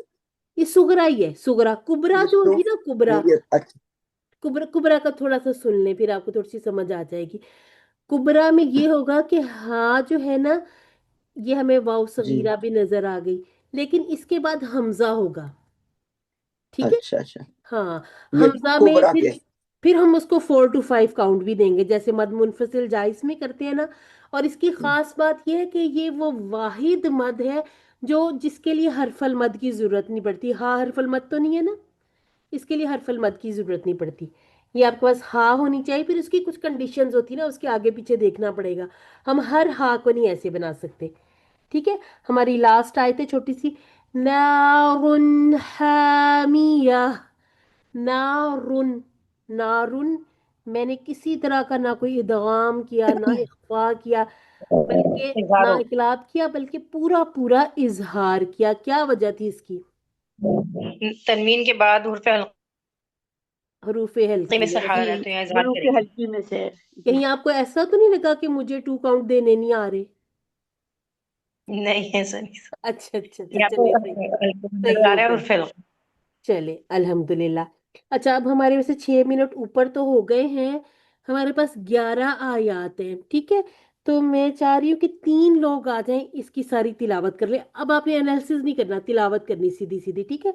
ये सुगरा ही है, सुगरा, कुबरा ये जो तो होगी ना, कुबरा, ये अच्छा। कुबरा, कुबरा का थोड़ा सा सुन लें फिर आपको थोड़ी सी समझ आ जाएगी। कुबरा में ये होगा कि हाँ जो है ना, ये हमें वाव जी, सगीरा भी नजर आ गई, लेकिन इसके बाद हमजा होगा, ठीक है। अच्छा अच्छा। हाँ, ये हमजा में कुबरा के। फिर हम उसको 4 to 5 काउंट भी देंगे, जैसे मद मुनफसिल जायज में करते हैं ना। और इसकी खास बात यह है कि ये वो वाहिद मद है जो जिसके लिए हरफल मद की जरूरत नहीं पड़ती, हाँ हरफल मद तो नहीं है ना, اس کے لیے حرف المد کی ضرورت نہیں پڑتی. یہ آپ کے پاس ہا ہونی چاہیے، پھر اس کی کچھ کنڈیشنز ہوتی نا، اس کے آگے پیچھے دیکھنا پڑے گا. ہم ہر ہا کو نہیں ایسے بنا سکتے. ٹھیک ہے. ہماری لاسٹ آیت ہے چھوٹی سی، نارن حامیہ. نارن، نارن میں نے کسی طرح کا نہ کوئی ادغام کیا، نہ اخفا کیا، بلکہ نہ اظہارو اقلاب کیا، بلکہ پورا پورا اظہار کیا. کیا وجہ تھی اس کی؟ تنوین کے بعد حرف حلقے حروف میں ہلکی. سے ہا جی ہے تو یہاں اظہار حروف کریں گے. ہلکی میں سے کہیں آپ کو ایسا تو نہیں لگا کہ مجھے 2 کاؤنٹ دینے نہیں آ رہے؟ نہیں ایسا نہیں. اچھا اچھا اچھا، یہاں چلے پہ صحیح، نظر صحیح آ ہو رہا ہے گیا. حرف حلقے. چلے الحمدللہ. اچھا اب ہمارے ویسے 6 منٹ اوپر تو ہو گئے ہیں، ہمارے پاس 11 آیات ہیں. ٹھیک ہے، تو میں چاہ رہی ہوں کہ 3 لوگ آ جائیں، اس کی ساری تلاوت کر لیں. اب آپ نے انالیسز نہیں کرنا، تلاوت کرنی سیدھی سیدھی. ٹھیک ہے.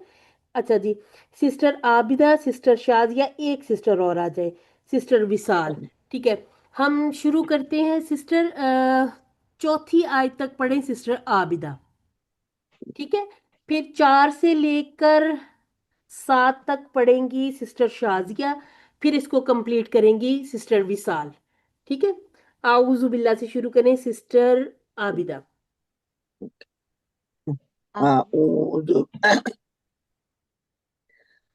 اچھا جی، سسٹر عابدہ، سسٹر شازیہ، ایک سسٹر اور آ جائے، سسٹر وصال. ٹھیک ہے، ہم شروع کرتے ہیں. سسٹر چوتھی آیت تک پڑھیں سسٹر عابدہ. ٹھیک ہے، پھر 4 سے لے کر 7 تک پڑھیں گی سسٹر شازیہ، پھر اس کو کمپلیٹ کریں گی سسٹر وصال. ٹھیک ہے. اعوذ باللہ سے شروع کریں سسٹر عابدہ. أعوذ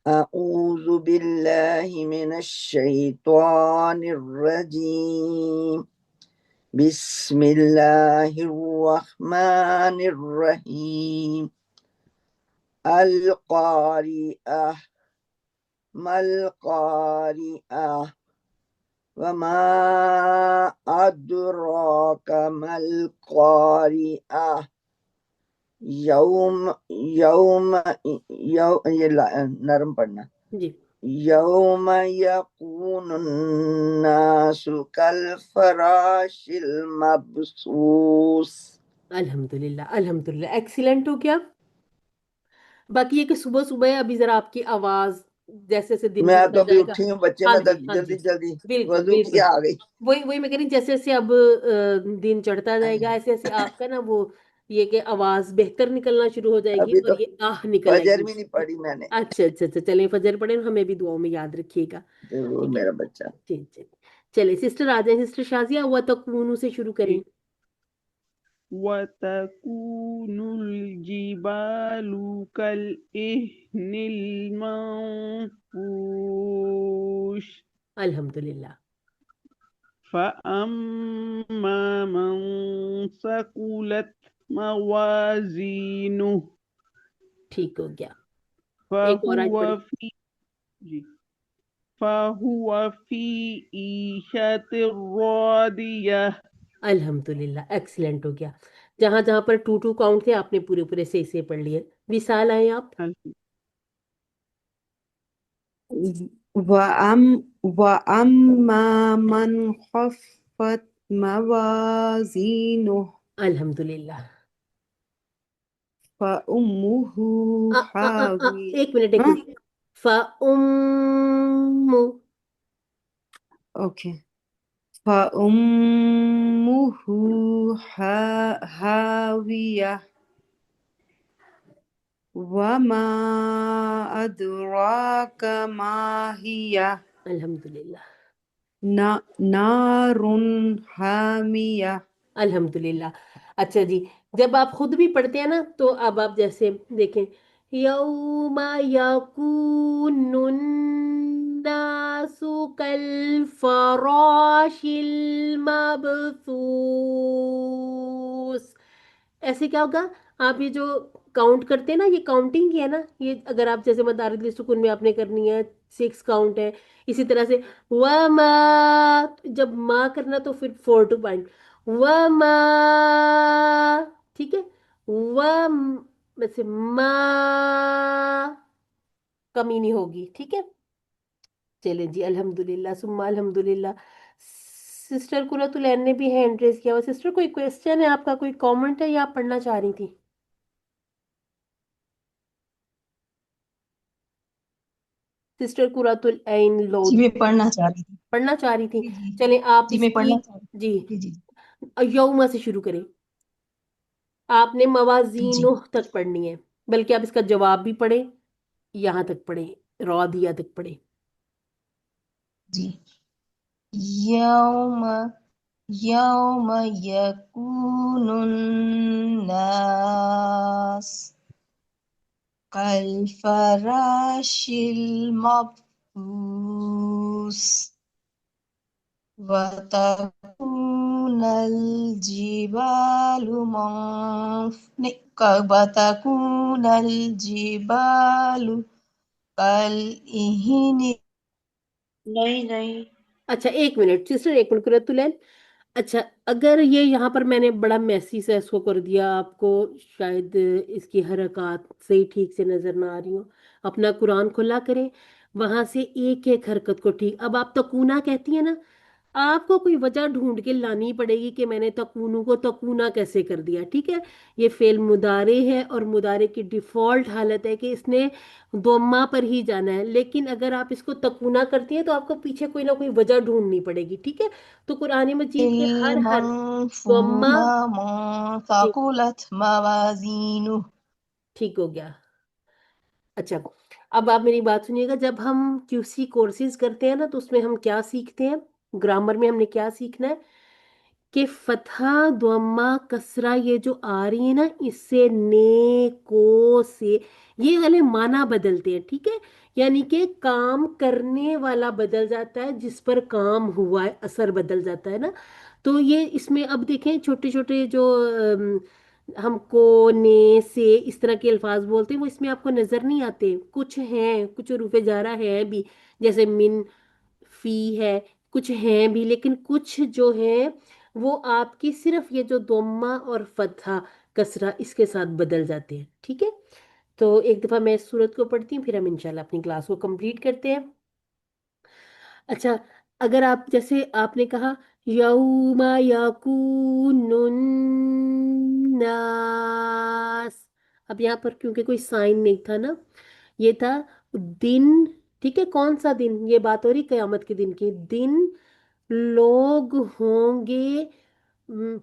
أعوذ بالله من الشيطان الرجيم بسم الله الرحمن الرحيم القارئة ما القارئة وما أدراك ما القارئة یوم یہ نرم پڑھنا. جی. یوم یکون الناس کالفراش المبثوث. الحمدللہ الحمدللہ، ایکسیلنٹ ہو گیا. باقی یہ کہ صبح صبح ابھی ذرا آپ کی آواز جیسے جیسے دن میں تو گزرتا ابھی جائے گا. اٹھی ہوں، بچے ہاں میں جی ہاں جی، جلدی جلدی بالکل وضو بالکل. کیا آ گئی. وہی میں کہہ رہی ہوں، جیسے جیسے اب دن چڑھتا جائے گا ایسے ایسے آپ کا نا وہ یہ کہ آواز بہتر نکلنا شروع ہو جائے گی ابھی تو اور یہ آہ نکل آئے فجر گی. بھی نہیں پڑھی میں نے. اچھا اچھا اچھا، چلیں فجر پڑھیں، ہمیں بھی دعاؤں میں یاد رکھیے گا. ضرور ٹھیک ہے میرا بچہ. جی جی. چلے سسٹر آ جائیں، سسٹر شازیہ ہوا تکونو سے شروع کریں. وَتَكُونُ الْجِبَالُ كَالْإِهْنِ الْمَنفُوشِ الحمدللہ. فَأَمَّا مَنْ ثَقُلَتْ مَوَازِينُهُ ٹھیک ہو گیا. ایک اور آیت فَهُوَ پڑھیں. فِي جی فَهُوَ فِي عِيشَةٍ رَاضِيَةٍ. الحمدللہ ایکسیلنٹ ہو گیا. جہاں جہاں پر 2 کاؤنٹ تھے آپ نے پورے پورے صحیح سے پڑھ لیے. وصال آئے آپ. وَأَمَّا مَنْ خَفَّتْ مَوَازِينُهُ الحمدللہ. فَأُمُّهُ حَاوِيَةٌ. ایک منٹ ایک منٹ. فَأُمُّ. اوکے. فَأُمُّهُ هَاوِيَةٌ وَمَا أَدْرَاكَ مَا هِيَهْ. الحمدللہ. نَارٌ حَامِيَةٌ. الحمدللہ. اچھا جی، جب آپ خود بھی پڑھتے ہیں نا تو اب آپ جیسے دیکھیں، یوم یکون الناس کالفراش المبثوث، ایسے کیا ہوگا؟ آپ یہ جو کاؤنٹ کرتے ہیں نا، یہ کاؤنٹنگ کی ہے نا، یہ اگر آپ جیسے مدارج السکون میں آپ نے کرنی ہے 6 کاؤنٹ ہے، اسی طرح سے وما، جب ما کرنا تو پھر 4 to bind وما. ٹھیک ہے، ویسے ما کمی نہیں ہوگی. ٹھیک ہے. چلیں جی الحمدللہ ثم الحمدللہ. سسٹر قرۃ العین نے بھی ہینڈ ریز کیا ہوا. سسٹر کوئی کویسچن ہے آپ کا، کوئی کامنٹ ہے یا آپ پڑھنا چاہ رہی تھی؟ سسٹر قرۃ العین جی لود میں پڑھنا چاہ رہی تھی. پڑھنا چاہ رہی تھی. جی جی چلیں آپ جی اس میں کی پڑھنا چاہ رہی جی تھی. جی یوما سے شروع کریں. آپ نے موازین جی تک پڑھنی ہے، بلکہ آپ اس کا جواب بھی پڑھیں، یہاں تک پڑھیں. रौदिया तक पढ़े। जी। यौम यौम यकूनुन नास कल फराशिल मबूस वतकूनल जिबालु वतकूनल जिबालु कल इहिन। नहीं नहीं अच्छा एक मिनट सिस्टर, एक मिनट कुरतुलैन। अच्छा, अगर ये यहाँ पर मैंने बड़ा मैसी सा इसको कर दिया, आपको शायद इसकी हरकत सही ठीक से नजर ना आ रही हो, अपना कुरान खुला करें, वहां से एक एक हरकत को ठीक। अब आप तकूना कहती है ना, आपको कोई वजह ढूंढ के लानी पड़ेगी कि मैंने तकूनू को तकूना कैसे कर दिया। ठीक है, ये फेल मुदारे है और मुदारे की डिफॉल्ट हालत है कि इसने दोमा पर ही जाना है, लेकिन अगर आप इसको तकूना करती हैं तो आपको पीछे कोई ना कोई वजह ढूंढनी पड़ेगी। ठीक है, तो कुरान मजीद के हर हर दोमा जी साकुलत मवाजीनु। ठीक हो गया। अच्छा, अब आप मेरी बात सुनिएगा, जब हम क्यूसी कोर्सेज करते हैं ना तो उसमें हम क्या सीखते हैं, ग्रामर में हमने क्या सीखना है कि फतहा द्वम्मा कसरा ये जो आ रही है ना, इससे ने को से ये वाले माना बदलते हैं। ठीक है, यानी कि काम करने वाला बदल जाता है, जिस पर काम हुआ है असर बदल जाता है ना। तो ये इसमें अब देखें छोटे छोटे जो हमको ने से इस तरह के अल्फाज बोलते हैं, वो इसमें आपको नजर नहीं आते। कुछ हैं, कुछ रूफे जारा है भी, जैसे मिन फी है, कुछ हैं भी, लेकिन कुछ जो है वो आपकी सिर्फ ये जो दोम्मा और फतहा कसरा इसके साथ बदल जाते हैं। ठीक है, तो एक दफा मैं इस सूरत को पढ़ती हूँ, फिर हम इंशाल्लाह अपनी क्लास को कंप्लीट करते हैं। अच्छा, अगर आप जैसे आपने कहा यौमा यकूनुन नास, अब यहाँ पर क्योंकि कोई साइन नहीं था ना, ये था दिन। ठीक है, कौन सा दिन, ये बात हो रही कयामत के दिन की। दिन लोग होंगे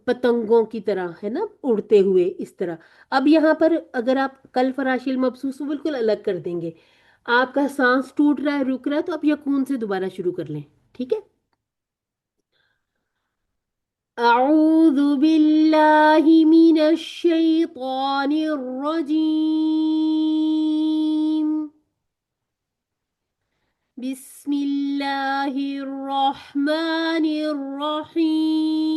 पतंगों की तरह, है ना, उड़ते हुए इस तरह। अब यहाँ पर अगर आप कल फराशिल मबसूस को बिल्कुल अलग कर देंगे, आपका सांस टूट रहा है, रुक रहा है, तो आप यकून से दोबारा शुरू कर लें। ठीक है, अऊज़ु बिल्लाहि मिनश शैतानिर रजीम, बिस्मिल्लाहिर रहमानिर रहीम,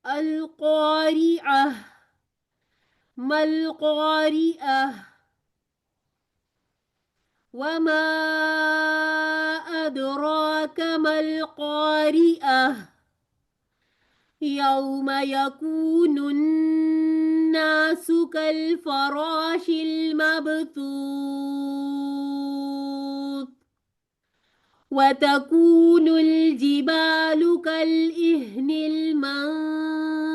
अल क़ारिअह मल क़ारिअह वमा अदराक मल क़ारिअह यौम यकूनुन नासु कल फराशिल मबथूथ वतकूनुल जिबालु कल इहनिल मंफूश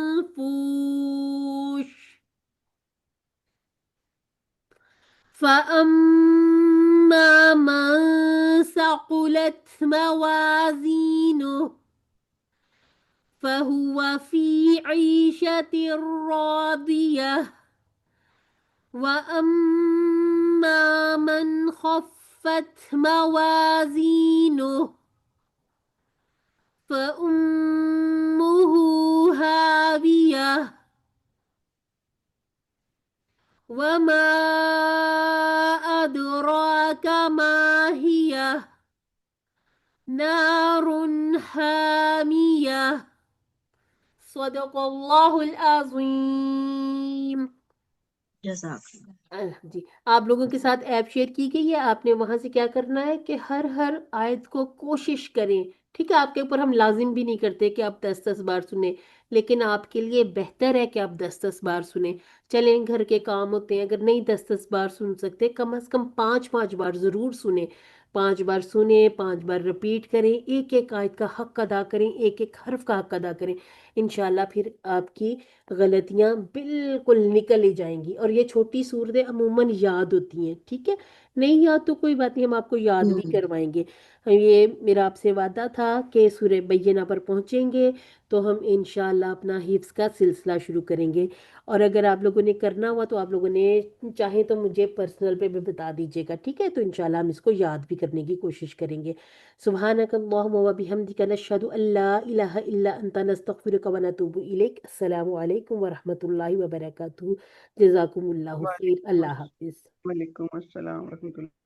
فأما من ثقلت موازينه فهو في عيشة راضية وأما من خفت موازينه فأمه هاوية وما أدراك ما هي نار حامية صدق الله العظيم। जी, आप लोगों के साथ ऐप शेयर की गई है, आपने वहां से क्या करना है कि हर हर आयत को कोशिश करें। ठीक है, आपके ऊपर हम लाजिम भी नहीं करते कि आप 10-10 बार सुने, लेकिन आपके लिए बेहतर है कि आप 10-10 बार सुने। चलें, घर के काम होते हैं, अगर नहीं 10-10 बार सुन सकते, कम से कम 5-5 बार जरूर सुने। 5 बार सुने, 5 बार रिपीट करें, एक एक आयत का हक अदा करें, एक एक हर्फ का हक अदा करें। इंशाल्लाह फिर आपकी गलतियां बिल्कुल निकल ही जाएंगी, और ये छोटी सूरतें अमूमन याद होती हैं। ठीक है, नहीं याद तो कोई बात नहीं, हम आपको याद भी करवाएंगे। ये मेरा आपसे वादा था कि सूरह बय्यना पर पहुंचेंगे तो हम इंशाल्लाह अपना हिफ्स का सिलसिला शुरू करेंगे। और अगर आप लोगों ने करना हुआ तो आप लोगों ने चाहे तो मुझे पर्सनल पे भी बता दीजिएगा, ठीक है? तो इंशाल्लाह हम इसको याद भी करने की कोशिश करेंगे। सुब्हानक अल्लाहुम्मा व बिहम्दिका नशहदु अल्ला इलाहा इल्ला अंता नस्तगफिरुका व नतूबु इलैक। अस्सलामु अलैकुम व रहमतुल्लाहि व बरकातुहू। जज़ाकुमुल्लाहु खैर। अल्लाह हाफिज़। वालेकुम अस्सलाम रहमतुल्लाह।